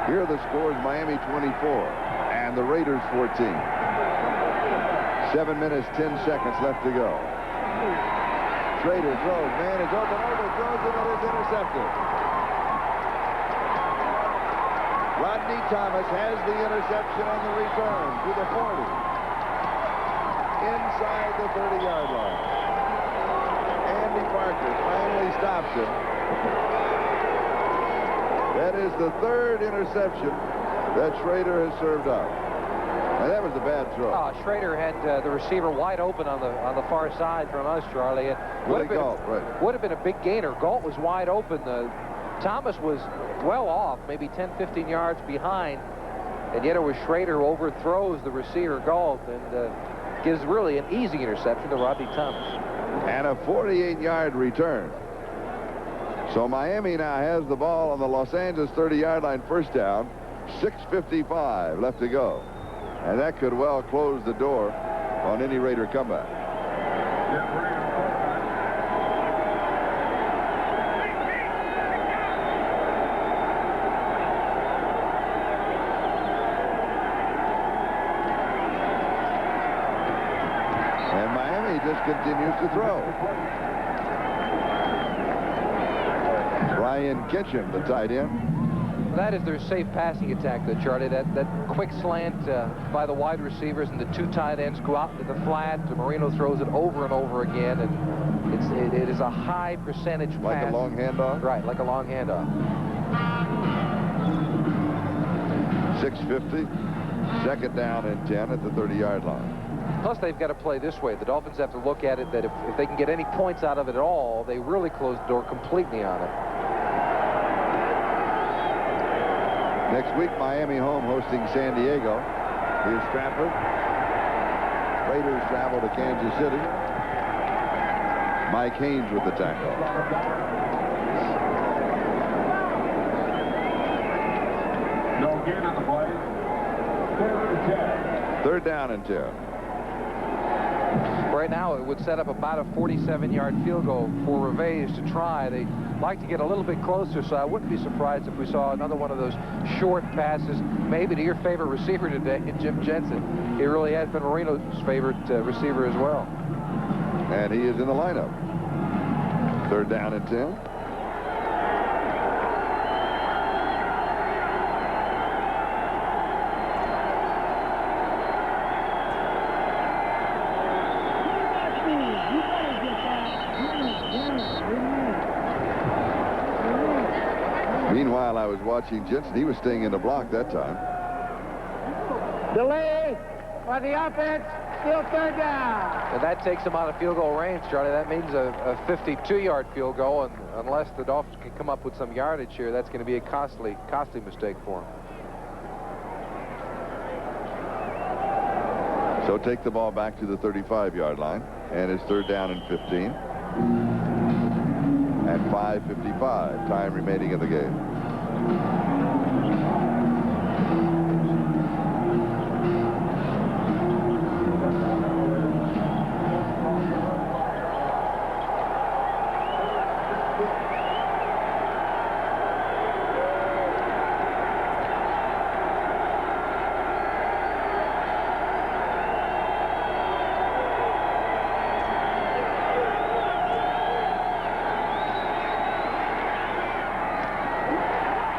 Here are the scores: Miami 24 and the Raiders 14. 7 minutes, 10 seconds left to go. Schrader throws. Man is open, overthrows, and it is intercepted. Rodney Thomas has the interception on the return to the 40. Inside the 30-yard line. Andy Parker finally stops him. That is the 3rd interception that Schrader has served up. And that was a bad throw. Schrader had the receiver wide open on the far side from us, Charlie. Willie Galt, right. Would have been a big gainer. Galt was wide open. Thomas was well off, maybe 10, 15 yards behind. And yet it was Schrader who overthrows the receiver, Galt, and gives really an easy interception to Rodney Thomas. And a 48-yard return. So Miami now has the ball on the Los Angeles 30-yard line, first down. 6:55 left to go. And that could well close the door on any Raider comeback. And Miami just continues to throw. Brian Kitchen, the tight end. That is their safe passing attack, though, Charlie. That quick slant by the wide receivers and the two tight ends go out into the flat. Marino throws it over and over again, and it is a high percentage pass. Like a long handoff? Right, like a long handoff. 6:50, second down and 10 at the 30-yard line. Plus, they've got to play this way. The Dolphins have to look at it that if they can get any points out of it at all, they really close the door completely on it. Next week, Miami home hosting San Diego. Here's Stratford. Raiders travel to Kansas City. Mike Haynes with the tackle. No gain on the play. Third down and 10. Right now, it would set up about a 47-yard field goal for Reves to try. They like to get a little bit closer, so I wouldn't be surprised if we saw another one of those short passes, maybe to your favorite receiver today, Jim Jensen. He really has been Marino's favorite receiver as well. And he is in the lineup. Third down and 10. Meanwhile, I was watching Jensen. He was staying in the block that time. Delay for the offense. Still third down. And that takes them out of field goal range, Charlie. That means a 52-yard field goal, and unless the Dolphins can come up with some yardage here, that's going to be a costly mistake for them. So take the ball back to the 35-yard line, and it's third down and 15. At 5:55, time remaining in the game.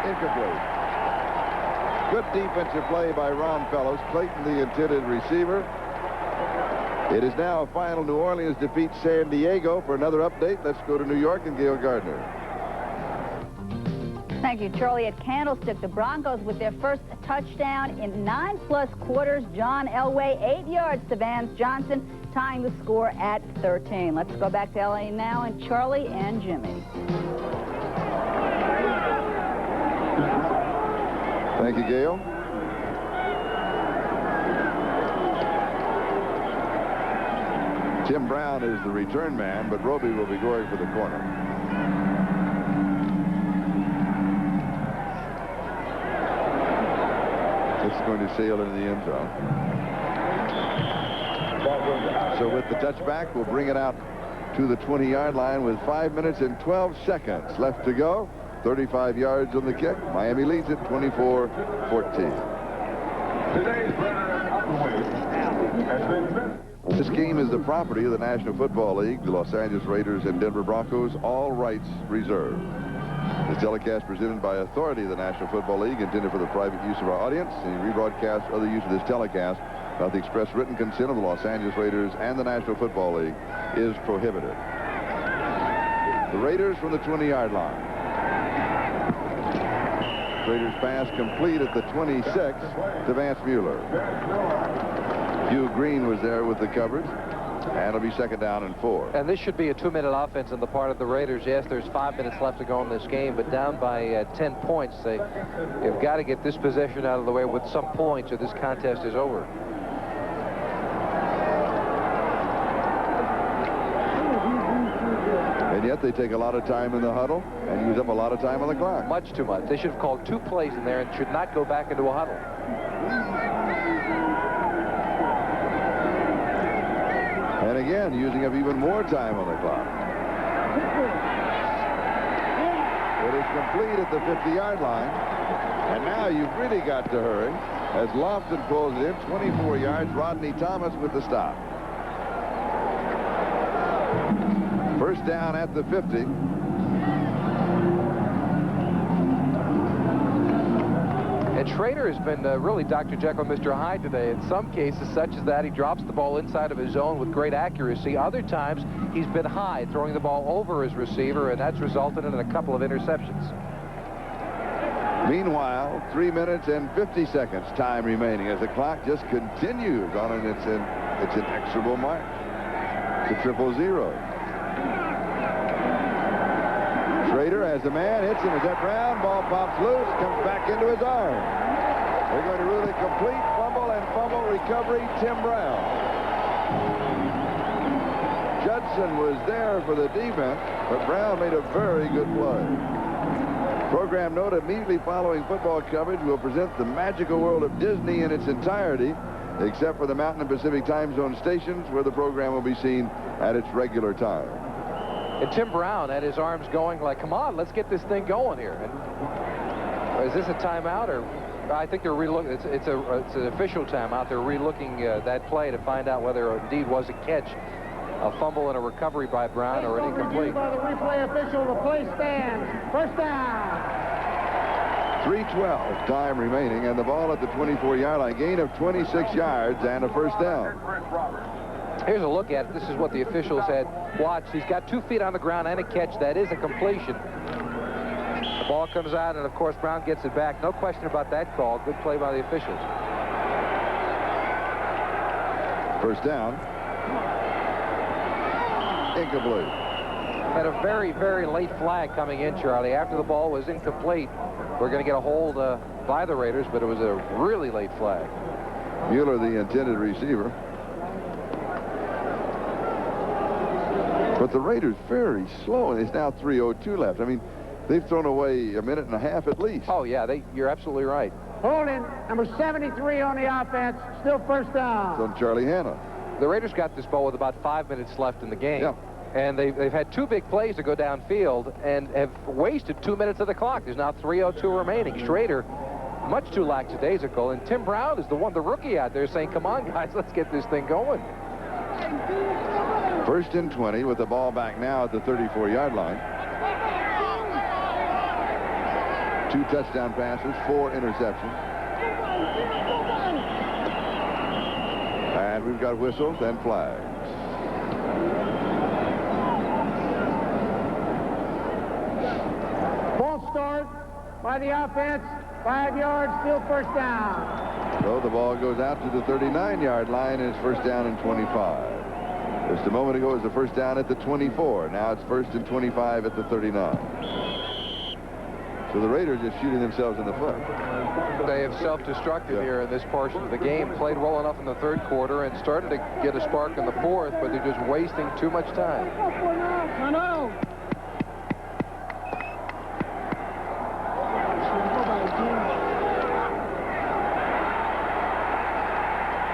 Incomplete. Good defensive play by Ron Fellows. Clayton, the intended receiver. It is now a final. New Orleans defeats San Diego. For another update, let's go to New York and Gail Gardner. Thank you, Charlie. At Candlestick, the Broncos with their first touchdown in 9+ quarters. John Elway, 8 yards to Vance Johnson, tying the score at 13. Let's go back to L.A. now, and Charlie and Jimmy. Thank you, Gail. Tim Brown is the return man, but Roby will be going for the corner. It's going to sail into the end zone. So with the touchback, we'll bring it out to the 20-yard line with 5 minutes and 12 seconds left to go. 35 yards on the kick. Miami leads it 24-14. This game is the property of the National Football League, the Los Angeles Raiders and Denver Broncos, all rights reserved. This telecast presented by authority of the National Football League, intended for the private use of our audience. Any rebroadcast, other use of this telecast without the express written consent of the Los Angeles Raiders and the National Football League is prohibited. The Raiders from the 20-yard line. Schrader's pass complete at the 26 to Vance Mueller. Hugh Green was there with the coverage. And it'll be second down and 4. And this should be a 2-minute offense on the part of the Raiders. Yes, there's 5 minutes left to go in this game, but down by 10 points. They've got to get this possession out of the way with some points or this contest is over. And yet they take a lot of time in the huddle and use up a lot of time on the clock. Much too much. They should have called 2 plays in there and should not go back into a huddle. And again, using up even more time on the clock. It is complete at the 50-yard line. And now you've really got to hurry as Lofton pulls it in 24 yards. Rodney Thomas with the stop. First down at the 50. And Schrader has been really Dr. Jekyll and Mr. Hyde today. In some cases, such as that, he drops the ball inside of his zone with great accuracy. Other times, he's been high, throwing the ball over his receiver, and that's resulted in a couple of interceptions. Meanwhile, 3 minutes and 50 seconds time remaining as the clock just continues on its inexorable march to 0-0. Schrader has the man, hits him, is that Brown, ball pops loose, comes back into his arm. They're going to rule it complete, fumble recovery, Tim Brown. Judson was there for the defense, but Brown made a very good play. Program note, immediately following football coverage, will present the magical world of Disney in its entirety, except for the Mountain and Pacific time zone stations, where the program will be seen at its regular time. And Tim Brown had his arms going like, come on, let's get this thing going here. And is this a timeout? Or I think they're relooking. It's an official timeout. They're relooking that play to find out whether it indeed was a catch, a fumble and a recovery by Brown, or an incomplete. By the replay official, the play stands. First down. 3:12 time remaining, and the ball at the 24-yard line. Gain of 26 yards and a first down. Here's a look at it. This is what the officials had watched. He's got 2 feet on the ground and a catch. That is a completion. The ball comes out, and of course Brown gets it back. No question about that call. Good play by the officials. First down. Incomplete. Had a very, very late flag coming in, Charlie. After the ball was incomplete, we're going to get a hold by the Raiders, but it was a really late flag. Mueller, the intended receiver. But the Raiders very slow, and it's now 3:02 left. I mean, they've thrown away a minute and a half at least. Oh, yeah, you're absolutely right. Holding, number 73 on the offense, still first down. It's on Charlie Hanna. The Raiders got this ball with about 5 minutes left in the game. Yeah. And they've had 2 big plays to go downfield and have wasted 2 minutes of the clock. There's now 3:02 remaining. Schrader, much too lackadaisical, and Tim Brown is the rookie out there saying, come on, guys, let's get this thing going. First and 20 with the ball back now at the 34-yard line. 2 touchdown passes, 4 interceptions. And we've got whistles and flags. False start by the offense. 5 yards, still first down. So the ball goes out to the 39-yard line, and it's first down and 25. Just a moment ago, it was the first down at the 24. Now it's first and 25 at the 39. So the Raiders just shooting themselves in the foot. They have self-destructed here in this portion of the game. Played well enough in the 3rd quarter and started to get a spark in the 4th, but they're just wasting too much time.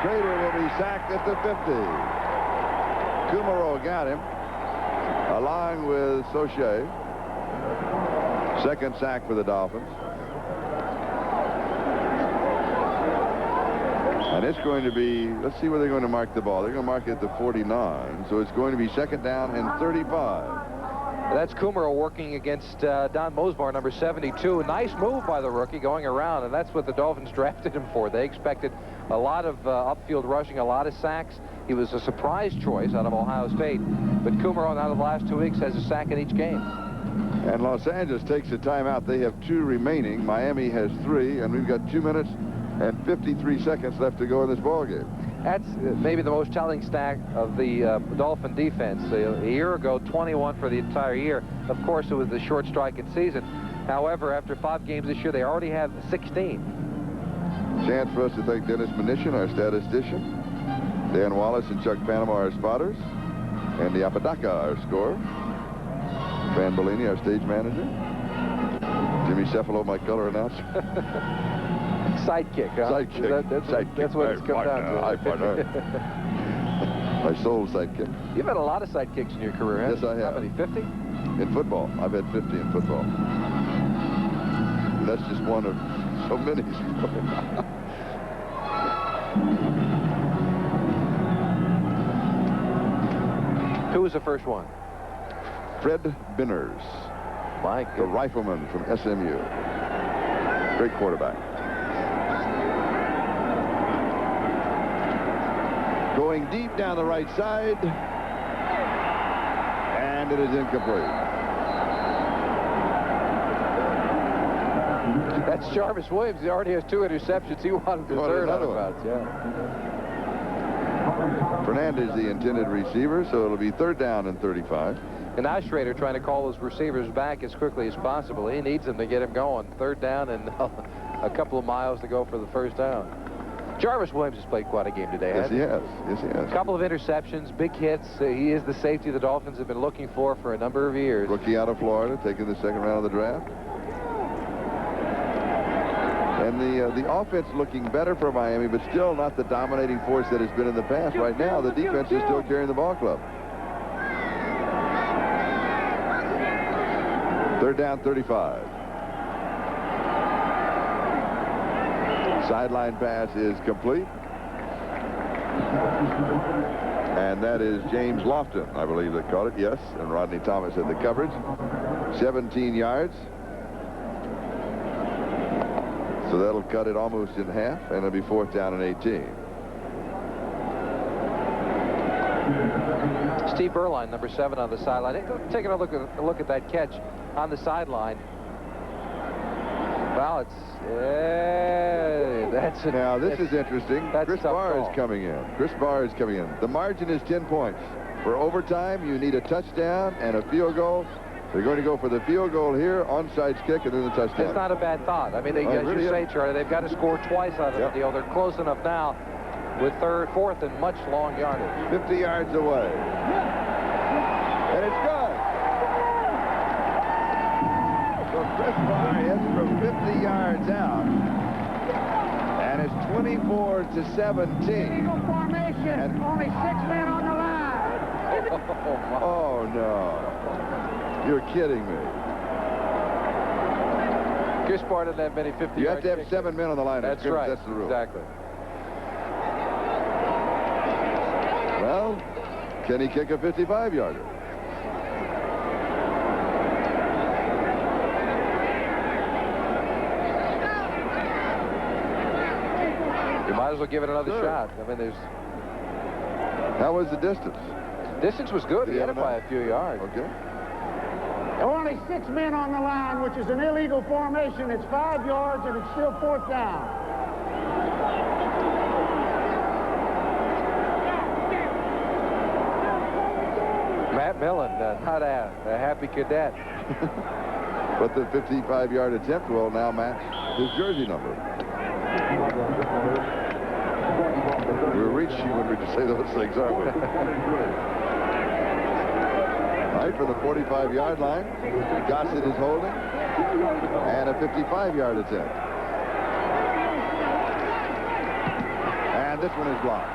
Schrader will be sacked at the 50. Kumaro got him, along with Soche. Second sack for the Dolphins. And it's going to be, let's see where they're going to mark the ball. They're going to mark it at the 49, so it's going to be second down and 35. That's Kumaro working against Don Mosbar, number 72. Nice move by the rookie going around, and that's what the Dolphins drafted him for. They expected a lot of upfield rushing, a lot of sacks. He was a surprise choice out of Ohio State. But Kumerow, out of the last 2 weeks, has a sack in each game. And Los Angeles takes a timeout. They have 2 remaining. Miami has 3, and we've got 2 minutes and 53 seconds left to go in this ball game. That's maybe the most telling stat of the Dolphin defense. A year ago, 21 for the entire year. Of course, it was the short striking season. However, after 5 games this year, they already have 16. Chance for us to thank Dennis Mnuchin, our statistician, Dan Wallace and Chuck Panama, our spotters, Andy Apodaca, our scorer, Fran Bellini, our stage manager, Jimmy Cephalo, my color announcer. Sidekick, huh? Sidekick. That's what it's come down to. Hi, partner. My sole sidekick. You've had a lot of sidekicks in your career, haven't you? Yes, I have. How many, 50? In football. I've had 50 in football. And that's just one of so many. Who was the first one? Fred Binners, the rifleman from SMU. Great quarterback. Going deep down the right side. And it is incomplete. That's Jarvis Williams. He already has 2 interceptions. He wanted the third out of bounds. Yeah. Fernandez, the intended receiver, so it'll be 3rd down and 35. And now Schrader trying to call those receivers back as quickly as possible. He needs them to get him going. 3rd down and a couple of miles to go for the first down. Jarvis Williams has played quite a game today. Yes, he has. Yes, he has. A couple of interceptions, big hits. He is the safety the Dolphins have been looking for a number of years. Rookie out of Florida, taking the 2nd round of the draft. And the offense looking better for Miami, but still not the dominating force that has been in the past. Right now, the defense is still carrying the ball club. 3rd down, 35. Sideline pass is complete. And that is James Lofton, I believe, that caught it. Yes, and Rodney Thomas had the coverage. 17 yards. So that'll cut it almost in half, and it'll be 4th down and 18. Steve Berline, number 7 on the sideline. Taking a look at that catch on the sideline. Well, now this is interesting. Chris Barr is coming in. Chris Barr is coming in. The margin is 10 points. For overtime, you need a touchdown and a field goal. They're going to go for the field goal here, onside kick, and then the touchdown. It's not a bad thought. I mean, as you say, Charlie, they've got to score twice out of the deal. They're close enough now with 3rd, 4th, and much long yardage. 50 yards away. And it's good. So Chris Barr hits from 50 yards out. And it's 24-17. Eagle formation. And only 6 men on the line. Oh, no. You're kidding me. Chris Barr doesn't have many 50 You have to have 7 men on the line. That's right. That's the rule. Exactly. Well, can he kick a 55-yarder? You might as well give it another shot. I mean, there's... How was the distance? Distance was good. He had it by a few yards. Okay. Only 6 men on the line, which is an illegal formation. It's 5 yards, and it's still 4th down. Matt Millen, not a happy cadet. But the 55-yard attempt will now match his jersey number. We're reaching when we say those things, aren't we? Right for the 45-yard line. Gossett is holding. And a 55-yard attempt. And this one is blocked.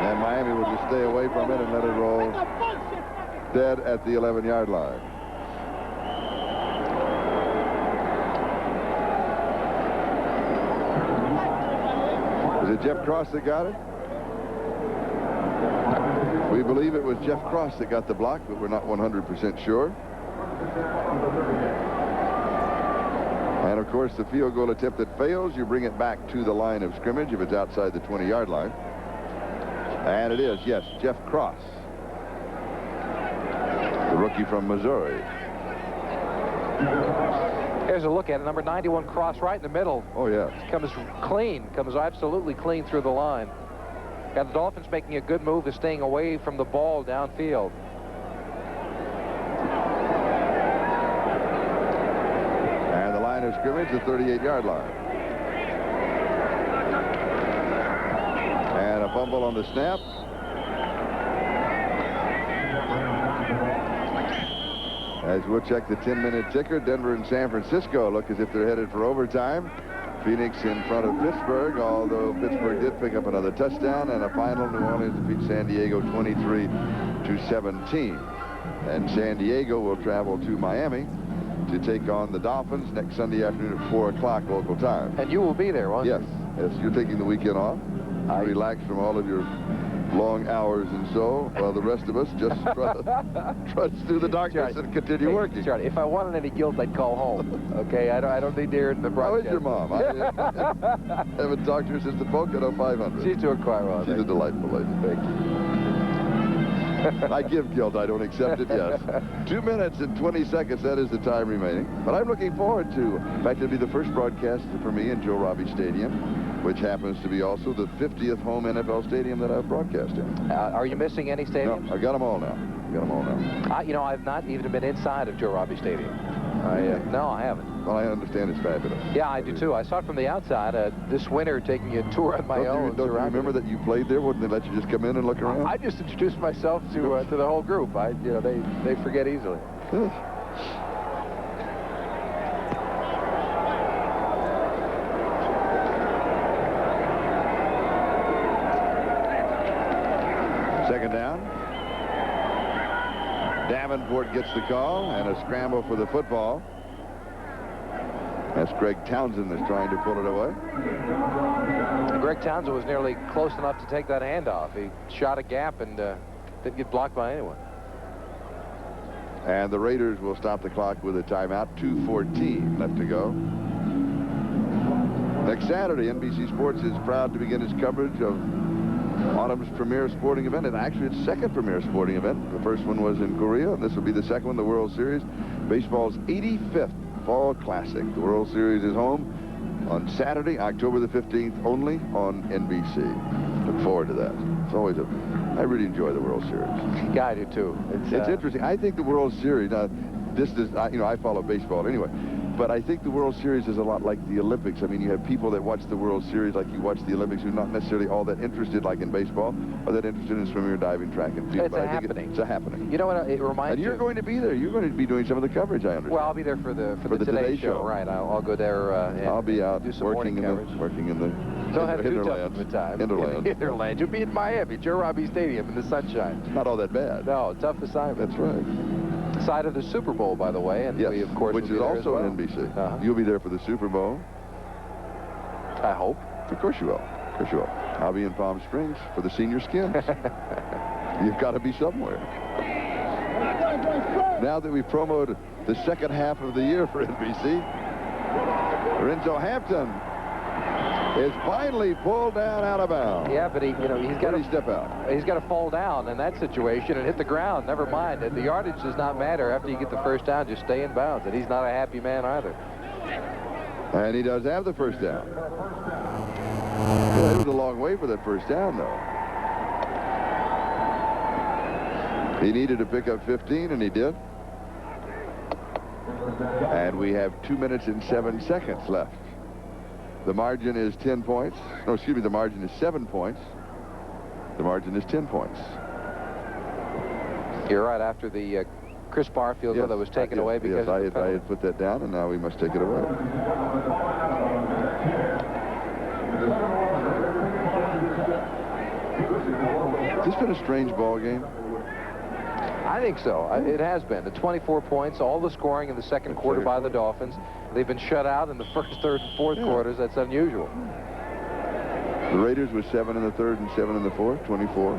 And Miami will just stay away from it and let it roll dead at the 11-yard line. Is it Jeff Cross that got it? We believe it was Jeff Cross that got the block, but we're not 100% sure. And, of course, the field goal attempt that fails, you bring it back to the line of scrimmage if it's outside the 20-yard line. And it is, yes, Jeff Cross, the rookie from Missouri. Here's a look at it. Number 91, Cross, right in the middle. Oh, yes. Comes clean. Comes absolutely clean through the line. Got the Dolphins making a good move of staying away from the ball downfield. And the line of scrimmage, the 38-yard line. And a fumble on the snap. As we'll check the 10-minute ticker, Denver and San Francisco look as if they're headed for overtime. Phoenix in front of Pittsburgh, although Pittsburgh did pick up another touchdown, and a final New Orleans defeats San Diego 23-17. And San Diego will travel to Miami to take on the Dolphins next Sunday afternoon at 4 o'clock local time. And you will be there, won't you? Yes. Yes, you're taking the weekend off. Relax from all of your long hours and so, while the rest of us just trudge through the darkness and continue working. Charlie, if I wanted any guilt, I'd call home. Okay, I don't need to hear it in the broadcast. How is your mom? I haven't talked to her since the Pocono 500. She's doing quite well. She's a delightful lady. Thank you. I give guilt. I don't accept it, yes. 2 minutes and 20 seconds. That is the time remaining. But I'm looking forward to, in fact, it'll be the first broadcast for me in Joe Robbie Stadium, which happens to be also the 50th home NFL stadium that I've broadcast in. Are you missing any stadiums? No, I got them all now. You know, I've not even been inside of Joe Robbie Stadium. No, I haven't. Well, I understand it's fabulous. Yeah, I do too. I saw it from the outside this winter, taking a tour on my own. Don't you remember that you played there? Wouldn't they let you just come in and look around? I just introduced myself to the whole group. They forget easily. Second down. Davenport gets the call and a scramble for the football. That's Greg Townsend that's trying to pull it away. Greg Townsend was nearly close enough to take that handoff. He shot a gap and didn't get blocked by anyone. And the Raiders will stop the clock with a timeout. 2:14 left to go. Next Saturday, NBC Sports is proud to begin its coverage of autumn's premier sporting event, and actually its second premier sporting event. The first one was in Korea, and this will be the second one, the World Series. Baseball's 85th Fall Classic. The World Series is home on Saturday, October the 15th, only on NBC. Look forward to that. It's always I really enjoy the World Series. Yeah, I do too. It's interesting. I think the World Series, now, this is, I follow baseball anyway, but I think the World Series is a lot like the Olympics. I mean, you have people that watch the World Series like you watch the Olympics who are not necessarily all that interested, like in baseball, or that interested in swimming or diving, track and field. It's a happening. It's a happening. You know what it reminds me? And you're going to be there. You're going to be doing some of the coverage, I understand. Well, I'll be there for the Today Show. Right. I'll go there. And I'll be out do some working in coverage. the Don't have too tough of a time. Hinterlands. You'll be in Miami, Joe Robbie Stadium in the sunshine. Not all that bad. No, tough assignment. That's right. Side of the Super Bowl, by the way, and yes, we of course which is also on NBC. You'll be there for the Super Bowl. I hope. Of course you will. Of course you will. I'll be in Palm Springs for the Senior Skins. You've got to be somewhere. Now that we've promoted the second half of the year for NBC, Lorenzo Hampton is finally pulled down out of bounds. Yeah, but he's got to step out. He's got to fall down in that situation and hit the ground. Never mind. The yardage does not matter after you get the first down. Just stay in bounds. And he's not a happy man either. And he does have the first down. Well, it was a long way for that first down, though. He needed to pick up 15, and he did. And we have 2 minutes and 7 seconds left. The margin is 10 points. No, excuse me, the margin is 7 points. The margin is 10 points. You're right, after the Chris Barfield that was taken away because I had put that down, and now we must take it away. Has this been a strange ball game? I think so. It has been. The 24 points, all the scoring in the second quarter by the Dolphins. They've been shut out in the first, third, and fourth quarters. That's unusual. The Raiders were 7 in the third and 7 in the fourth, 24.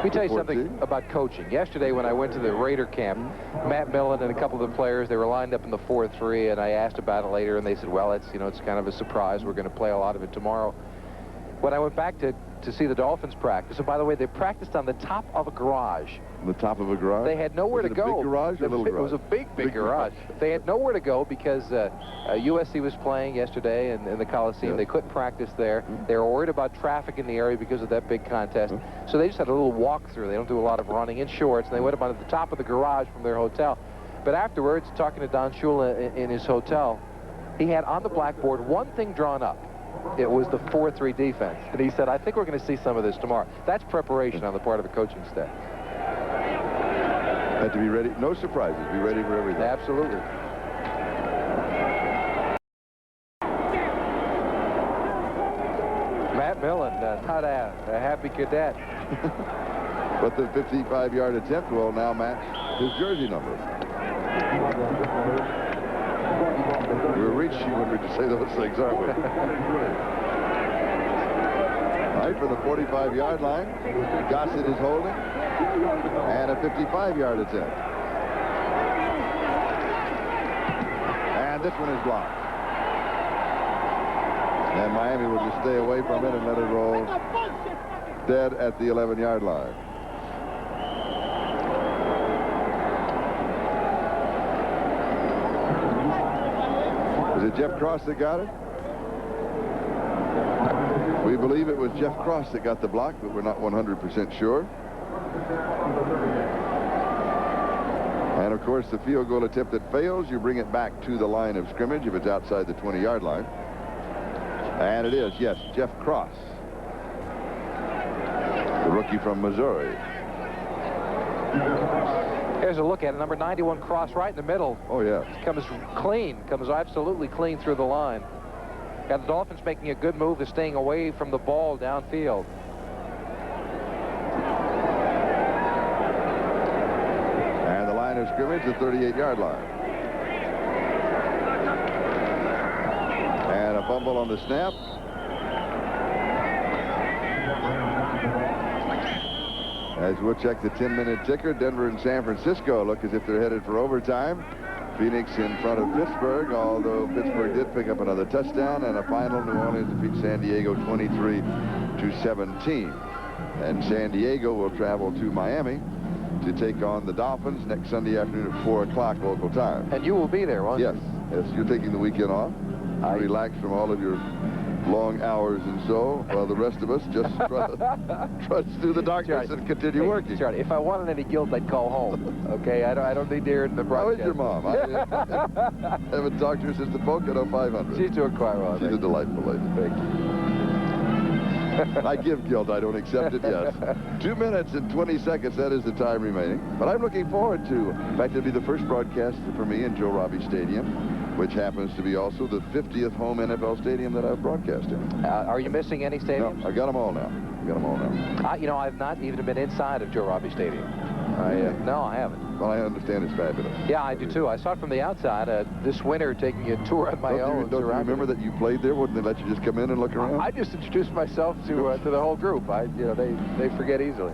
Let me tell you something about coaching. Yesterday when I went to the Raider camp, Matt Millen and a couple of the players, they were lined up in the 4-3, and I asked about it later, and they said, well, it's kind of a surprise. We're going to play a lot of it tomorrow. When I went back to see the Dolphins practice, and by the way, they practiced on the top of a garage. On the top of a garage? They had nowhere to go. Big garage or little garage? It was a big garage. They had nowhere to go because USC was playing yesterday in the Coliseum. They couldn't practice there. They were worried about traffic in the area because of that big contest. So they just had a little walkthrough. They don't do a lot of running in shorts, and they went up on the top of the garage from their hotel. But afterwards, talking to Don Shula in his hotel, he had on the blackboard one thing drawn up. It was the 4-3 defense. And he said, I think we're going to see some of this tomorrow. That's preparation on the part of the coaching staff. Had to be ready. No surprises. Be ready for everything. Absolutely. Matt Millen, not a happy cadet. But the 55-yard attempt will now match his jersey number. We're reaching when we say those things, aren't we? All right, for the 45-yard line, Gossett is holding, and a 55-yard attempt. And this one is blocked. And Miami will just stay away from it and let it roll dead at the 11-yard line. Was it Jeff Cross that got it? We believe it was Jeff Cross that got the block, but we're not 100% sure. And of course, the field goal attempt that fails, you bring it back to the line of scrimmage if it's outside the 20-yard line. And it is, yes, Jeff Cross, the rookie from Missouri. Here's a look at it. Number 91, Cross, right in the middle. Oh, yeah. Comes clean. Comes absolutely clean through the line. Got the Dolphins making a good move to staying away from the ball downfield. And the line of scrimmage, the 38-yard line. And a fumble on the snap. As we'll check the 10-minute ticker, Denver and San Francisco look as if they're headed for overtime. Phoenix in front of Pittsburgh, although Pittsburgh did pick up another touchdown, and a final New Orleans defeats San Diego 23-17. And San Diego will travel to Miami to take on the Dolphins next Sunday afternoon at 4 o'clock local time. And you will be there, won't you? Yes, you're taking the weekend off. Relax from all of your long hours and so, while the rest of us just trudge through the darkness and continue working. Charlie, if I wanted any guilt, I'd call home. Okay, I don't need to hear it in the broadcast. How is your mom? I haven't talked to her since the Pocono 500. She's doing quite well. She's a delightful lady. Thank you. I give guilt. I don't accept it, yes. 2 minutes and 20 seconds, that is the time remaining. But I'm looking forward to, in fact, it'll be the first broadcast for me in Joe Robbie Stadium, which happens to be also the 50th home NFL stadium that I've broadcast in. Are you missing any stadiums? No, I got them all now. You know, I've not even been inside of Joe Robbie Stadium. No, I haven't. Well, I understand it's fabulous. Yeah, I do too. I saw it from the outside this winter, taking a tour on my own. Don't you remember that you played there? Wouldn't they let you just come in and look around? I just introduced myself to the whole group. They forget easily.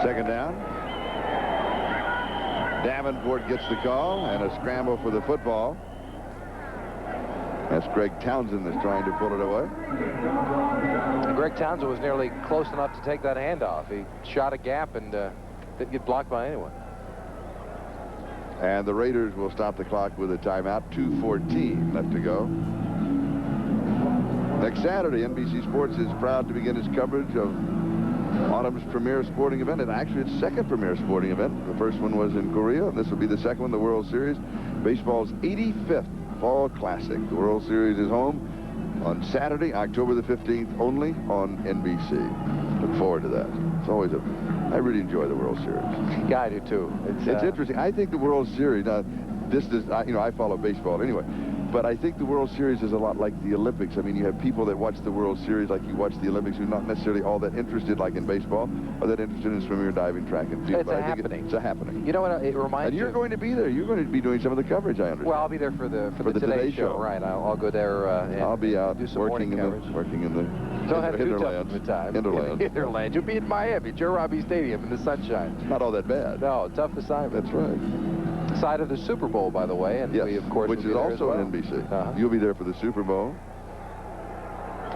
Second down. Davenport gets the call, and a scramble for the football. That's Greg Townsend that's trying to pull it away. Greg Townsend was nearly close enough to take that handoff. He shot a gap and didn't get blocked by anyone. And the Raiders will stop the clock with a timeout. 2:14 left to go. Next Saturday, NBC Sports is proud to begin its coverage of autumn's premier sporting event, and actually its second premier sporting event. The first one was in Korea, and this will be the second one, the World Series. Baseball's 85th Fall Classic. The World Series is home on Saturday, October the 15th, only on NBC. Look forward to that. It's always I really enjoy the World Series. Yeah, I do too. It's interesting. I think the World Series, now, this is, I follow baseball anyway. But I think the World Series is a lot like the Olympics. I mean, you have people that watch the World Series like you watch the Olympics who are not necessarily all that interested, like in baseball, or that interested in swimming or diving, track and field. It's a happening. It's a happening. You know what? It reminds And me. you're going to be there. You're going to be doing some of the coverage, I understand. Well, I'll be there for the Today Show. Right. I'll go there. And I'll be out do some working in the Don't have too tough of a time. Hinterlands. Hinterlands. You'll be in Miami at Joe Robbie Stadium in the sunshine. Not all that bad. No, tough assignment. That's right. Side of the Super Bowl, by the way, and yes, we of course which is also on NBC. You'll be there for the Super Bowl.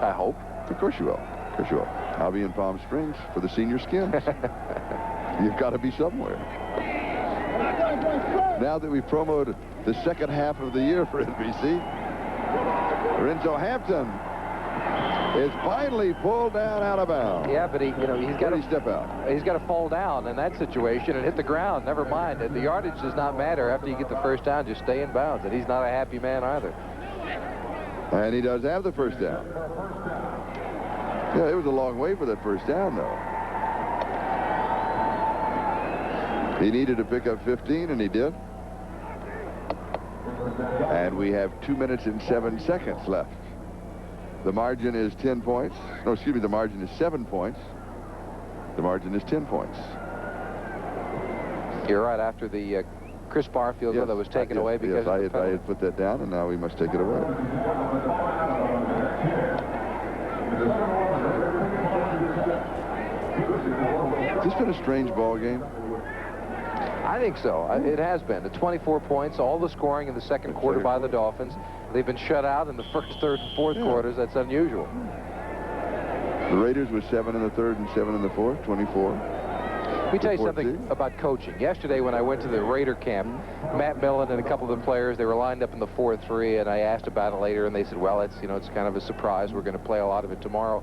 I hope. Of course you will. Of course you will. I'll be in Palm Springs for the Senior Skins. You've got to be somewhere. Now that we've promoted the second half of the year for NBC, Lorenzo Hampton is finally pulled down out of bounds. Yeah, but he's got to step out. He's got to fall down in that situation and hit the ground. Never mind. The yardage does not matter after you get the first down. Just stay in bounds. And he's not a happy man either. And he does have the first down. Yeah, it was a long way for that first down, though. He needed to pick up 15, and he did. And we have 2 minutes and 7 seconds left. The margin is 10 points. No, excuse me, the margin is 7 points. The margin is 10 points. You're right, after the Chris Barfield that was taken away because I had put that down, and now we must take it away. Has this been a strange ball game? I think so. It has been. The 24 points, all the scoring in the second quarter by the Dolphins. They've been shut out in the first, third, and fourth quarters. That's unusual. The Raiders were 7 in the third and 7 in the fourth, 24. Let me tell you something about coaching. Yesterday when I went to the Raider camp, Matt Millen and a couple of the players, they were lined up in the 4-3, and I asked about it later, and they said, well, it's kind of a surprise. We're going to play a lot of it tomorrow.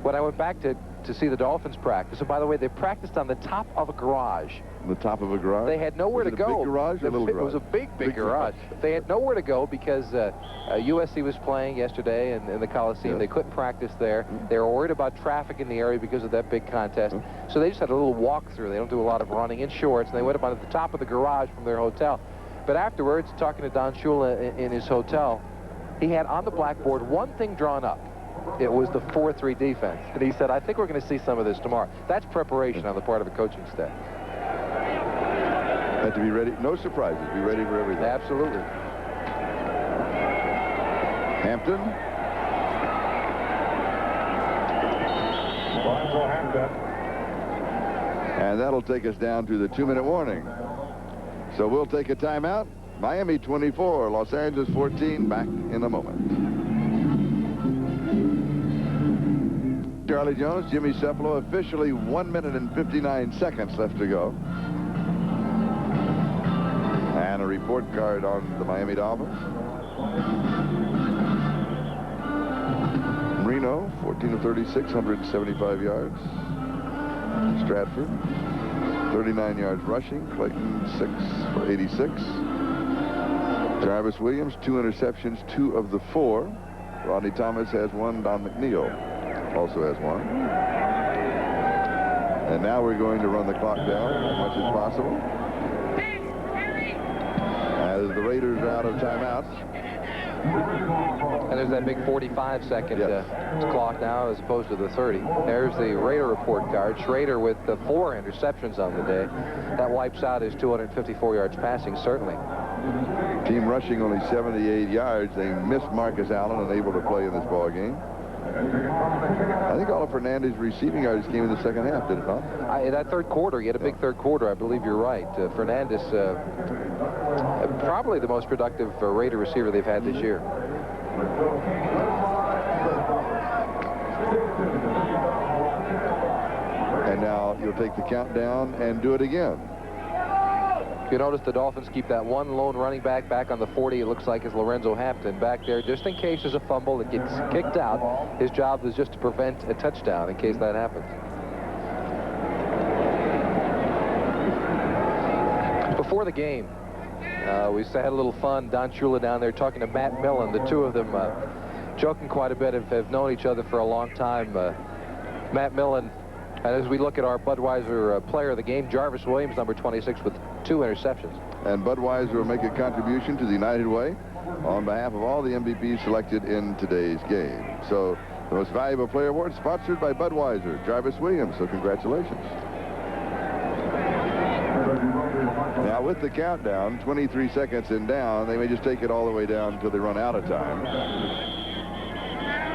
When I went back to see the Dolphins practice, and by the way, they practiced on the top of a garage. On the top of a garage? They had nowhere to go. Was it a big garage or a little garage? It was a big garage. They had nowhere to go because USC was playing yesterday in the Coliseum. They couldn't practice there. They were worried about traffic in the area because of that big contest. So they just had a little walk-through. They don't do a lot of running in shorts, and they went up on the top of the garage from their hotel. But afterwards, talking to Don Shula in his hotel, he had on the blackboard one thing drawn up. It was the 4-3 defense. And he said, I think we're going to see some of this tomorrow. That's preparation on the part of a coaching staff. Have to be ready. No surprises. Be ready for everything. Absolutely. Hampton. And that'll take us down to the 2-minute warning. So we'll take a timeout. Miami 24, Los Angeles 14. Back in a moment. Charlie Jones, Jimmy Cephalo, officially 1 minute and 59 seconds left to go. And a report card on the Miami Dolphins. Reno, 14 of 36, 175 yards. Stratford, 39 yards rushing. Clayton, 6 for 86. Jarvis Williams, 2 interceptions, 2 of the 4. Rodney Thomas has 1. Don McNeil also has 1. And now we're going to run the clock down as much as possible. As the Raiders are out of timeouts. And there's that big 45-second clock now as opposed to the 30. There's the Raider report card. Schrader with 4 interceptions on the day. That wipes out his 254 yards passing, certainly. Team rushing only 78 yards. They missed Marcus Allen, unable to play in this ball game. I think all of Fernandez's receiving yards came in the second half, did it not? In that third quarter, he had a big third quarter. I believe you're right. Fernandez, probably the most productive Raider receiver they've had this year. And now you'll take the countdown and do it again. You notice the Dolphins keep that one lone running back on the 40. It looks like it's Lorenzo Hampton back there just in case there's a fumble that gets kicked out. His job is just to prevent a touchdown in case that happens. Before the game, we had a little fun. Don Shula down there talking to Matt Millen. The two of them joking quite a bit, have known each other for a long time. Matt Millen, and as we look at our Budweiser player of the game, Jarvis Williams, number 26, with 2 interceptions. And Budweiser will make a contribution to the United Way. on behalf of all the MVPs selected in today's game. So the Most Valuable Player Award sponsored by Budweiser, Jarvis Williams. So congratulations. Now with the countdown, 23 seconds in down, they may just take it all the way down until they run out of time.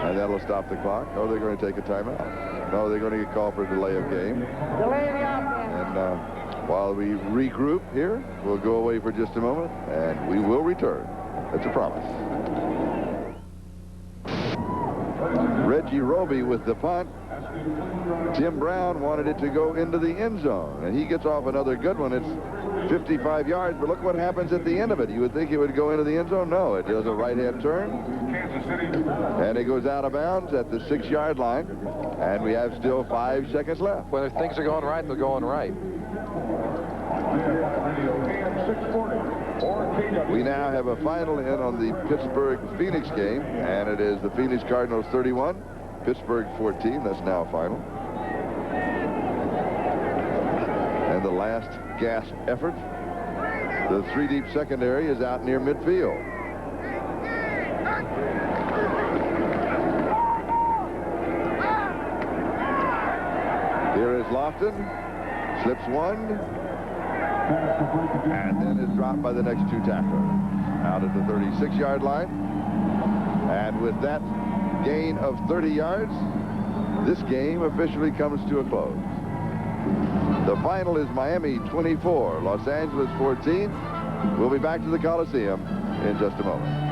And that'll stop the clock. Oh, they're going to take a timeout. No, they're going to get called for a delay of game. Delay the offense. And while we regroup here, we'll go away for just a moment, and we will return. That's a promise. Reggie Roby with the punt. Tim Brown wanted it to go into the end zone, and he gets off another good one. It's 55 yards, but look what happens at the end of it. You would think it would go into the end zone. No, it does a right-hand turn, and it goes out of bounds at the 6-yard line, and we have still 5 seconds left. When things are going right, they're going right. We now have a final in on the Pittsburgh-Phoenix game, and it is the Phoenix Cardinals 31, Pittsburgh 14. That's now final. And the last gasp effort. The 3-deep secondary is out near midfield. Here is Lofton. Slips one. And then is dropped by the next 2 tacklers. Out at the 36-yard line. And with that gain of 30 yards, this game officially comes to a close. The final is Miami 24, Los Angeles 14. We'll be back to the Coliseum in just a moment.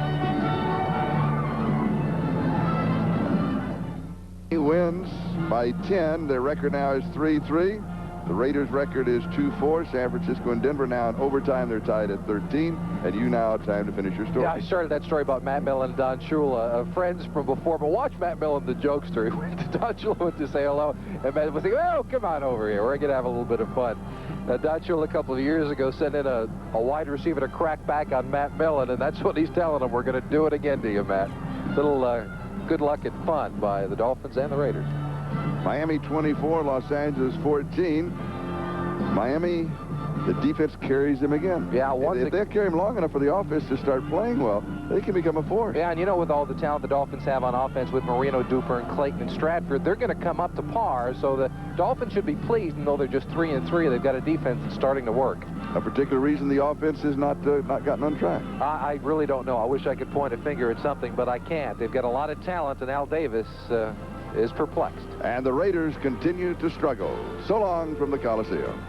He wins by 10. Their record now is 3-3. The Raiders' record is 2-4. San Francisco and Denver now in overtime. They're tied at 13. And you now have time to finish your story. Yeah, I started that story about Matt Millen and Don Shula, friends from before. But watch Matt Millen, the jokester. He went to Don Shula went to say hello. And Matt was saying, oh, come on over here. We're going to have a little bit of fun. Don Shula a couple of years ago sent in a wide receiver to crack back on Matt Millen. And that's what he's telling him. We're going to do it again to you, Matt. Little good luck and fun by the Dolphins and the Raiders. Miami 24, Los Angeles 14. Miami, the defense carries them again. Yeah, if they carry them long enough for the offense to start playing well, they can become a force. Yeah, and you know, with all the talent the Dolphins have on offense with Marino, Duper, and Clayton and Stratford, they're going to come up to par. So the Dolphins should be pleased, and though they're just 3-3, they've got a defense that's starting to work. A particular reason the offense has not gotten on track? I really don't know. I wish I could point a finger at something, but I can't. They've got a lot of talent, and Al Davis is perplexed. And the Raiders continue to struggle. So long from the Coliseum.